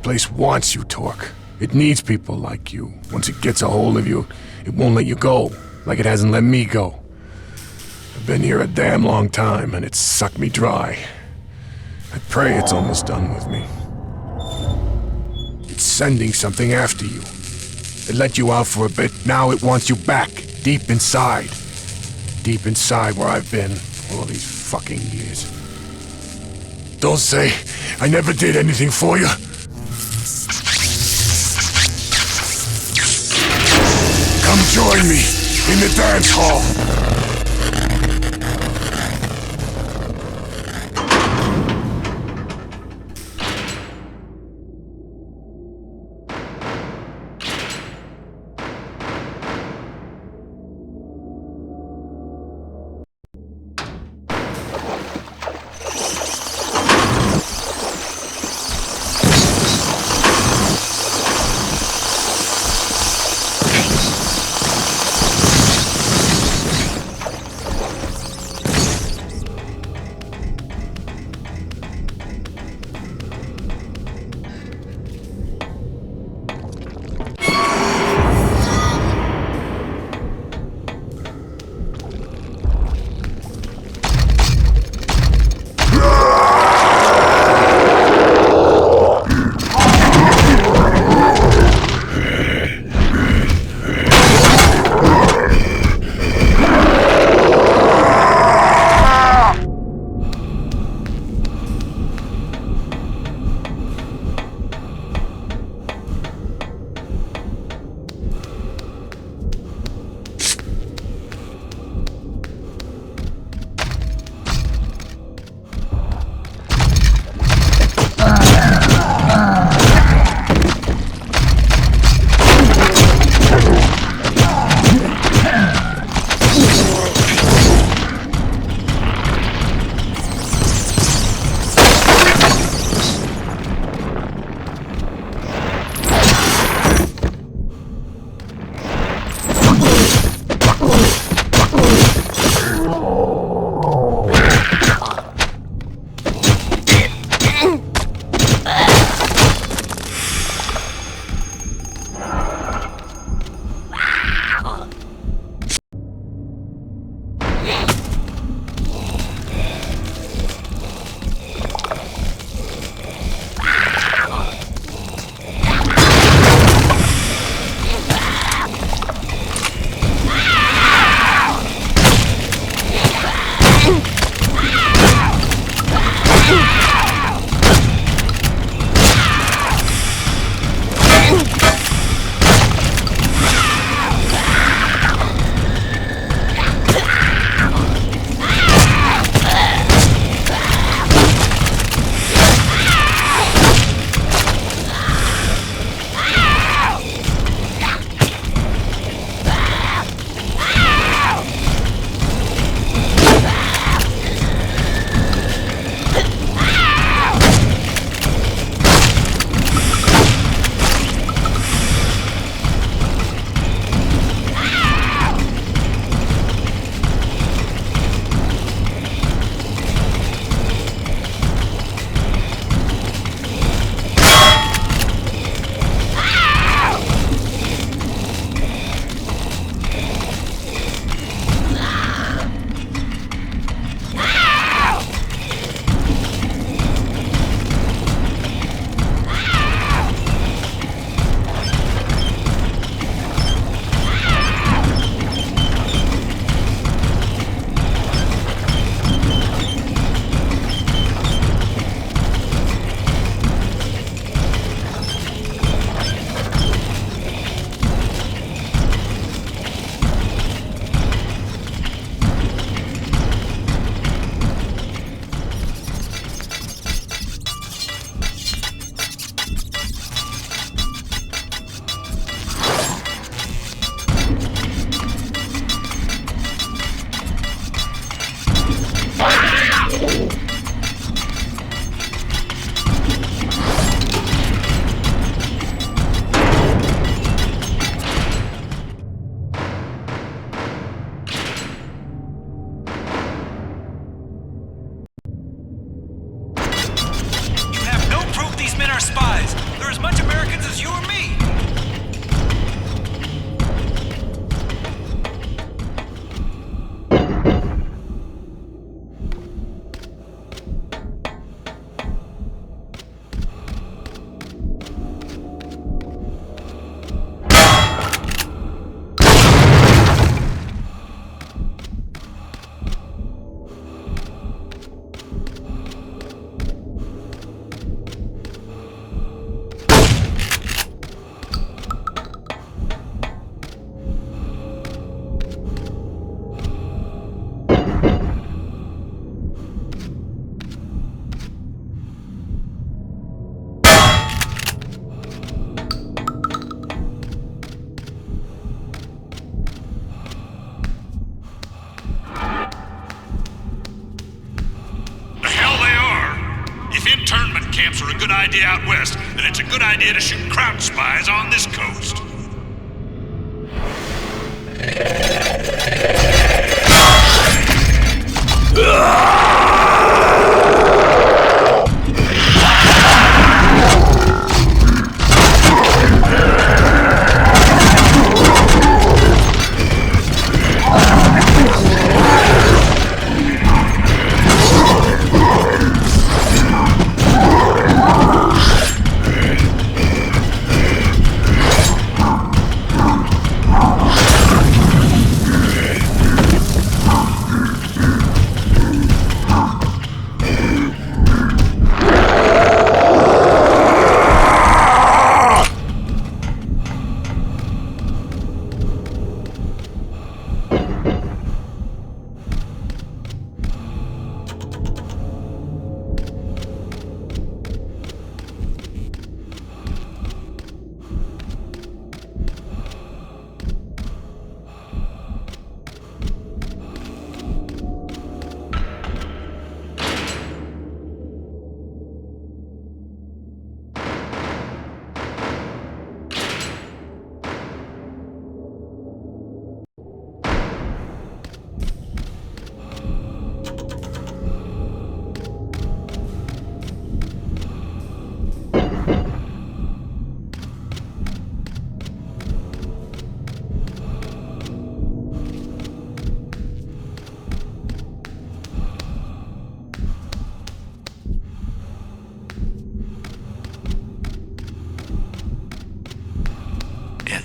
place wants you, Torque. It needs people like you. Once it gets a hold of you, it won't let you go, like it hasn't let me go. I've been here a damn long time, and it's sucked me dry. I pray it's almost done with me. It's sending something after you. It let you out for a bit, now it wants you back, deep inside. Deep inside where I've been all these fucking years. Don't say I never did anything for you. Come join me in the dance hall. anarchy out west, then it's a good idea to shoot crouch spies on this coast.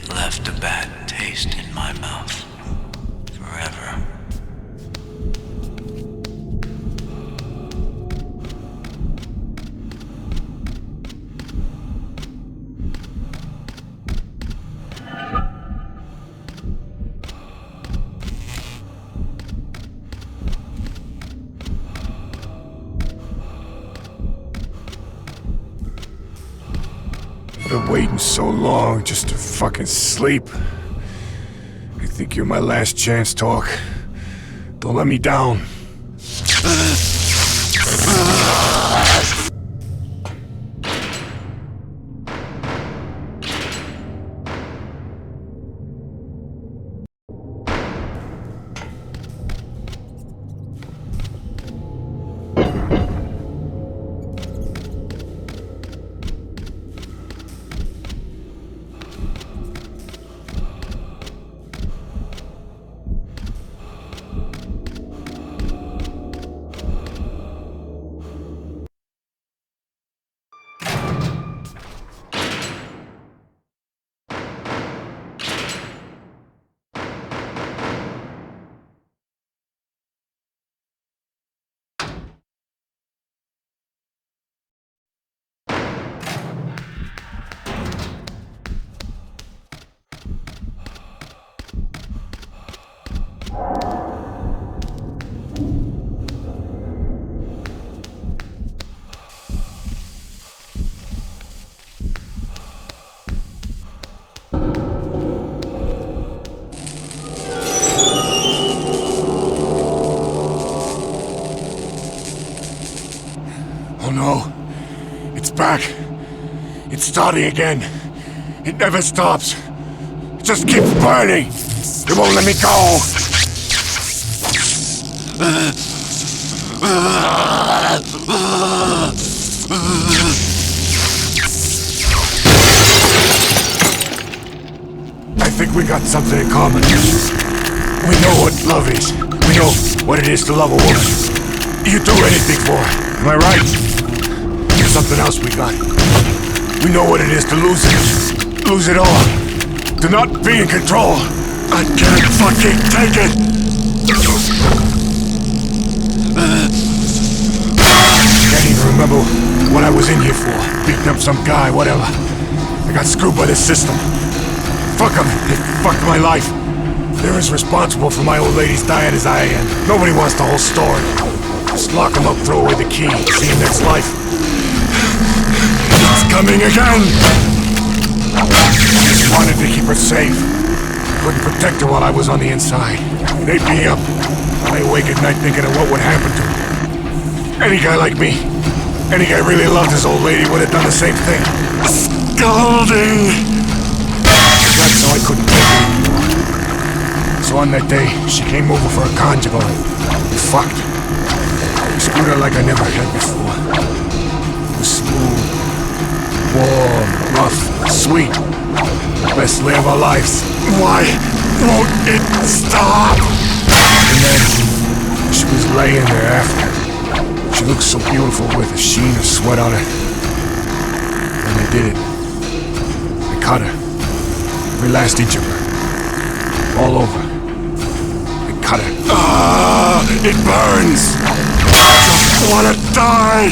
Left a bad taste in my mouth forever. I've been waiting so long just to fucking sleep. I think you're my last chance, Talk. Don't let me down. No. It's back. It's starting again. It never stops. It just keeps burning. It won't let me go. I think we got something in common. We know what love is. We know what it is to love a woman. You'd do anything for her. Am I right? There's something else we got. We know what it is to lose it. Lose it all. To not be in control. I can't fucking take it. Can't even remember what I was in here for. Beating up some guy, whatever. I got screwed by this system. Fuck them. They fucked my life. They're as responsible for my old lady's diet as I am. Nobody wants the whole story. Just lock them up, throw away the key, see him next life. It's coming again! Just wanted to keep her safe. Couldn't protect her while I was on the inside. They'd be up. I awake at night thinking of what would happen to her. Any guy like me. Any guy really loved his old lady would have done the same thing. Scalding! Got so I couldn't take it anymore. So on that day, she came over for a conjugal and we fucked. We screwed her like I never had before. It was smooth, warm, rough, sweet. The best lay of our lives. Why won't it stop? And then, she was laying there after. She looked so beautiful with a sheen of sweat on her. And they did it. They cut her. Every last inch of her. All over. They cut her. Ah! It burns! I just wanna die!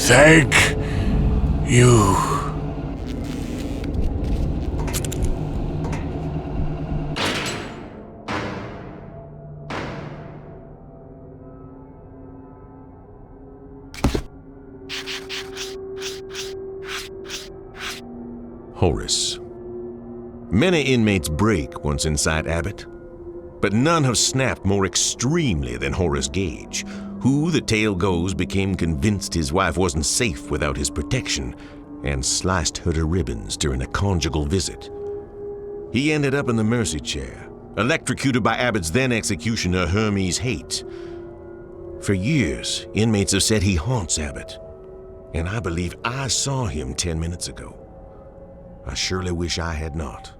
Thank you. Horace. Many inmates break once inside Abbott, but none have snapped more extremely than Horace Gage, who, the tale goes, became convinced his wife wasn't safe without his protection and sliced her to ribbons during a conjugal visit. He ended up in the mercy chair, electrocuted by Abbott's then executioner Hermes Haight. For years, inmates have said he haunts Abbott, and I believe I saw him 10 minutes ago. I surely wish I had not.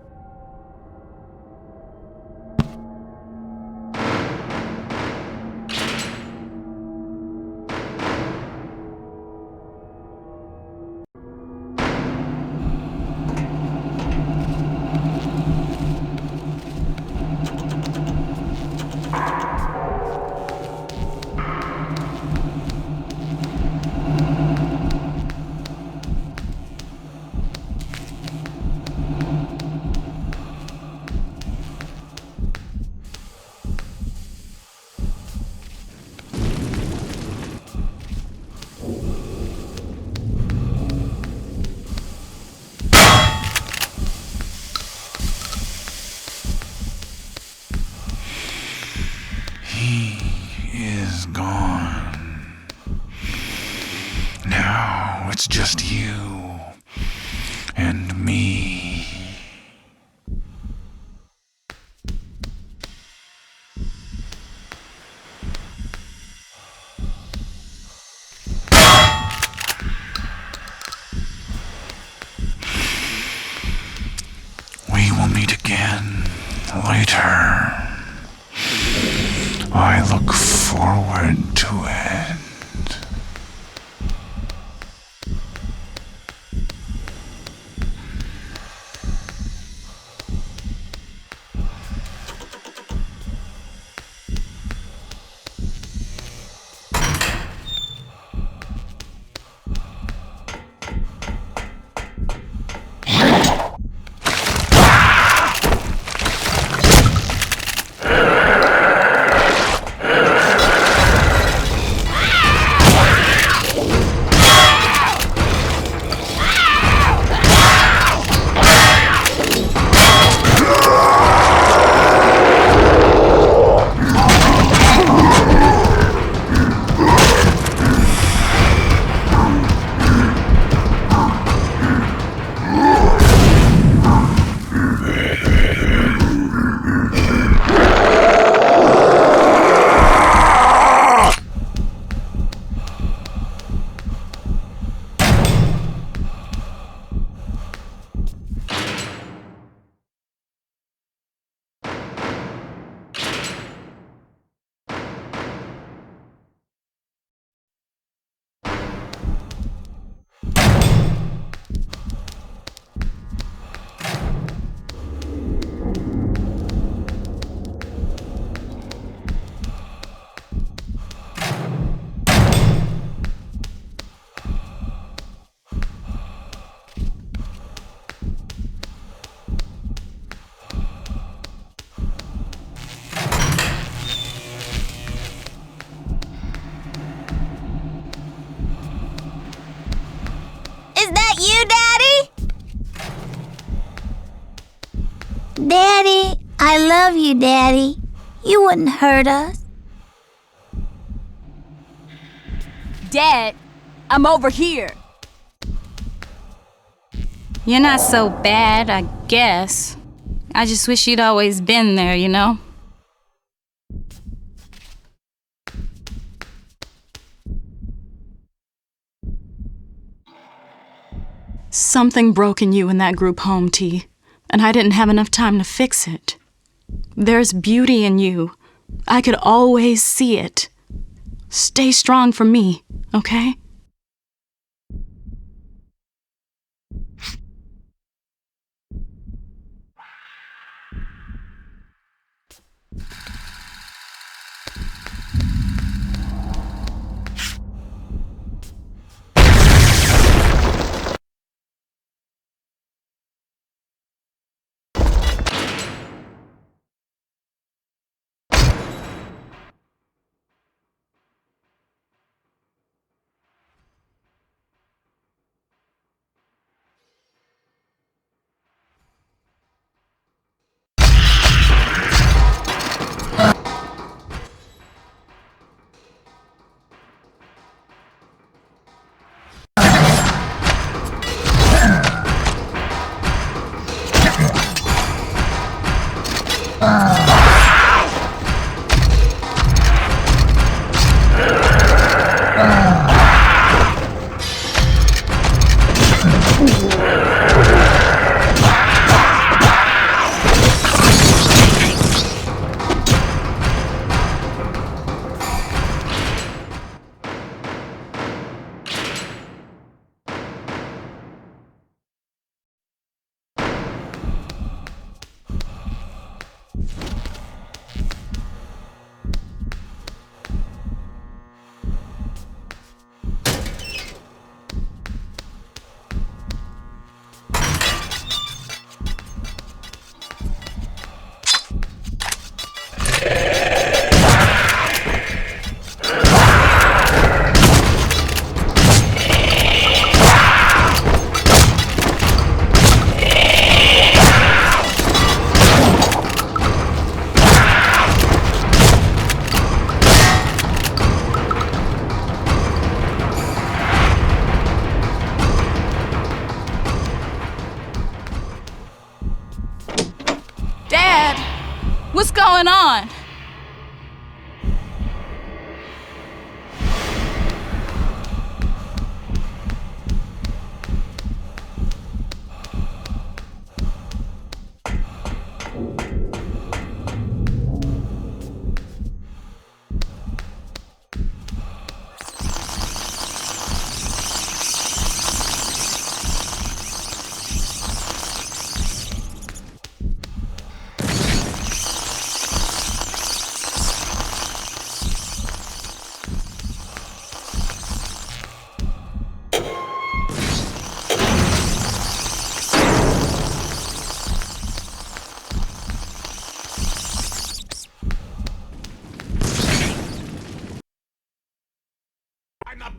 It's just you and me. We will meet again later. I look forward to it. Daddy, I love you, Daddy. You wouldn't hurt us. Dad, I'm over here. You're not so bad, I guess. I just wish you'd always been there, you know? Something broke in you in that group home, T, and I didn't have enough time to fix it. There's beauty in you. I could always see it. Stay strong for me, okay? What's going on?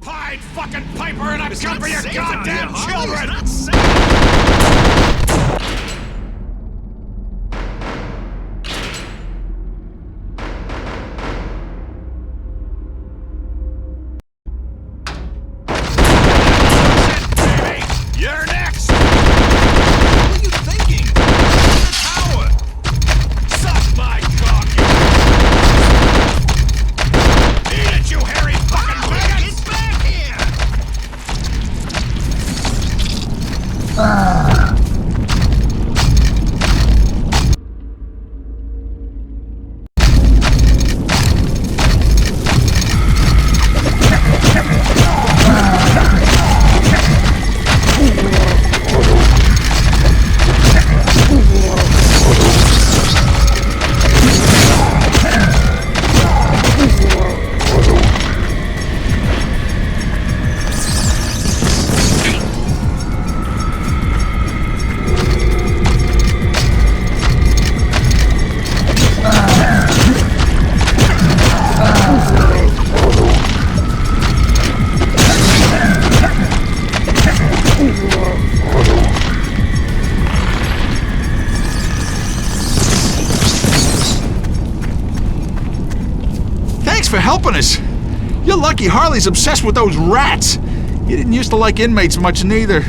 Pied fucking Piper, and I've come for your goddamn children! You're next! What are you thinking? In the tower! Suck my cock, you! Eat it, you hairy fucking maggot! Get back here! for helping us. You're lucky Harley's obsessed with those rats. He didn't used to like inmates much neither.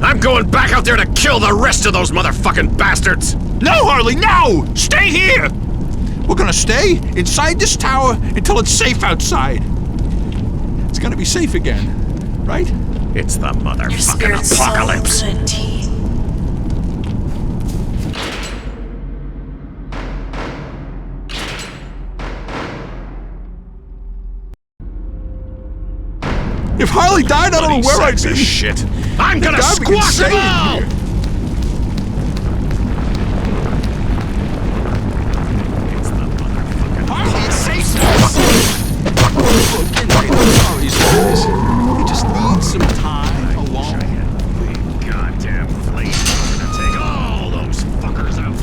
I'm going back out there to kill the rest of those motherfucking bastards! No, Harley, no! Stay here! We're gonna stay inside this tower until it's safe outside. It's gonna be safe again, right? It's the motherfucking apocalypse. So good, T. If Harley died, I don't know where I'd be. Shit. I'm gonna squash them all! It's the motherfucking Harley, it's safe now. He just needs some time alone. goddamn flamethrower to take all those fuckers out.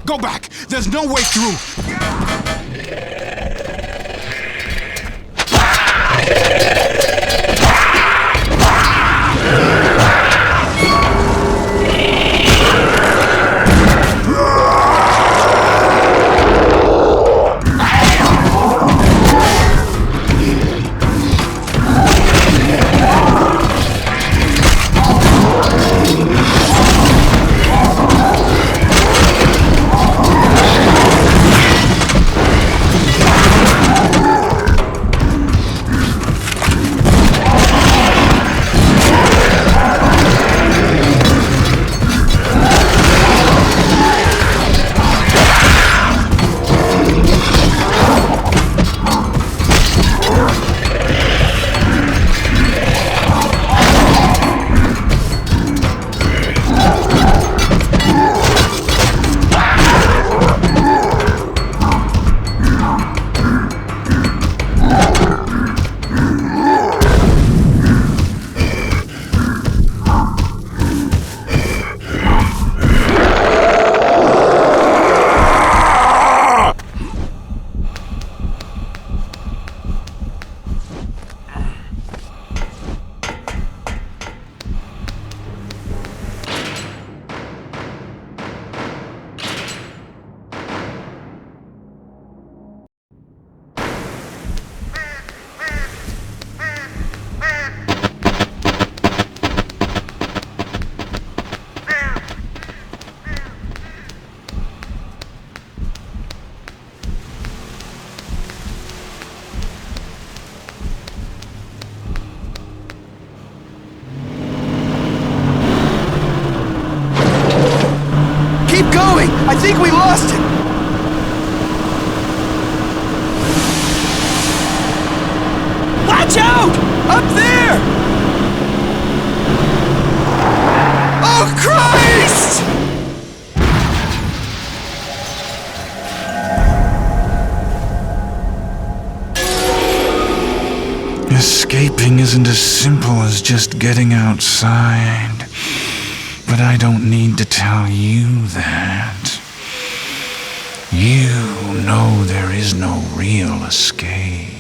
Go back! There's no way through! think we lost it! Watch out! Up there! Oh, Christ! Escaping isn't as simple as just getting outside. But I don't need to tell you that. You know there is no real escape.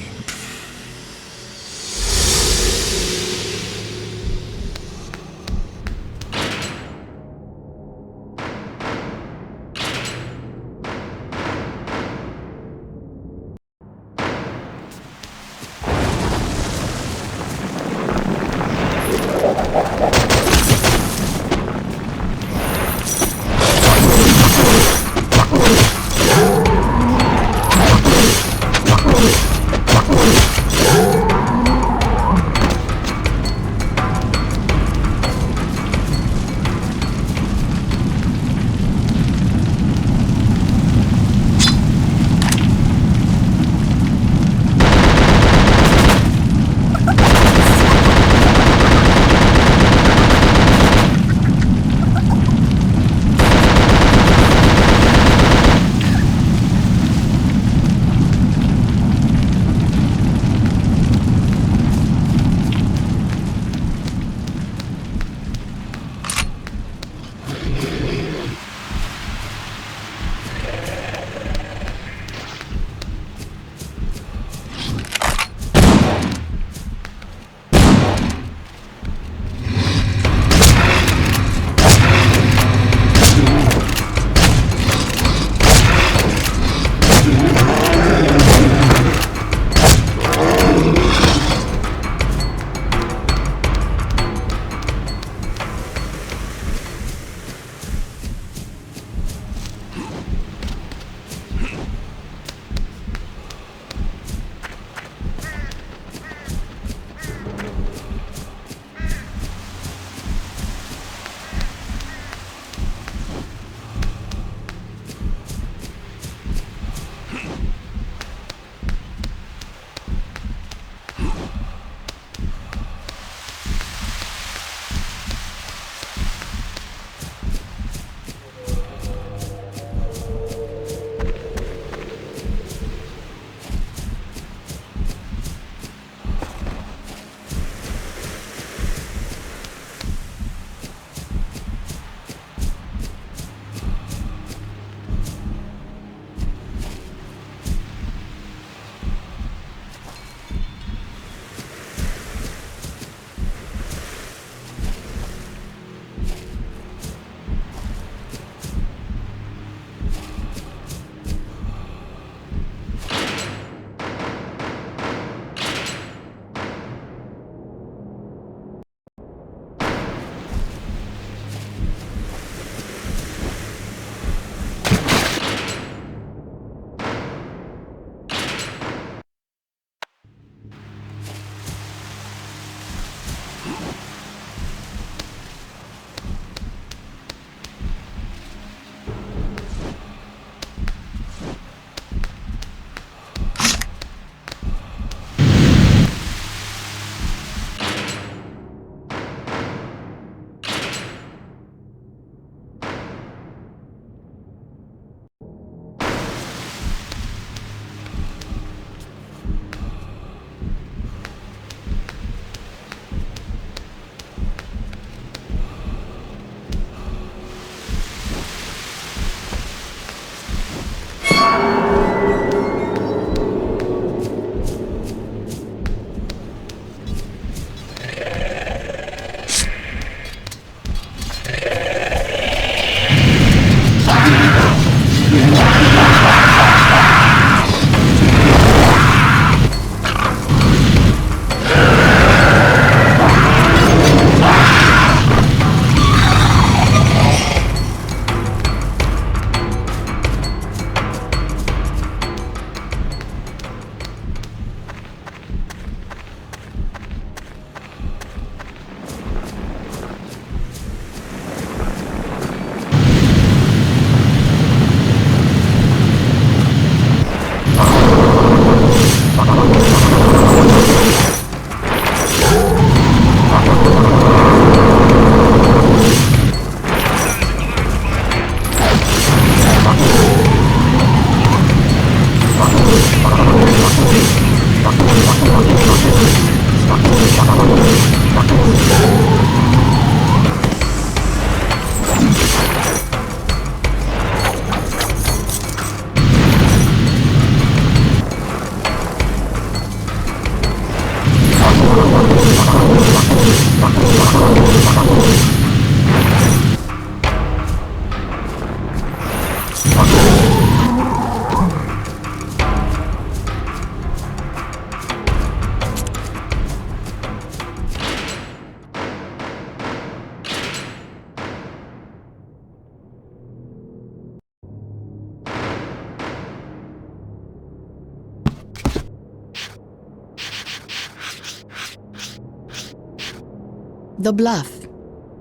The Bluff.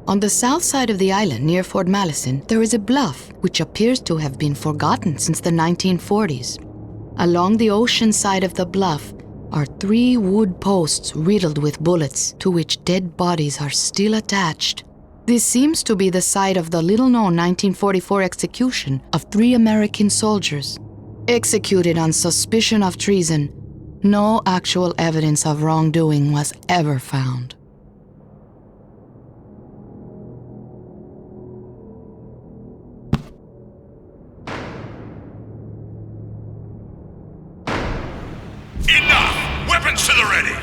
On the south side of the island near Fort Malison, there is a bluff which appears to have been forgotten since the 1940s. Along the ocean side of the bluff are 3 wood posts riddled with bullets to which dead bodies are still attached. This seems to be the site of the little-known 1944 execution of 3 American soldiers. Executed on suspicion of treason, no actual evidence of wrongdoing was ever found. Enough! Weapons to the ready!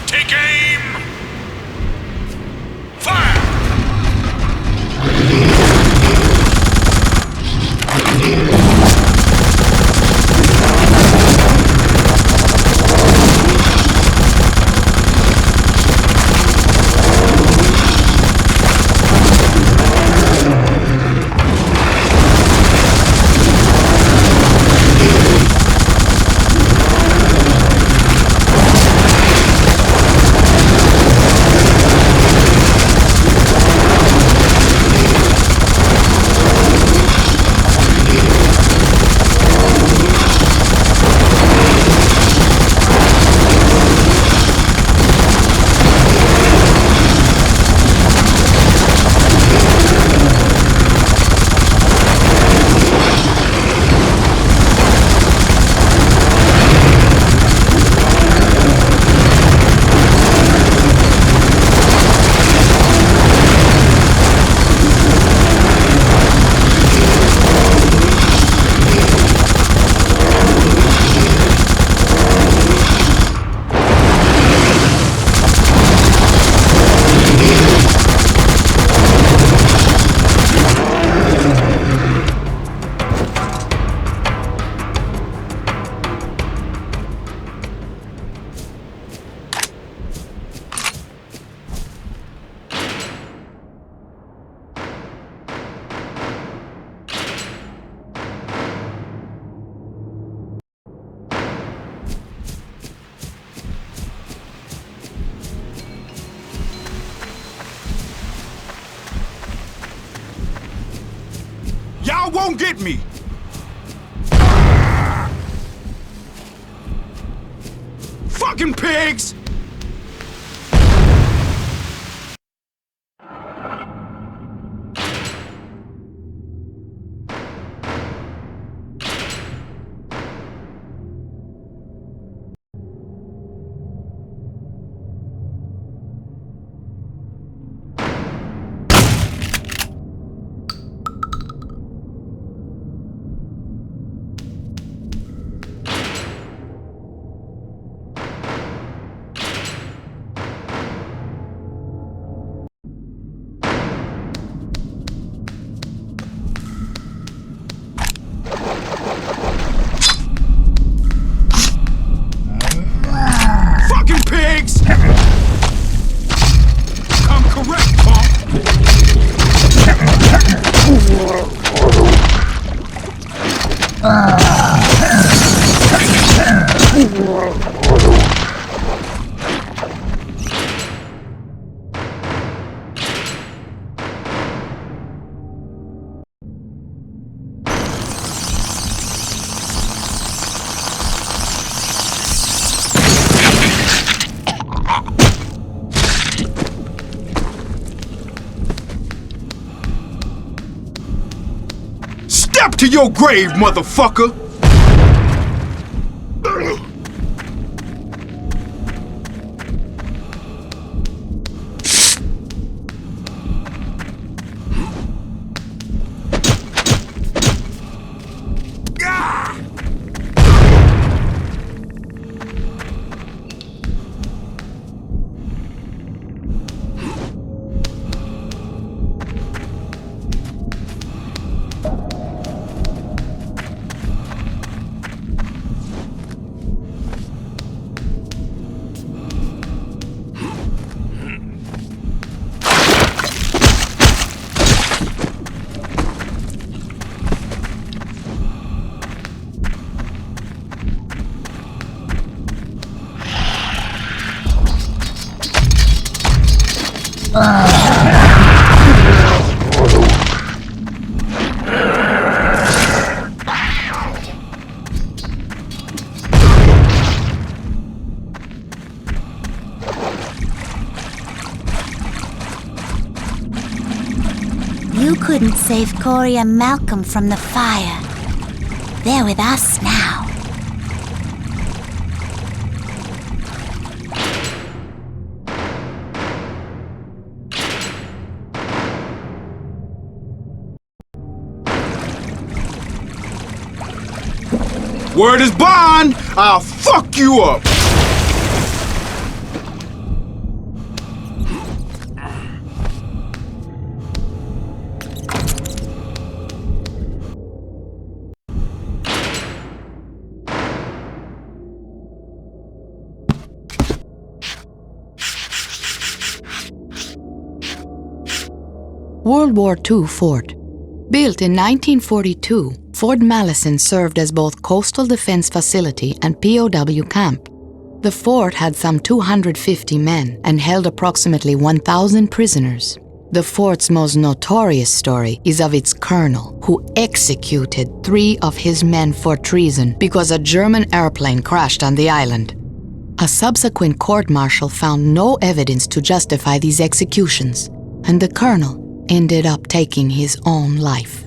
Take aim! Fire! Y'all won't get me! Fucking pigs! Step to your grave, motherfucker! You couldn't save Quarry and Malcolm from the fire. They're with us now. Word is bond! I'll fuck you up! World War II fort. Built in 1942, Fort Malison served as both coastal defense facility and POW camp. The fort had some 250 men and held approximately 1,000 prisoners. The fort's most notorious story is of its colonel, who executed 3 of his men for treason because a German airplane crashed on the island. A subsequent court-martial found no evidence to justify these executions, and the colonel ended up taking his own life.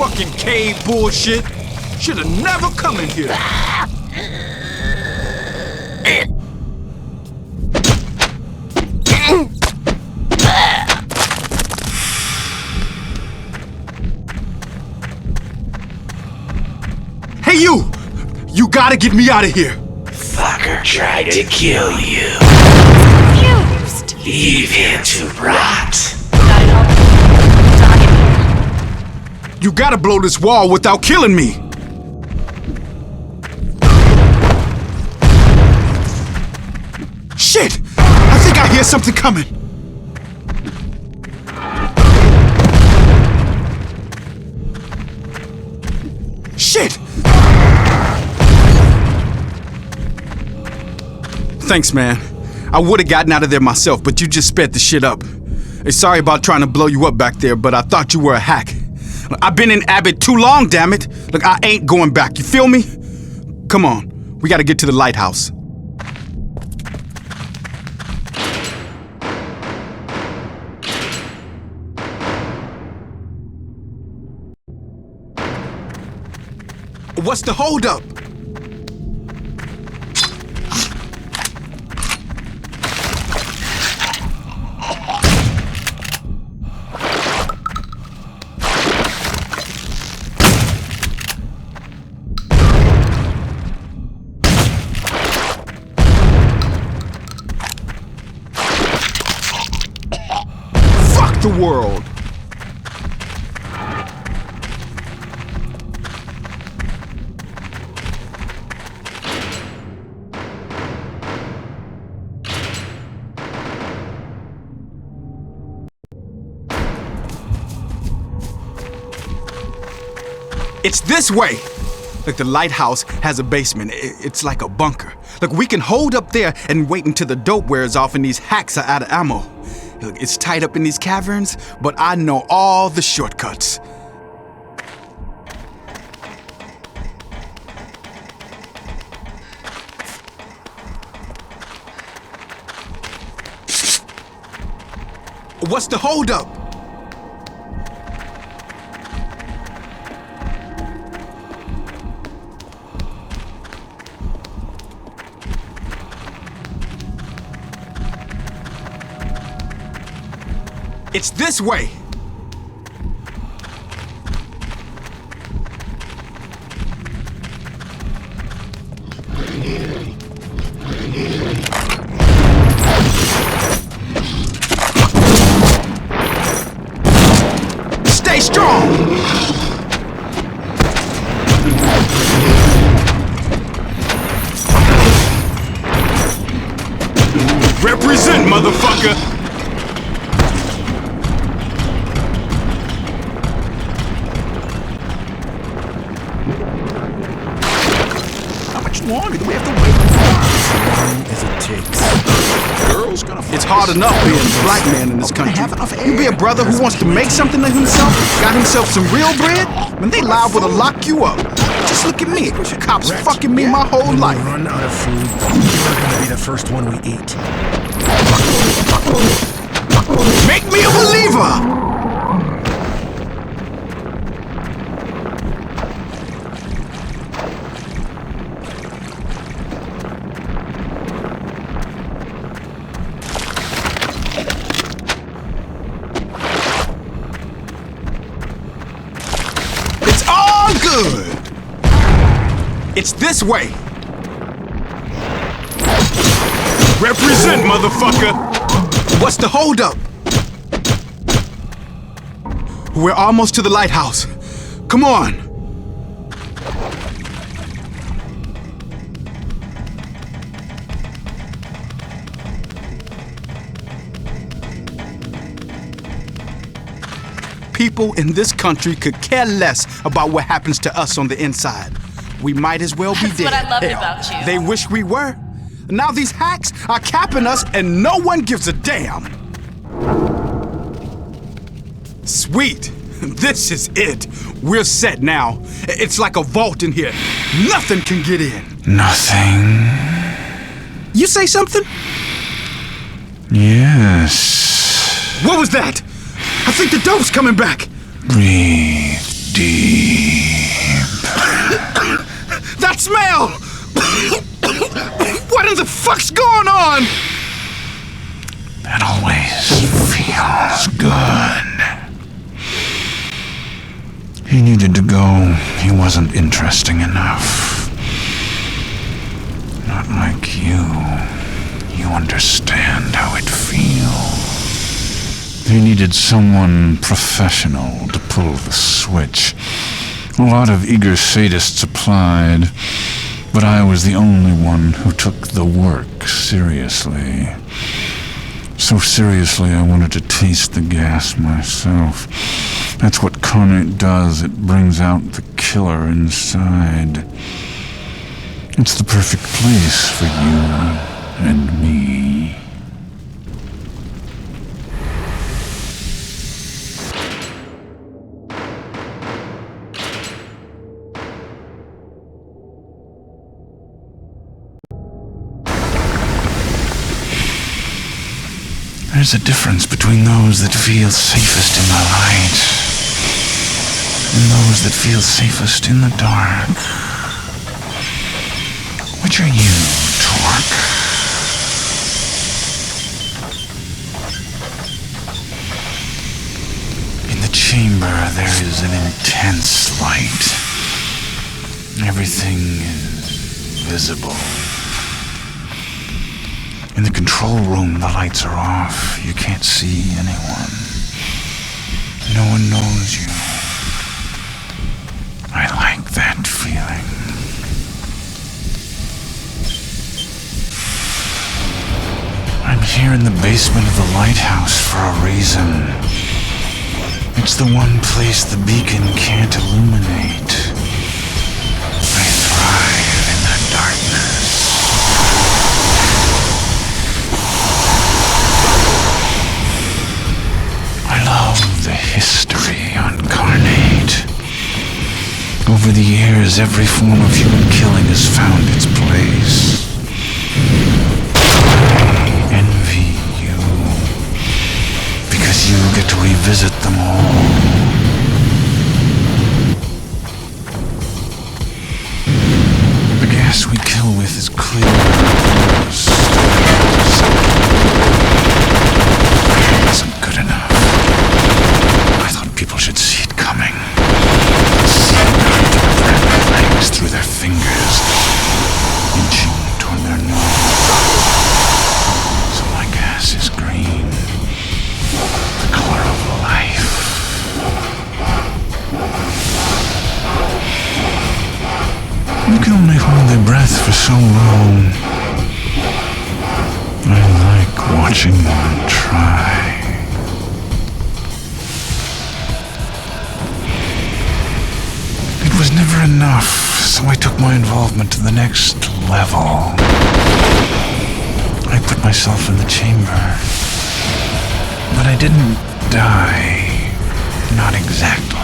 fucking cave bullshit. Should've never come in here. Hey, you! You gotta get me out of here. Fucker tried to kill you. Refused. Leave him to rot. You gotta blow this wall without killing me. Shit! I think I hear something coming. Shit! Thanks, man. I would've gotten out of there myself, but you just sped the shit up. Hey, sorry about trying to blow you up back there, but I thought you were a hack. I've been in Abbott too long, damn it. Look, I ain't going back, you feel me? Come on, we gotta get to the lighthouse. What's the holdup? Fuck the world! It's this way! Look, the lighthouse has a basement. It's like a bunker. Look, we can hold up there and wait until the dope wears off and these hacks are out of ammo. Look, it's tight up in these caverns, but I know all the shortcuts. What's the holdup? It's this way! Stay strong! Represent, motherfucker! Longer do we have to wait? As long as it takes. Girl's gonna. It's hard enough being a black man in this country. You be a brother who wants to make something of himself, got himself some real bread, and they liable to lock you up. Just look at me. Cops fucking me my whole life. Run out of food. You're gonna be the first one we eat. Make me a believer! Good. It's this way. Represent, motherfucker. What's the holdup? We're almost to the lighthouse. Come on. People in this country could care less about what happens to us on the inside. We might as well be dead. That's what I loved about you. They wish we were. Now these hacks are capping us and no one gives a damn. Sweet. This is it. We're set now. It's like a vault in here. Nothing can get in. Nothing. You say something? Yes. What was that? I think the dope's coming back. Breathe deep. the fuck's going on? That always feels good. He needed to go. He wasn't interesting enough. Not like you. You understand how it feels. He needed someone professional to pull the switch. A lot of eager sadists applied, but I was the only one who took the work seriously. So seriously, I wanted to taste the gas myself. That's what carnate does. It brings out the killer inside. It's the perfect place for you and me. There's a difference between those that feel safest in the light and those that feel safest in the dark. Which are you, Torque? In the chamber, there is an intense light. Everything is visible. In the control room, the lights are off. You can't see anyone. No one knows you. I like that feeling. I'm here in the basement of the lighthouse for a reason. It's the one place the beacon can't illuminate. I thrive in the darkness. I love the history on Carnate. Over the years, every form of human killing has found its place. I envy you, because you get to revisit them all. The gas we kill with is clear. It isn't good enough. I thought people should see it coming. See it run their legs through their fingers, inching toward their nose. So my gas is green, the color of life. You can only hold their breath for so long. I like watching them try. It was never enough, so I took my involvement to the next level. I put myself in the chamber, but I didn't die. Not exactly.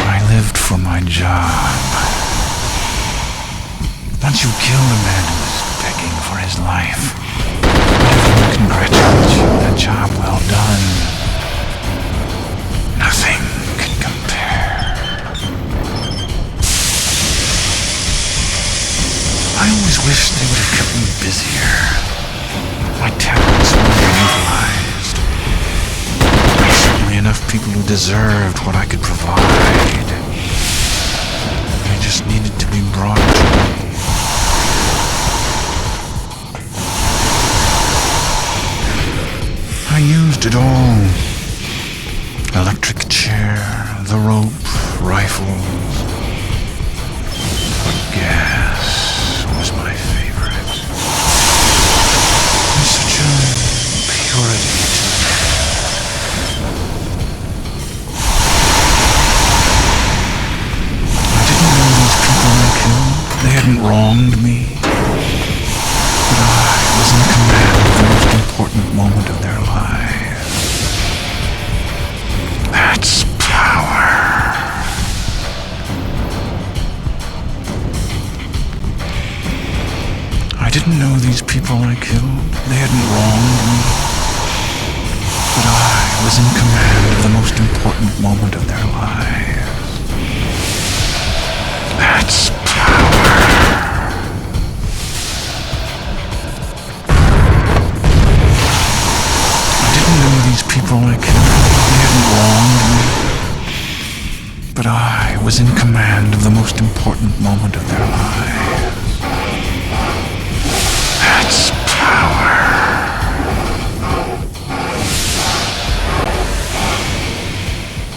I lived for my job. Once you kill a man who is begging for his life, everyone congratulates you on a job well done. Nothing can compare. I always wished they would have kept me busier. My talents were utilized. Certainly enough people who deserved what I could provide. They just needed to be brought to me. I used it all. Electric chair, the rope, rifles. But gas was my favorite. There's such a purity to it. I didn't know these people I killed. They hadn't wronged me. But I was in command of the most important moment of their lives. That's power. I didn't know these people I killed. They hadn't wronged me. But I was in command of the most important moment of their lives. That's power. I didn't know these people I killed. They hadn't wronged me. But I was in command of the most important moment of their lives. That's power.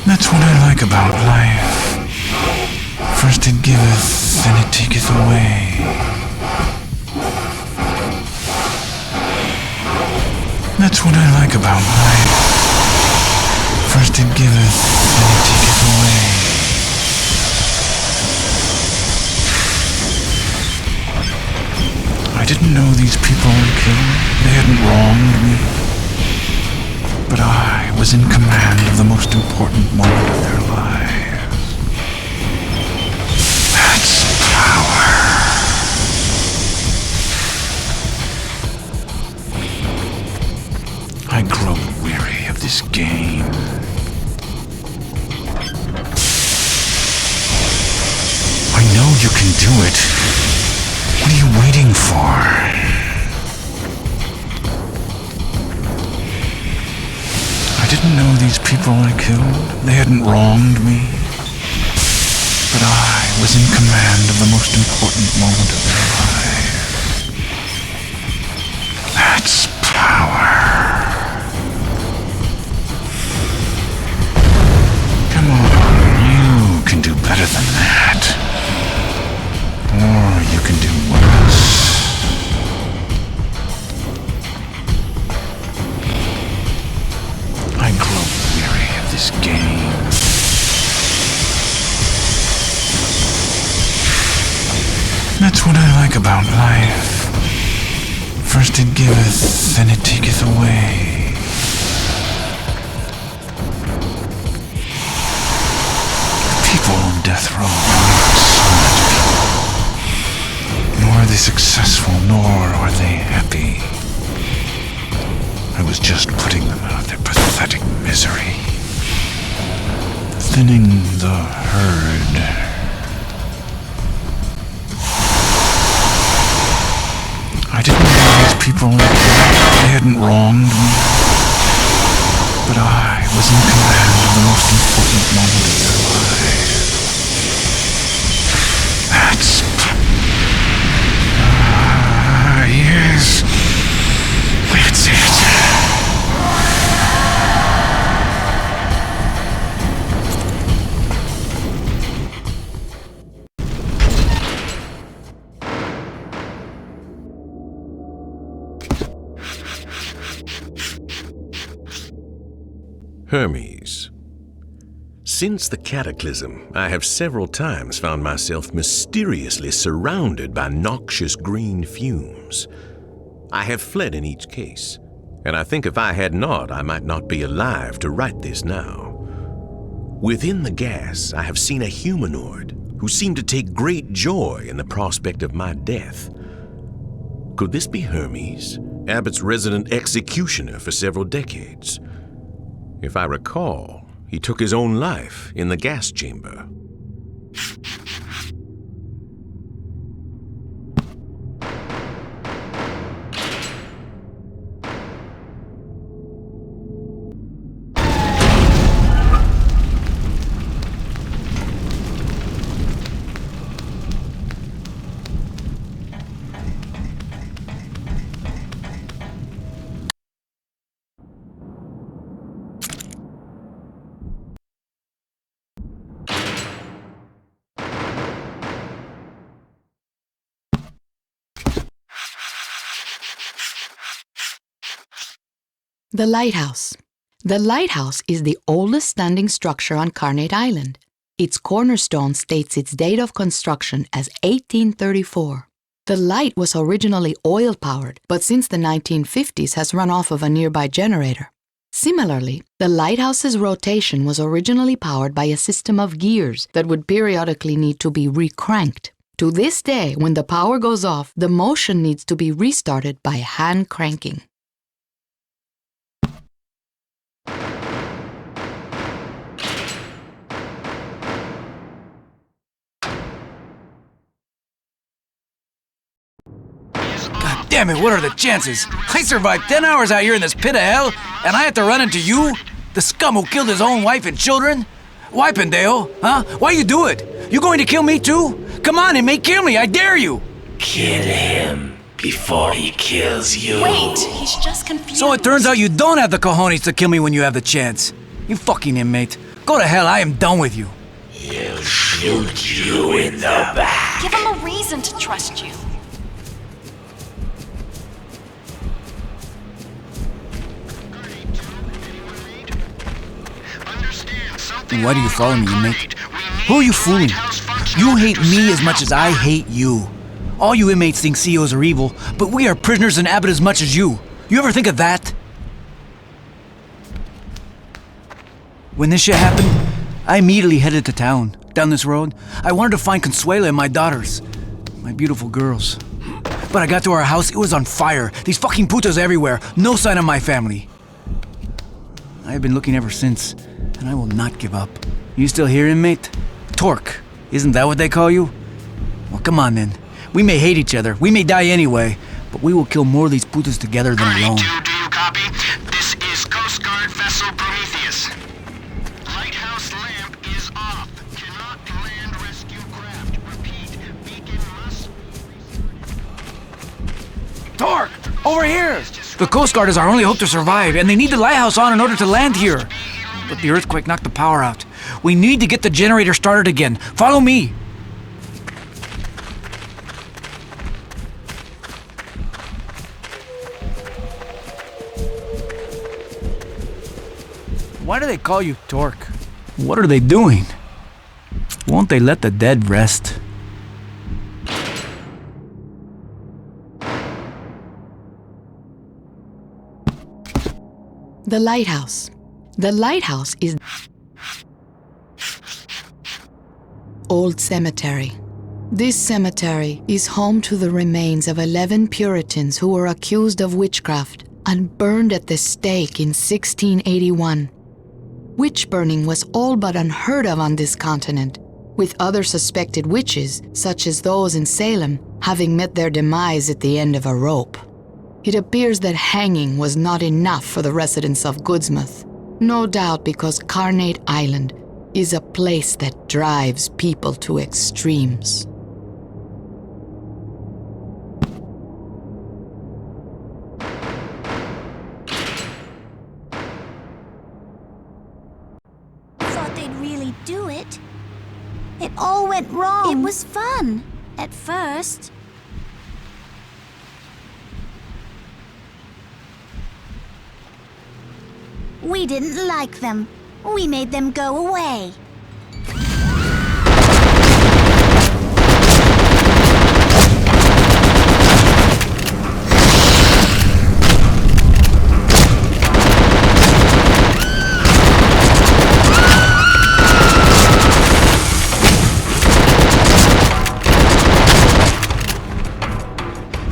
That's what I like about life. First it giveth, then it taketh away. That's what I like about life. First it giveth, then it taketh away. I didn't know these people I killed. They hadn't wronged me. But I was in command of the most important moment of their lives. That's power. I grow weary of this game. I know you can do it. What are you waiting for? I didn't know these people I killed. They hadn't wronged me. But I was in command of the most important moment of their lives. That's power. Come on, you can do better than that. Or you can do worse. I grow weary of this game. That's what I like about life. First it giveth, then it taketh away. The people on death row are so much people. Nor are they successful, nor are they happy. I was just putting them out of their pathetic misery. Thinning the herd. I didn't know these people I killed. They hadn't wronged me. But I was in command of the most important moment of their lives. That's... yes. That's it. Hermes. Since the cataclysm, I have several times found myself mysteriously surrounded by noxious green fumes. I have fled in each case, and I think if I had not, I might not be alive to write this now. Within the gas, I have seen a humanoid who seemed to take great joy in the prospect of my death. Could this be Hermes, Abbott's resident executioner for several decades? If I recall, he took his own life in the gas chamber. The lighthouse. The lighthouse is the oldest standing structure on Carnate Island. Its cornerstone states its date of construction as 1834. The light was originally oil-powered, but since the 1950s has run off of a nearby generator. Similarly, the lighthouse's rotation was originally powered by a system of gears that would periodically need to be recranked. To this day, when the power goes off, the motion needs to be restarted by hand cranking. Damn it, what are the chances? I survived 10 hours out here in this pit of hell, and I had to run into you? The scum who killed his own wife and children? Why, Pendejo? Huh? Why you do it? You going to kill me too? Come on, inmate, kill me, I dare you! Kill him before he kills you. Wait, he's just confused. So it turns out you don't have the cojones to kill me when you have the chance. You fucking inmate. Go to hell, I am done with you. He'll shoot you in the back. Give him a reason to trust you. Why do you follow me, inmate? Who are you fooling? You hate me as much as I hate you. All you inmates think CEOs are evil, but we are prisoners in Abbott as much as you. You ever think of that? When this shit happened, I immediately headed to town, down this road. I wanted to find Consuela and my daughters, my beautiful girls. But I got to our house, it was on fire. These fucking putas everywhere, no sign of my family. I have been looking ever since, and I will not give up. You still here, inmate? Torque, isn't that what they call you? Well, come on then. We may hate each other, we may die anyway, but we will kill more of these putas together than alone. Do you copy? This is Coast Guard vessel Prometheus. Lighthouse lamp is off. Cannot land rescue craft. Repeat, beacon must... Torque! Over here! The Coast Guard is our only hope to survive, and they need the lighthouse on in order to land here. But the earthquake knocked the power out. We need to get the generator started again. Follow me! Why do they call you Torque? What are they doing? Won't they let the dead rest? The lighthouse. The lighthouse is Old Cemetery. This cemetery is home to the remains of 11 Puritans who were accused of witchcraft and burned at the stake in 1681. Witch burning was all but unheard of on this continent, with other suspected witches, such as those in Salem, having met their demise at the end of a rope. It appears that hanging was not enough for the residents of Goodsmouth, no doubt because Carnate Island is a place that drives people to extremes. Thought they'd really do it. It all went wrong. It was fun at first. We didn't like them. We made them go away.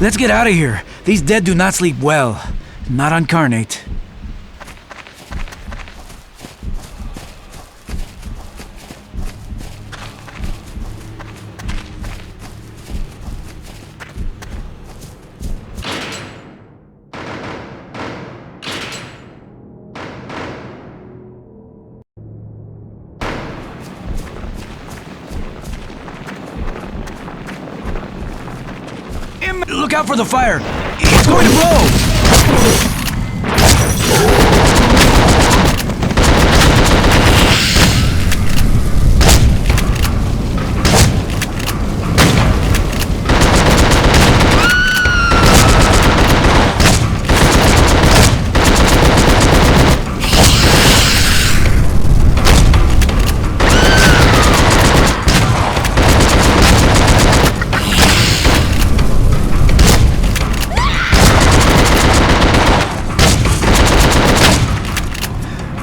Let's get out of here. These dead do not sleep well. Not on Carnate. Look out for the fire! It's going to blow!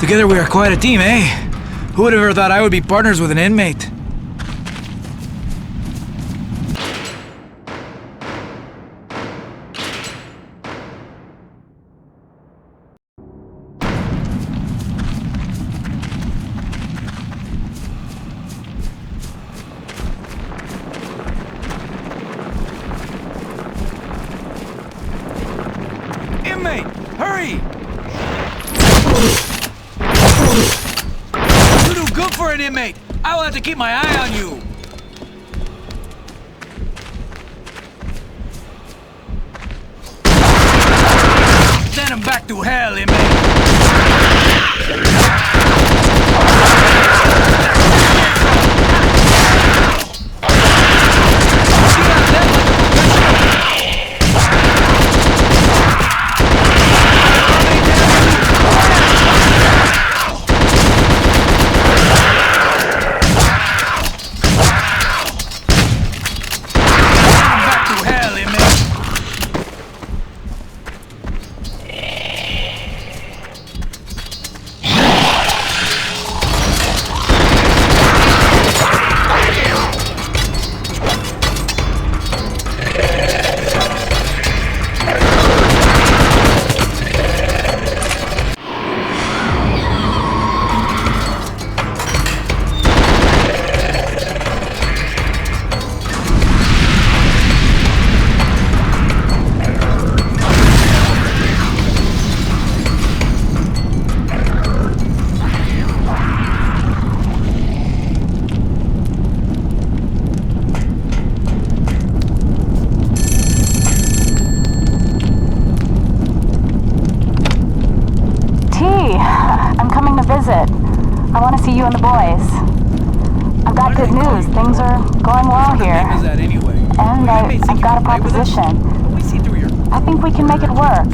Together we are quite a team, eh? Who would have ever thought I would be partners with an inmate? Hurry! You do good for an inmate. I will have to keep my eye on you. Send him back to hell, inmate. I want to see you and the boys. I've got good news. Things are going well here. What is that anyway? And I've got a proposition. I think we can make it work.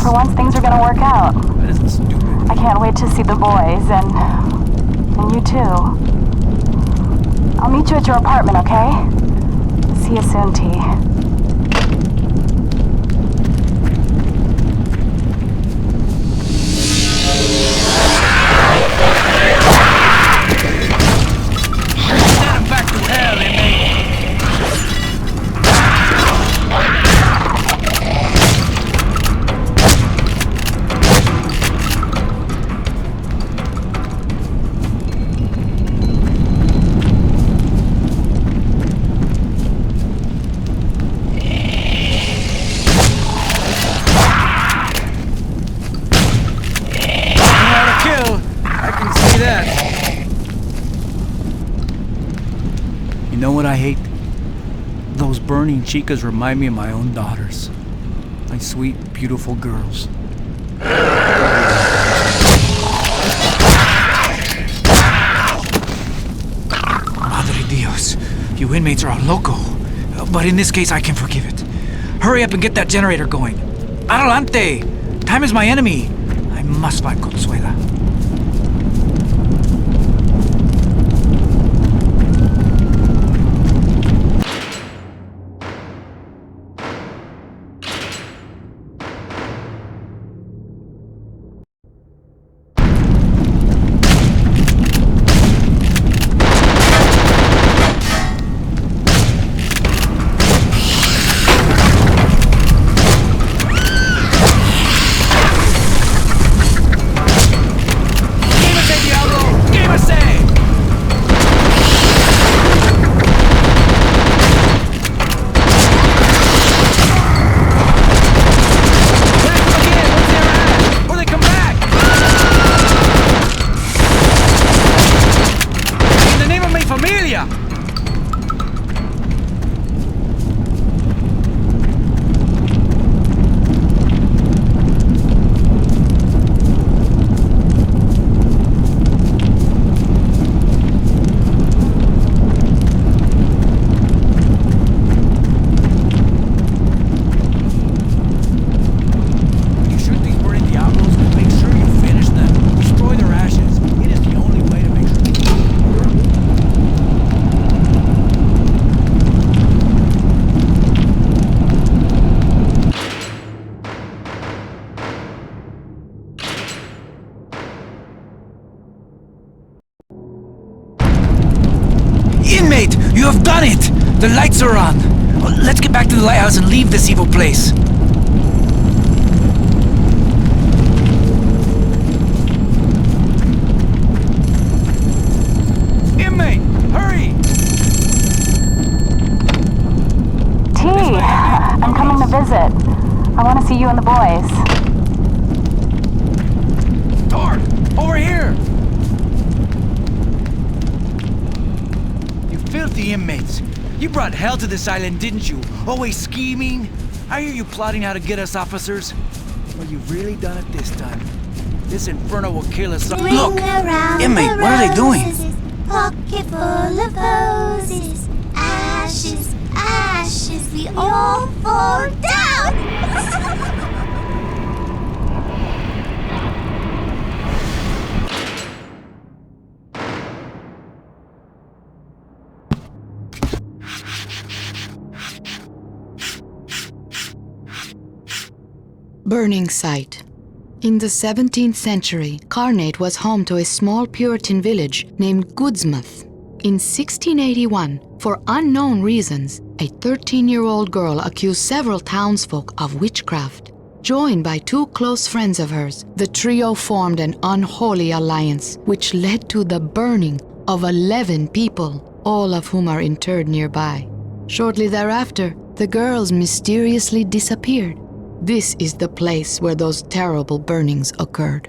For once, things are going to work out. I can't wait to see the boys, and you too. I'll meet you at your apartment, okay? See you soon, T. You know what I hate? Those burning chicas remind me of my own daughters. My sweet, beautiful girls. Madre Dios, you inmates are all loco. But in this case, I can forgive it. Hurry up and get that generator going. Adelante! Time is my enemy. I must find Consuela. Inmate, you have done it! The lights are on. Let's get back to the lighthouse and leave this evil place. Inmate, hurry! T, I'm coming to visit. I want to see you and the boys. You brought hell to this island, didn't you? Always scheming. I hear you plotting how to get us, officers. Well, you've really done it this time. This inferno will kill us. Look! Inmate, what are they doing? Pocket full of roses. Ashes, ashes, we all fall down. Burning site. In the 17th century, Carnate was home to a small Puritan village named Goodsmouth. In 1681, for unknown reasons, a 13-year-old girl accused several townsfolk of witchcraft. Joined by two close friends of hers, the trio formed an unholy alliance, which led to the burning of 11 people, all of whom are interred nearby. Shortly thereafter, the girls mysteriously disappeared. This is the place where those terrible burnings occurred.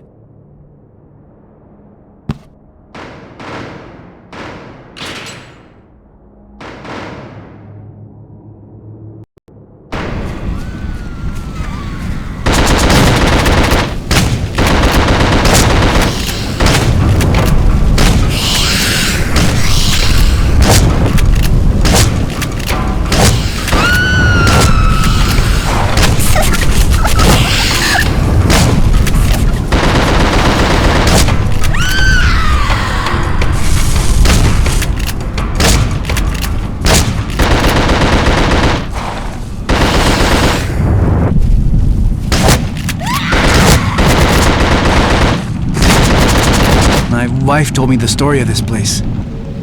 My wife told me the story of this place.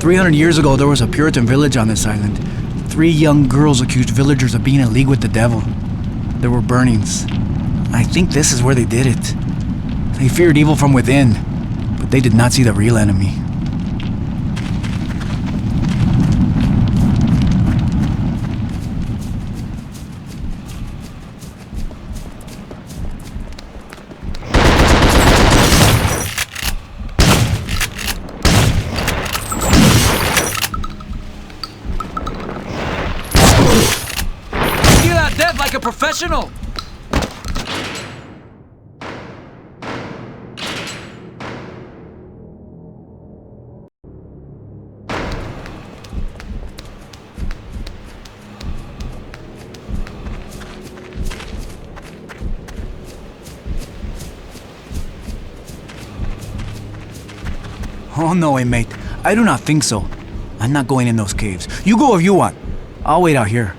300 years ago, there was a Puritan village on this island. 3 young girls accused villagers of being in league with the devil. There were burnings. I think this is where they did it. They feared evil from within, but they did not see the real enemy. Like a professional! Oh no, inmate. I do not think so. I'm not going in those caves. You go if you want. I'll wait out here.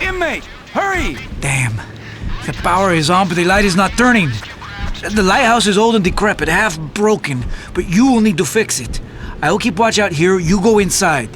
Inmate, hurry! Damn. The power is on, but the light is not turning. The lighthouse is old and decrepit, half broken, but you will need to fix it. I will keep watch out here, you go inside.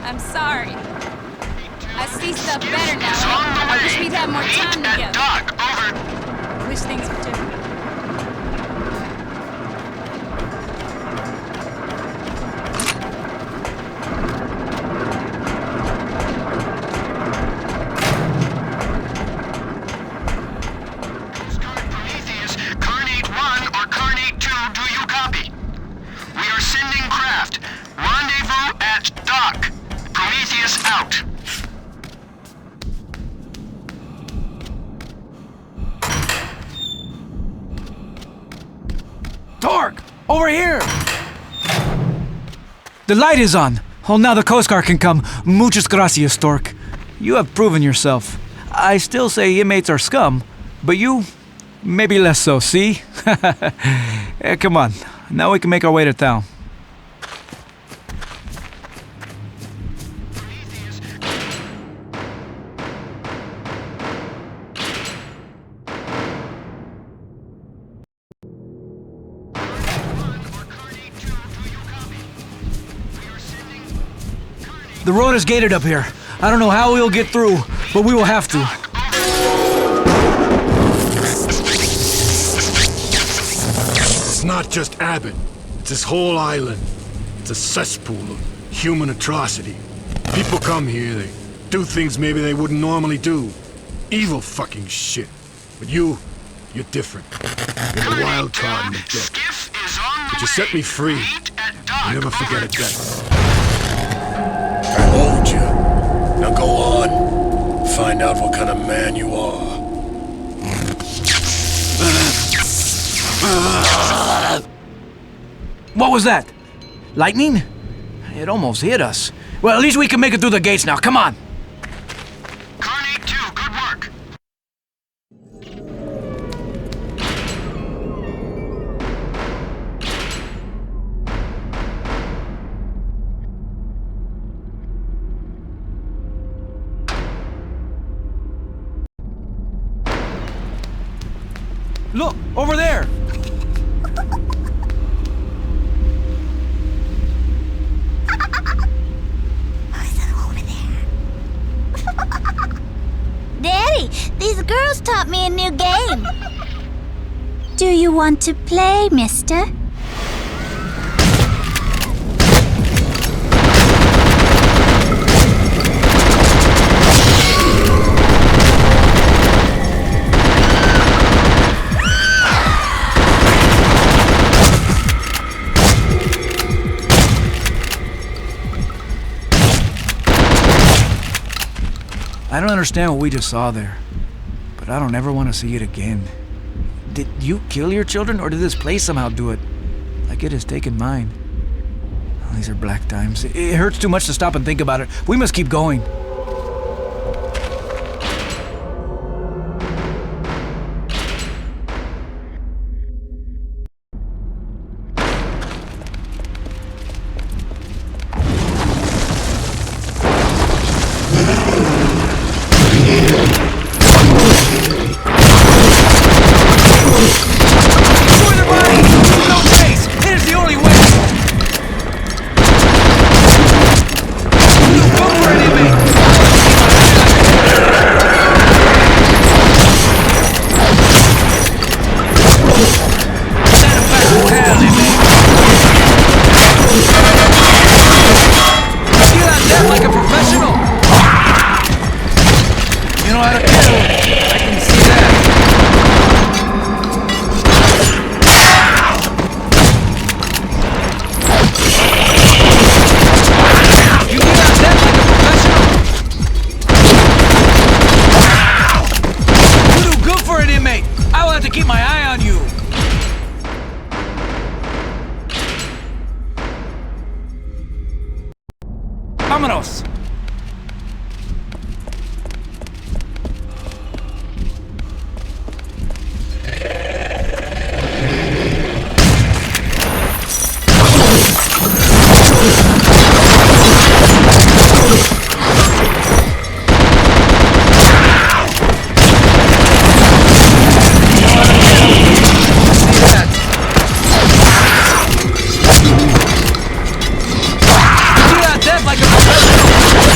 I'm sorry. I see stuff better now. I wish we'd had more time together. These things are different. Carnate 1 or Carnate 2, do you copy? We are sending craft. Rendezvous at dock. Prometheus out. Torque! Over here! The light is on. Oh, now the Coast Guard can come. Muchas gracias, Torque. You have proven yourself. I still say inmates are scum, but you, maybe less so, see? Come on. Now we can make our way to town. The road is gated up here. I don't know how we'll get through, but we will have to. It's not just Abbott. It's this whole island. It's a cesspool of human atrocity. People come here, they do things maybe they wouldn't normally do. Evil fucking shit. But you're different. You're the wild card in the deck. But you set me free. I'll never forget it again. I warned you. Now go on. Find out what kind of man you are. What was that? Lightning? It almost hit us. Well, at least we can make it through the gates now. Come on. Carnate 2, good work. Look, over there. Daddy, these girls taught me a new game. Do you want to play, mister? I don't understand what we just saw there, but I don't ever want to see it again. Did you kill your children, or did this place somehow do it? Like it has taken mine. Oh, these are black times. It hurts too much to stop and think about it. We must keep going. Vámonos! Like a professional!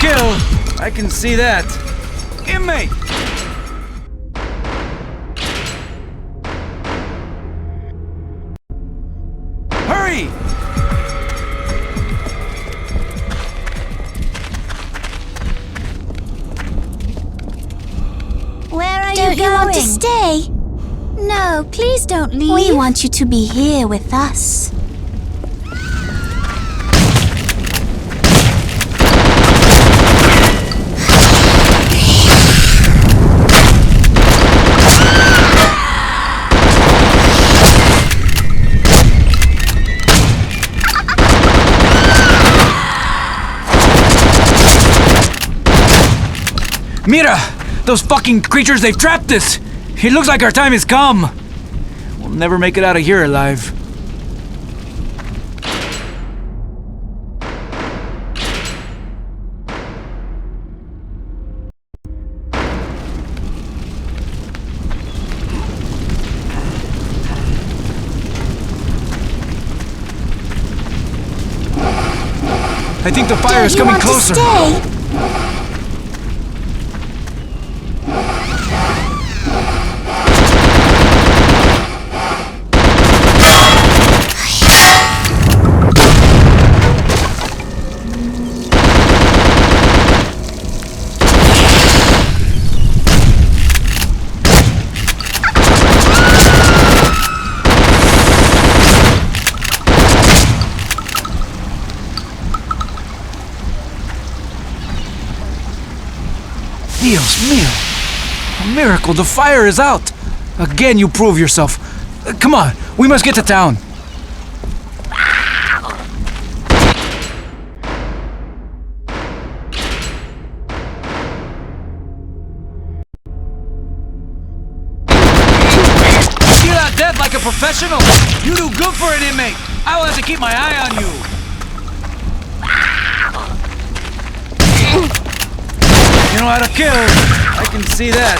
kill. I can see that. Inmate! Hurry! Where are Don't you you going? want to stay? No, please don't leave. We want you to be here with us. Mira! Those fucking creatures, they've trapped us! It looks like our time has come! We'll never make it out of here alive. I think the fire is coming closer. To stay? Dios mío! A miracle, the fire is out! Again, you prove yourself. Come on, we must get to town. Deal out death like a professional! You do good for an inmate! I will have to keep my eye on you! You know how to kill. I can see that.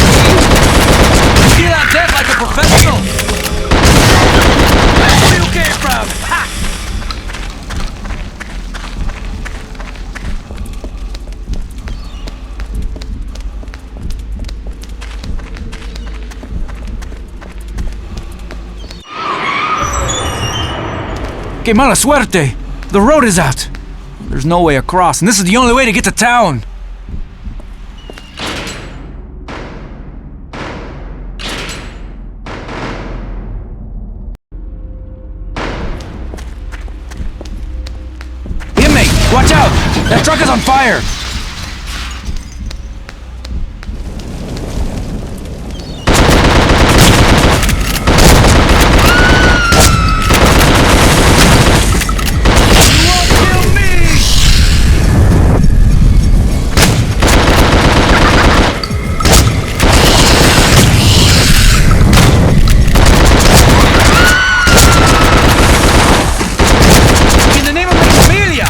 Deal out death like a professional. That's where you came from. Ha! Que mala suerte. The road is out. There's no way across, and this is the only way to get to town. Watch out! That truck is on fire! You won't kill me! In the name of my familia!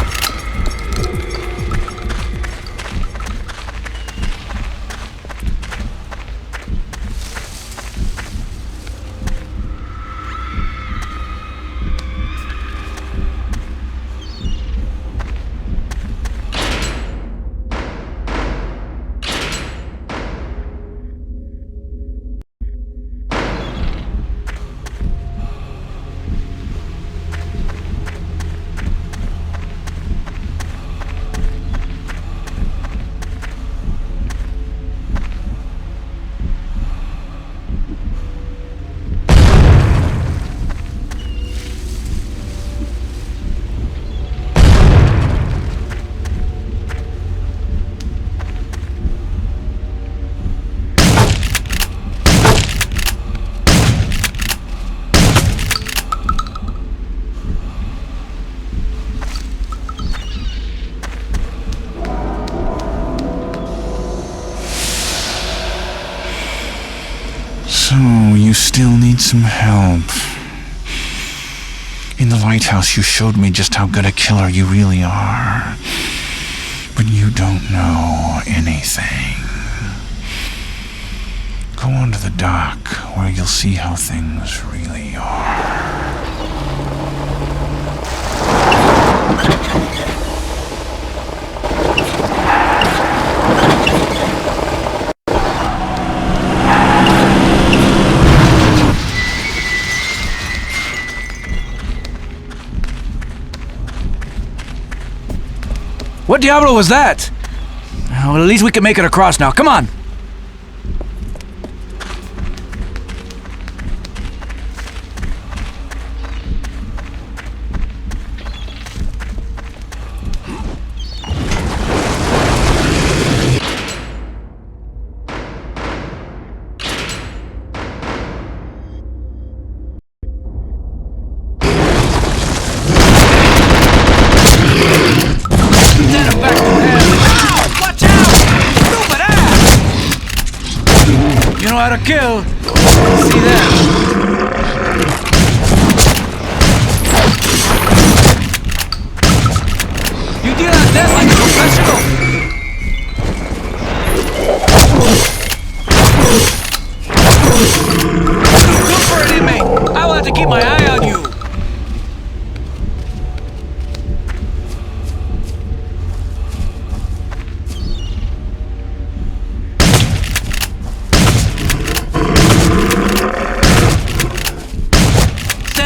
So, you still need some help. In the lighthouse, you showed me just how good a killer you really are. But you don't know anything. Go on to the dock, where you'll see how things really are. What diablo was that? Well, at least we can make it across now. Come on! You know how to kill. See that? You deal out that like a professional. Look for an inmate. I will have to keep my eye on you.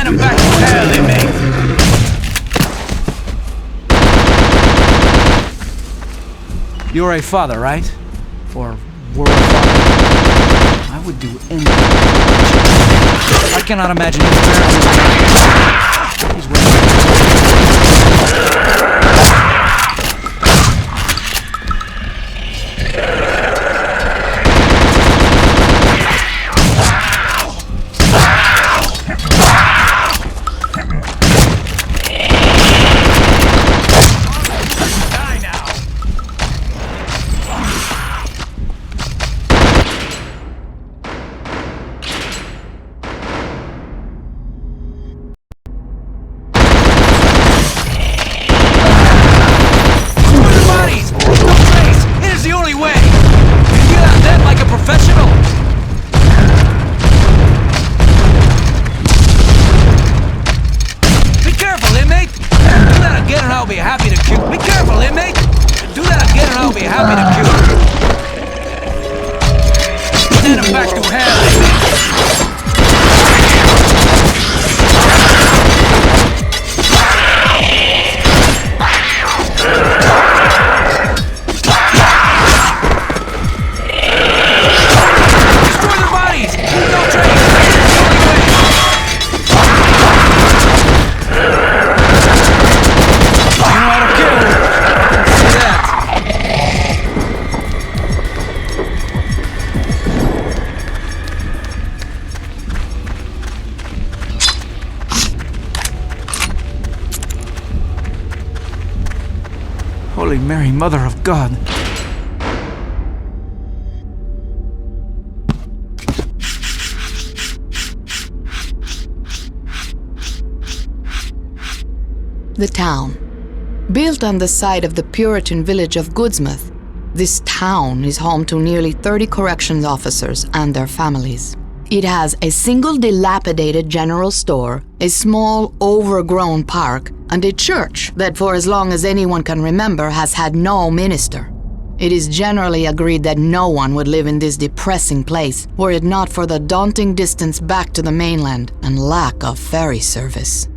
Back to hell, inmate. You're a father, right? Or were a father? I would do anything. I cannot imagine his parents. He's I'll be happy to kill. Be careful, inmate! Do that again and I'll be happy to kill. Send him back to hell, destroy their bodies! Leave no trace! Holy Mary, Mother of God. The town. Built on the site of the Puritan village of Goodsmouth, this town is home to nearly 30 corrections officers and their families. It has a single dilapidated general store, a small, overgrown park, and a church that for as long as anyone can remember has had no minister. It is generally agreed that no one would live in this depressing place were it not for the daunting distance back to the mainland and lack of ferry service.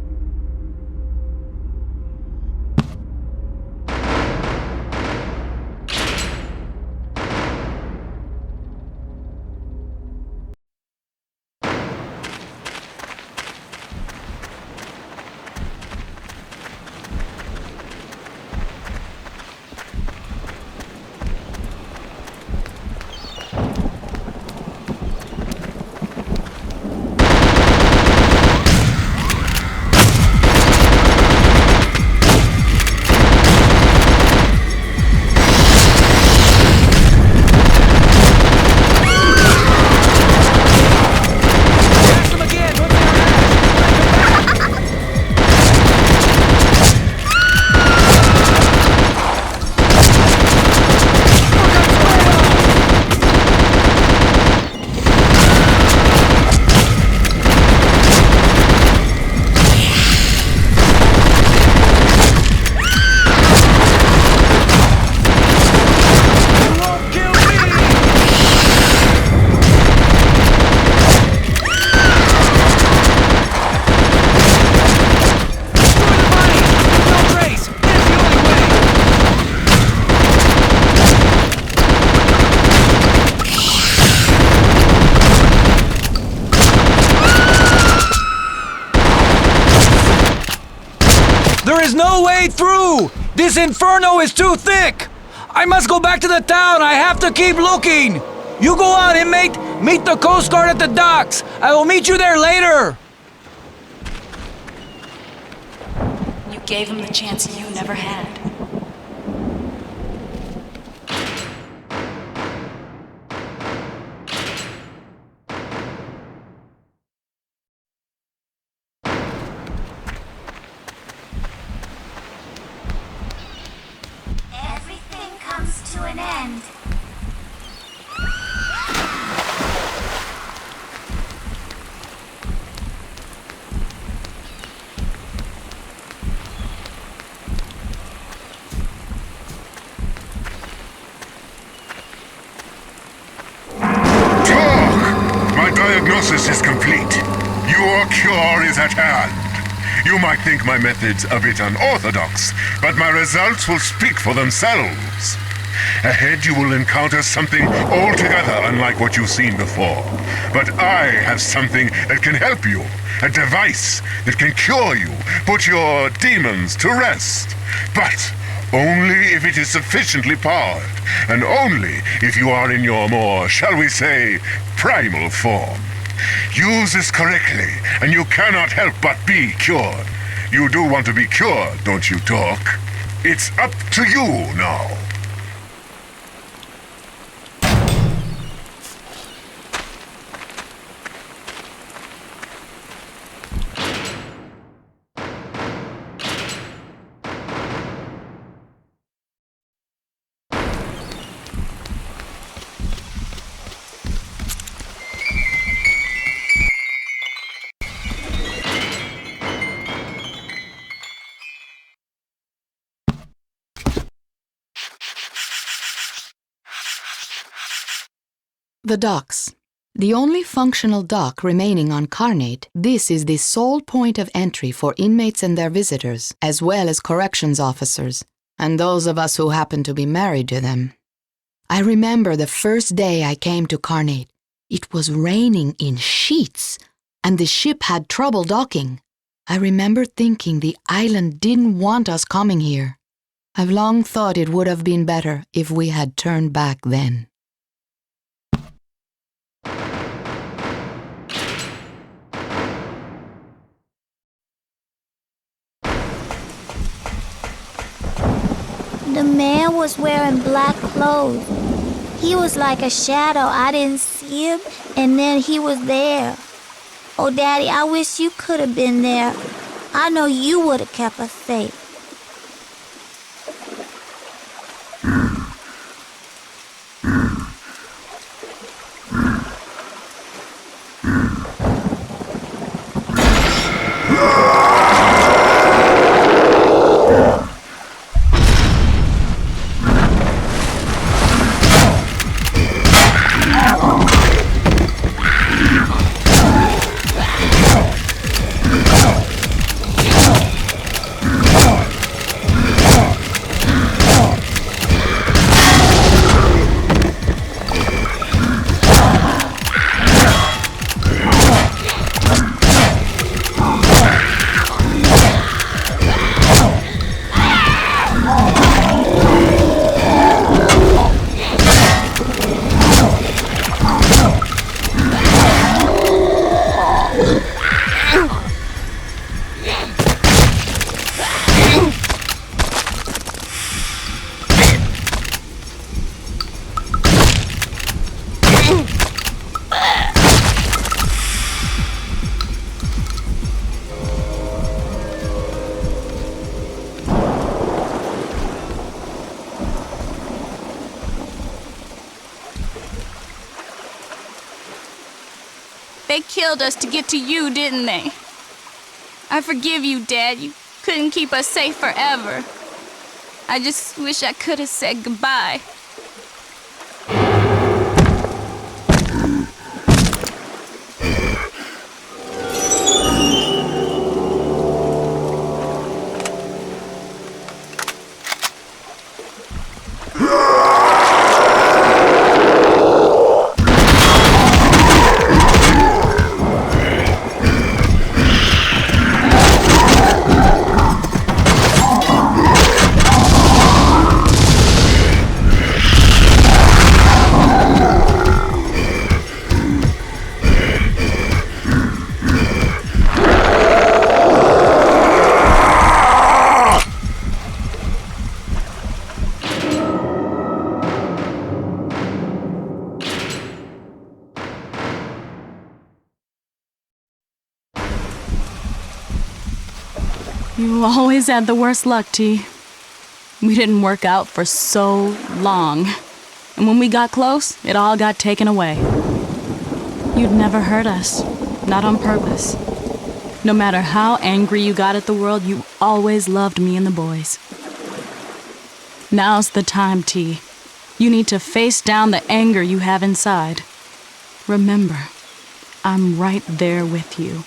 There's no way through! This inferno is too thick! I must go back to the town! I have to keep looking! You go on, inmate! Meet the Coast Guard at the docks! I will meet you there later! You gave him the chance you never had. Everything comes to an end. Diagnosis is complete. Your cure is at hand. You might think my methods a bit unorthodox, but my results will speak for themselves. Ahead you will encounter something altogether unlike what you've seen before. But I have something that can help you. A device that can cure you, put your demons to rest. But only if it is sufficiently powered, and only if you are in your more, shall we say, primal form. Use this correctly, and you cannot help but be cured. You do want to be cured, don't you, Doc? It's up to you now. The docks. The only functional dock remaining on Carnate, this is the sole point of entry for inmates and their visitors, as well as corrections officers, and those of us who happen to be married to them. I remember the first day I came to Carnate. It was raining in sheets, and the ship had trouble docking. I remember thinking the island didn't want us coming here. I've long thought it would have been better if we had turned back then. The man was wearing black clothes. He was like a shadow. I didn't see him, and then he was there. Oh, Daddy, I wish you could have been there. I know you would have kept us safe. They killed us to get to you, didn't they? I forgive you, Dad. You couldn't keep us safe forever. I just wish I could have said goodbye. You always had the worst luck, T. We didn't work out for so long. And when we got close, it all got taken away. You'd never hurt us. Not on purpose. No matter how angry you got at the world, you always loved me and the boys. Now's the time, T. You need to face down the anger you have inside. Remember, I'm right there with you.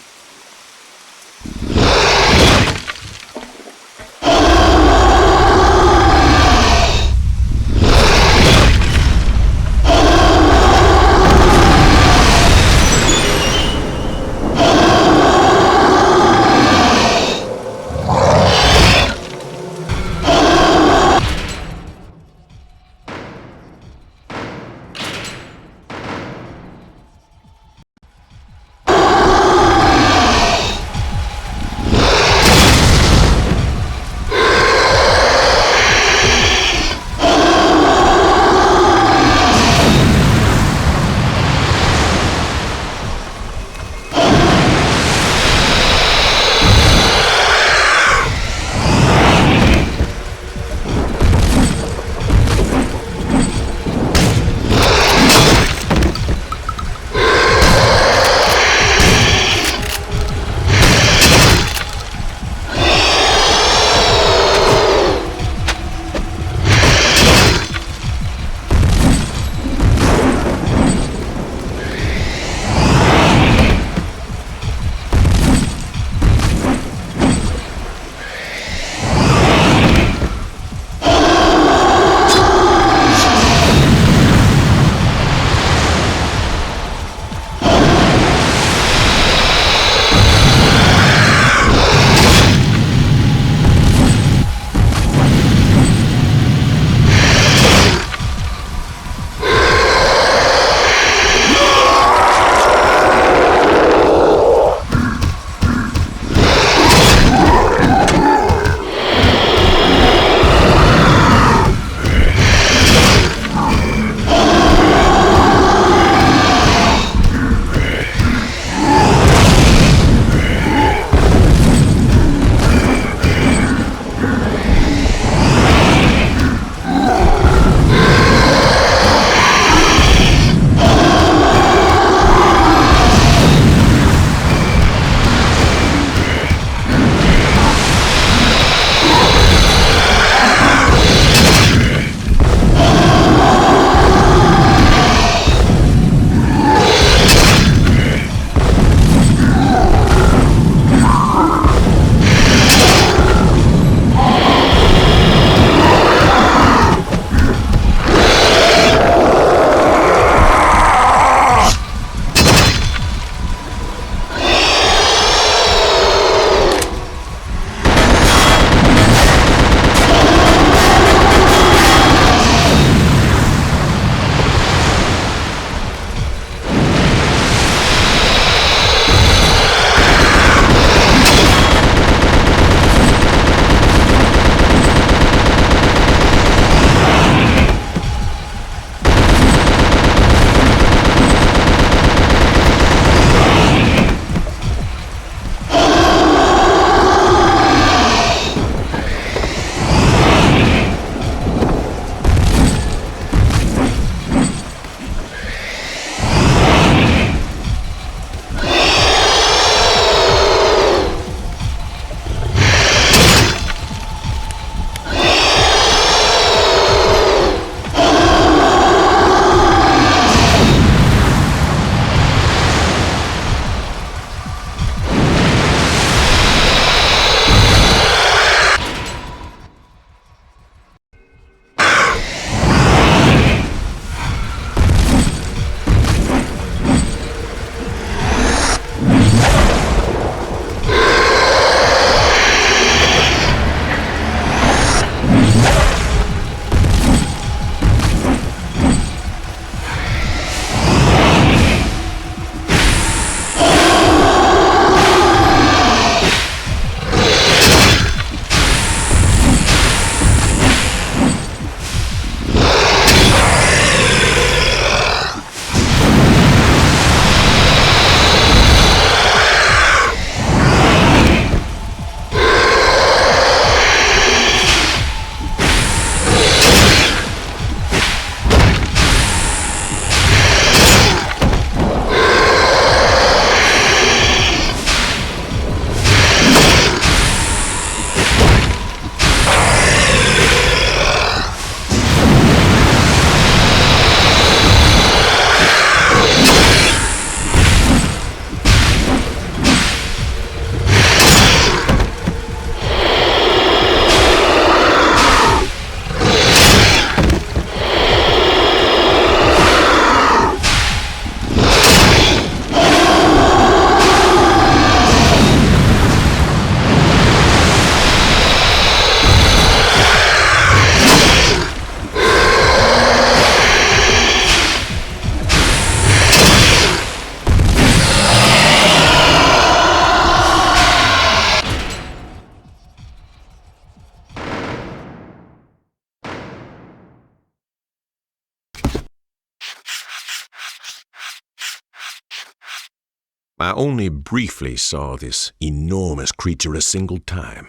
I only briefly saw this enormous creature a single time,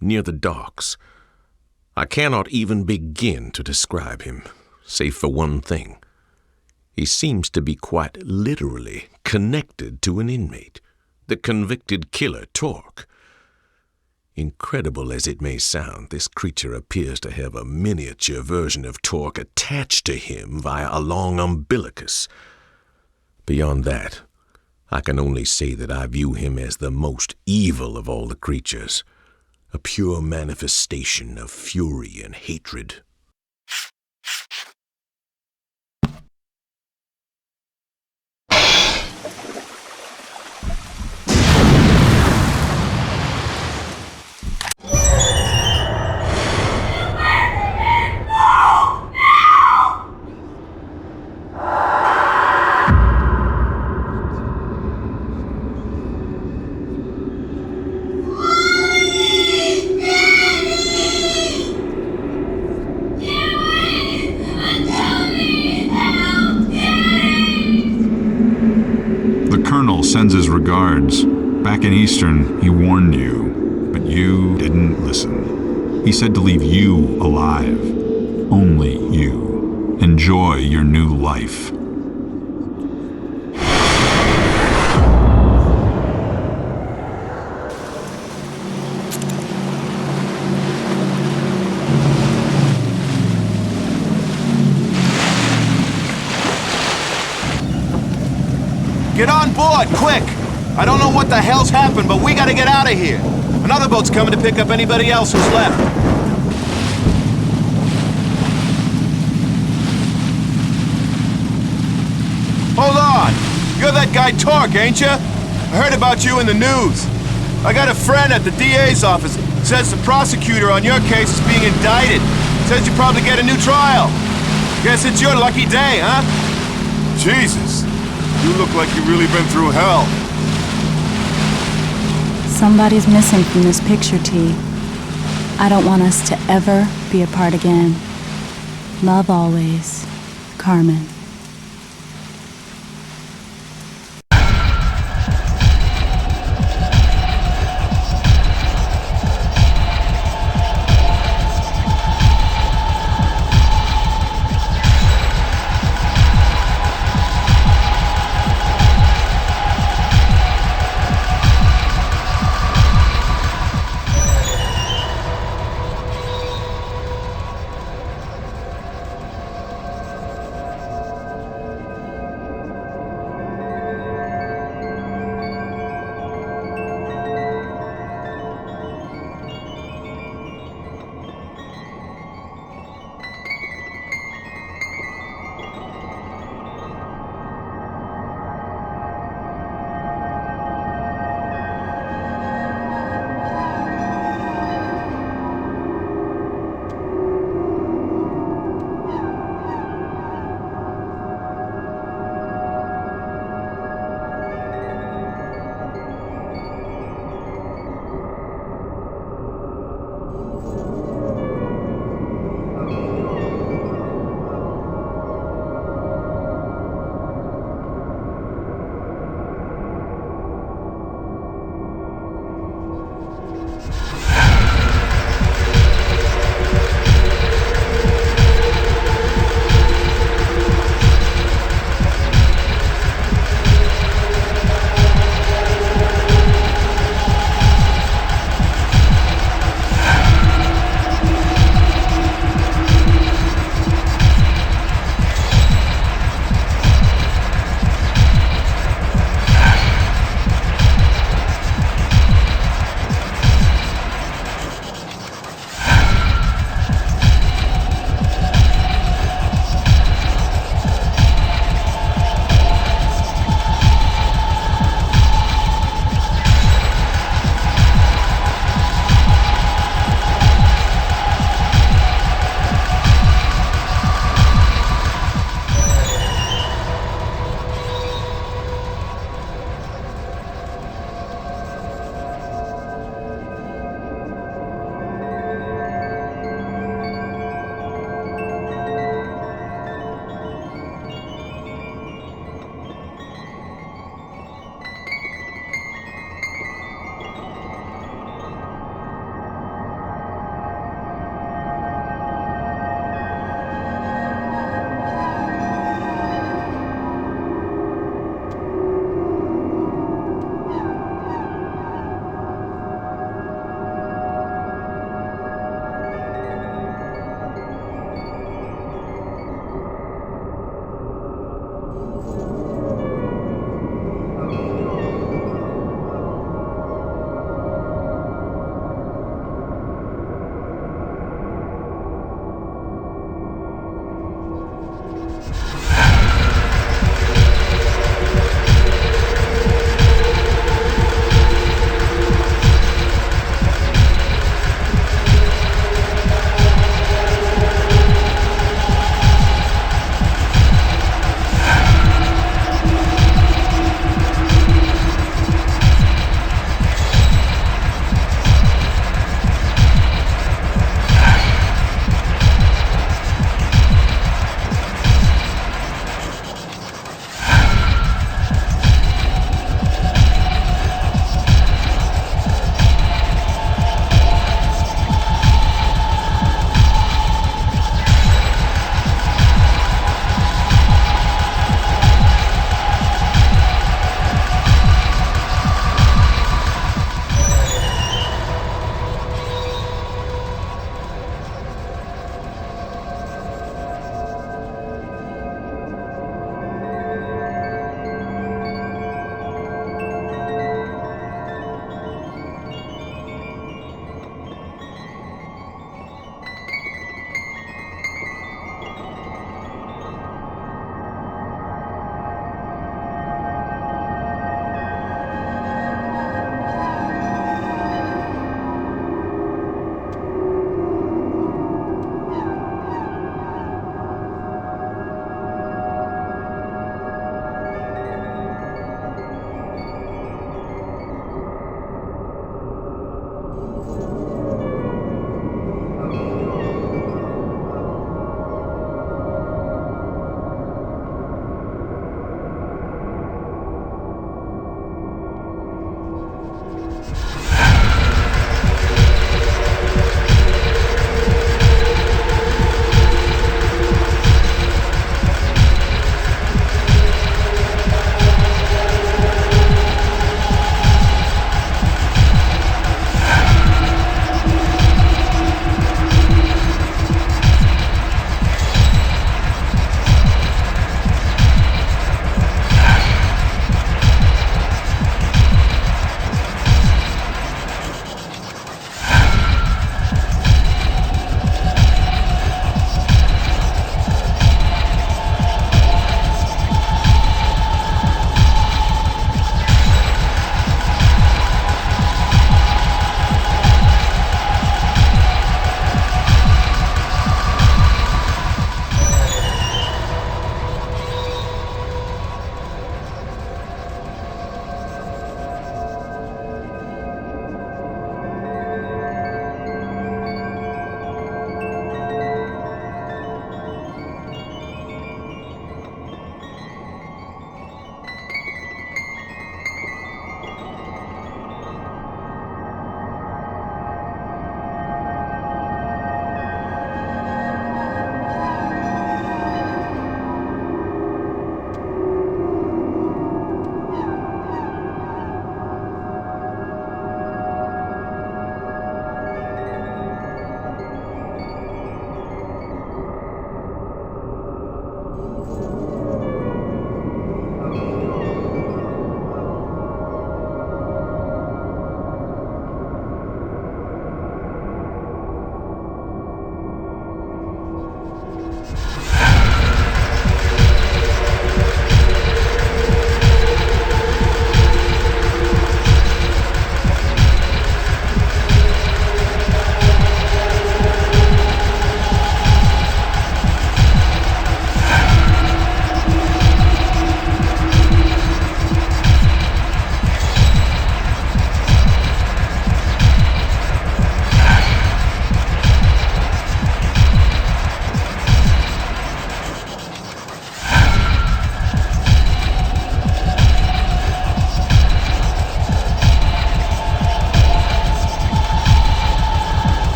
near the docks. I cannot even begin to describe him, save for one thing. He seems to be quite literally connected to an inmate, the convicted killer Torque. Incredible as it may sound, this creature appears to have a miniature version of Torque attached to him via a long umbilicus. Beyond that, I can only say that I view him as the most evil of all the creatures, a pure manifestation of fury and hatred. Sends his regards. Back in Eastern, he warned you, but you didn't listen. He said to leave you alive. Only you. Enjoy your new life. Get on board, quick! I don't know what the hell's happened, but we gotta get out of here. Another boat's coming to pick up anybody else who's left. Hold on! You're that guy Torque, ain't you? I heard about you in the news. I got a friend at the DA's office. Says the prosecutor on your case is being indicted. Says you probably get a new trial. Guess it's your lucky day, huh? Jesus. You look like you've really been through hell. Somebody's missing from this picture, T. I don't want us to ever be apart again. Love always, Carmen.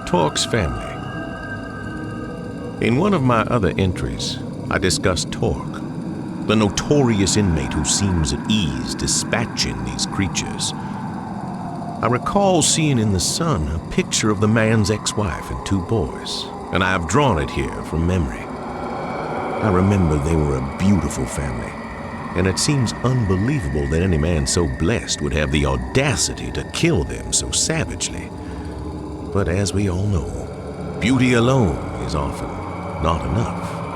Torque's family. In one of my other entries, I discussed Torque, the notorious inmate who seems at ease dispatching these creatures. I recall seeing in the sun a picture of the man's ex-wife and 2 boys, and I have drawn it here from memory. I remember they were a beautiful family, and it seems unbelievable that any man so blessed would have the audacity to kill them so savagely. But as we all know, beauty alone is often not enough.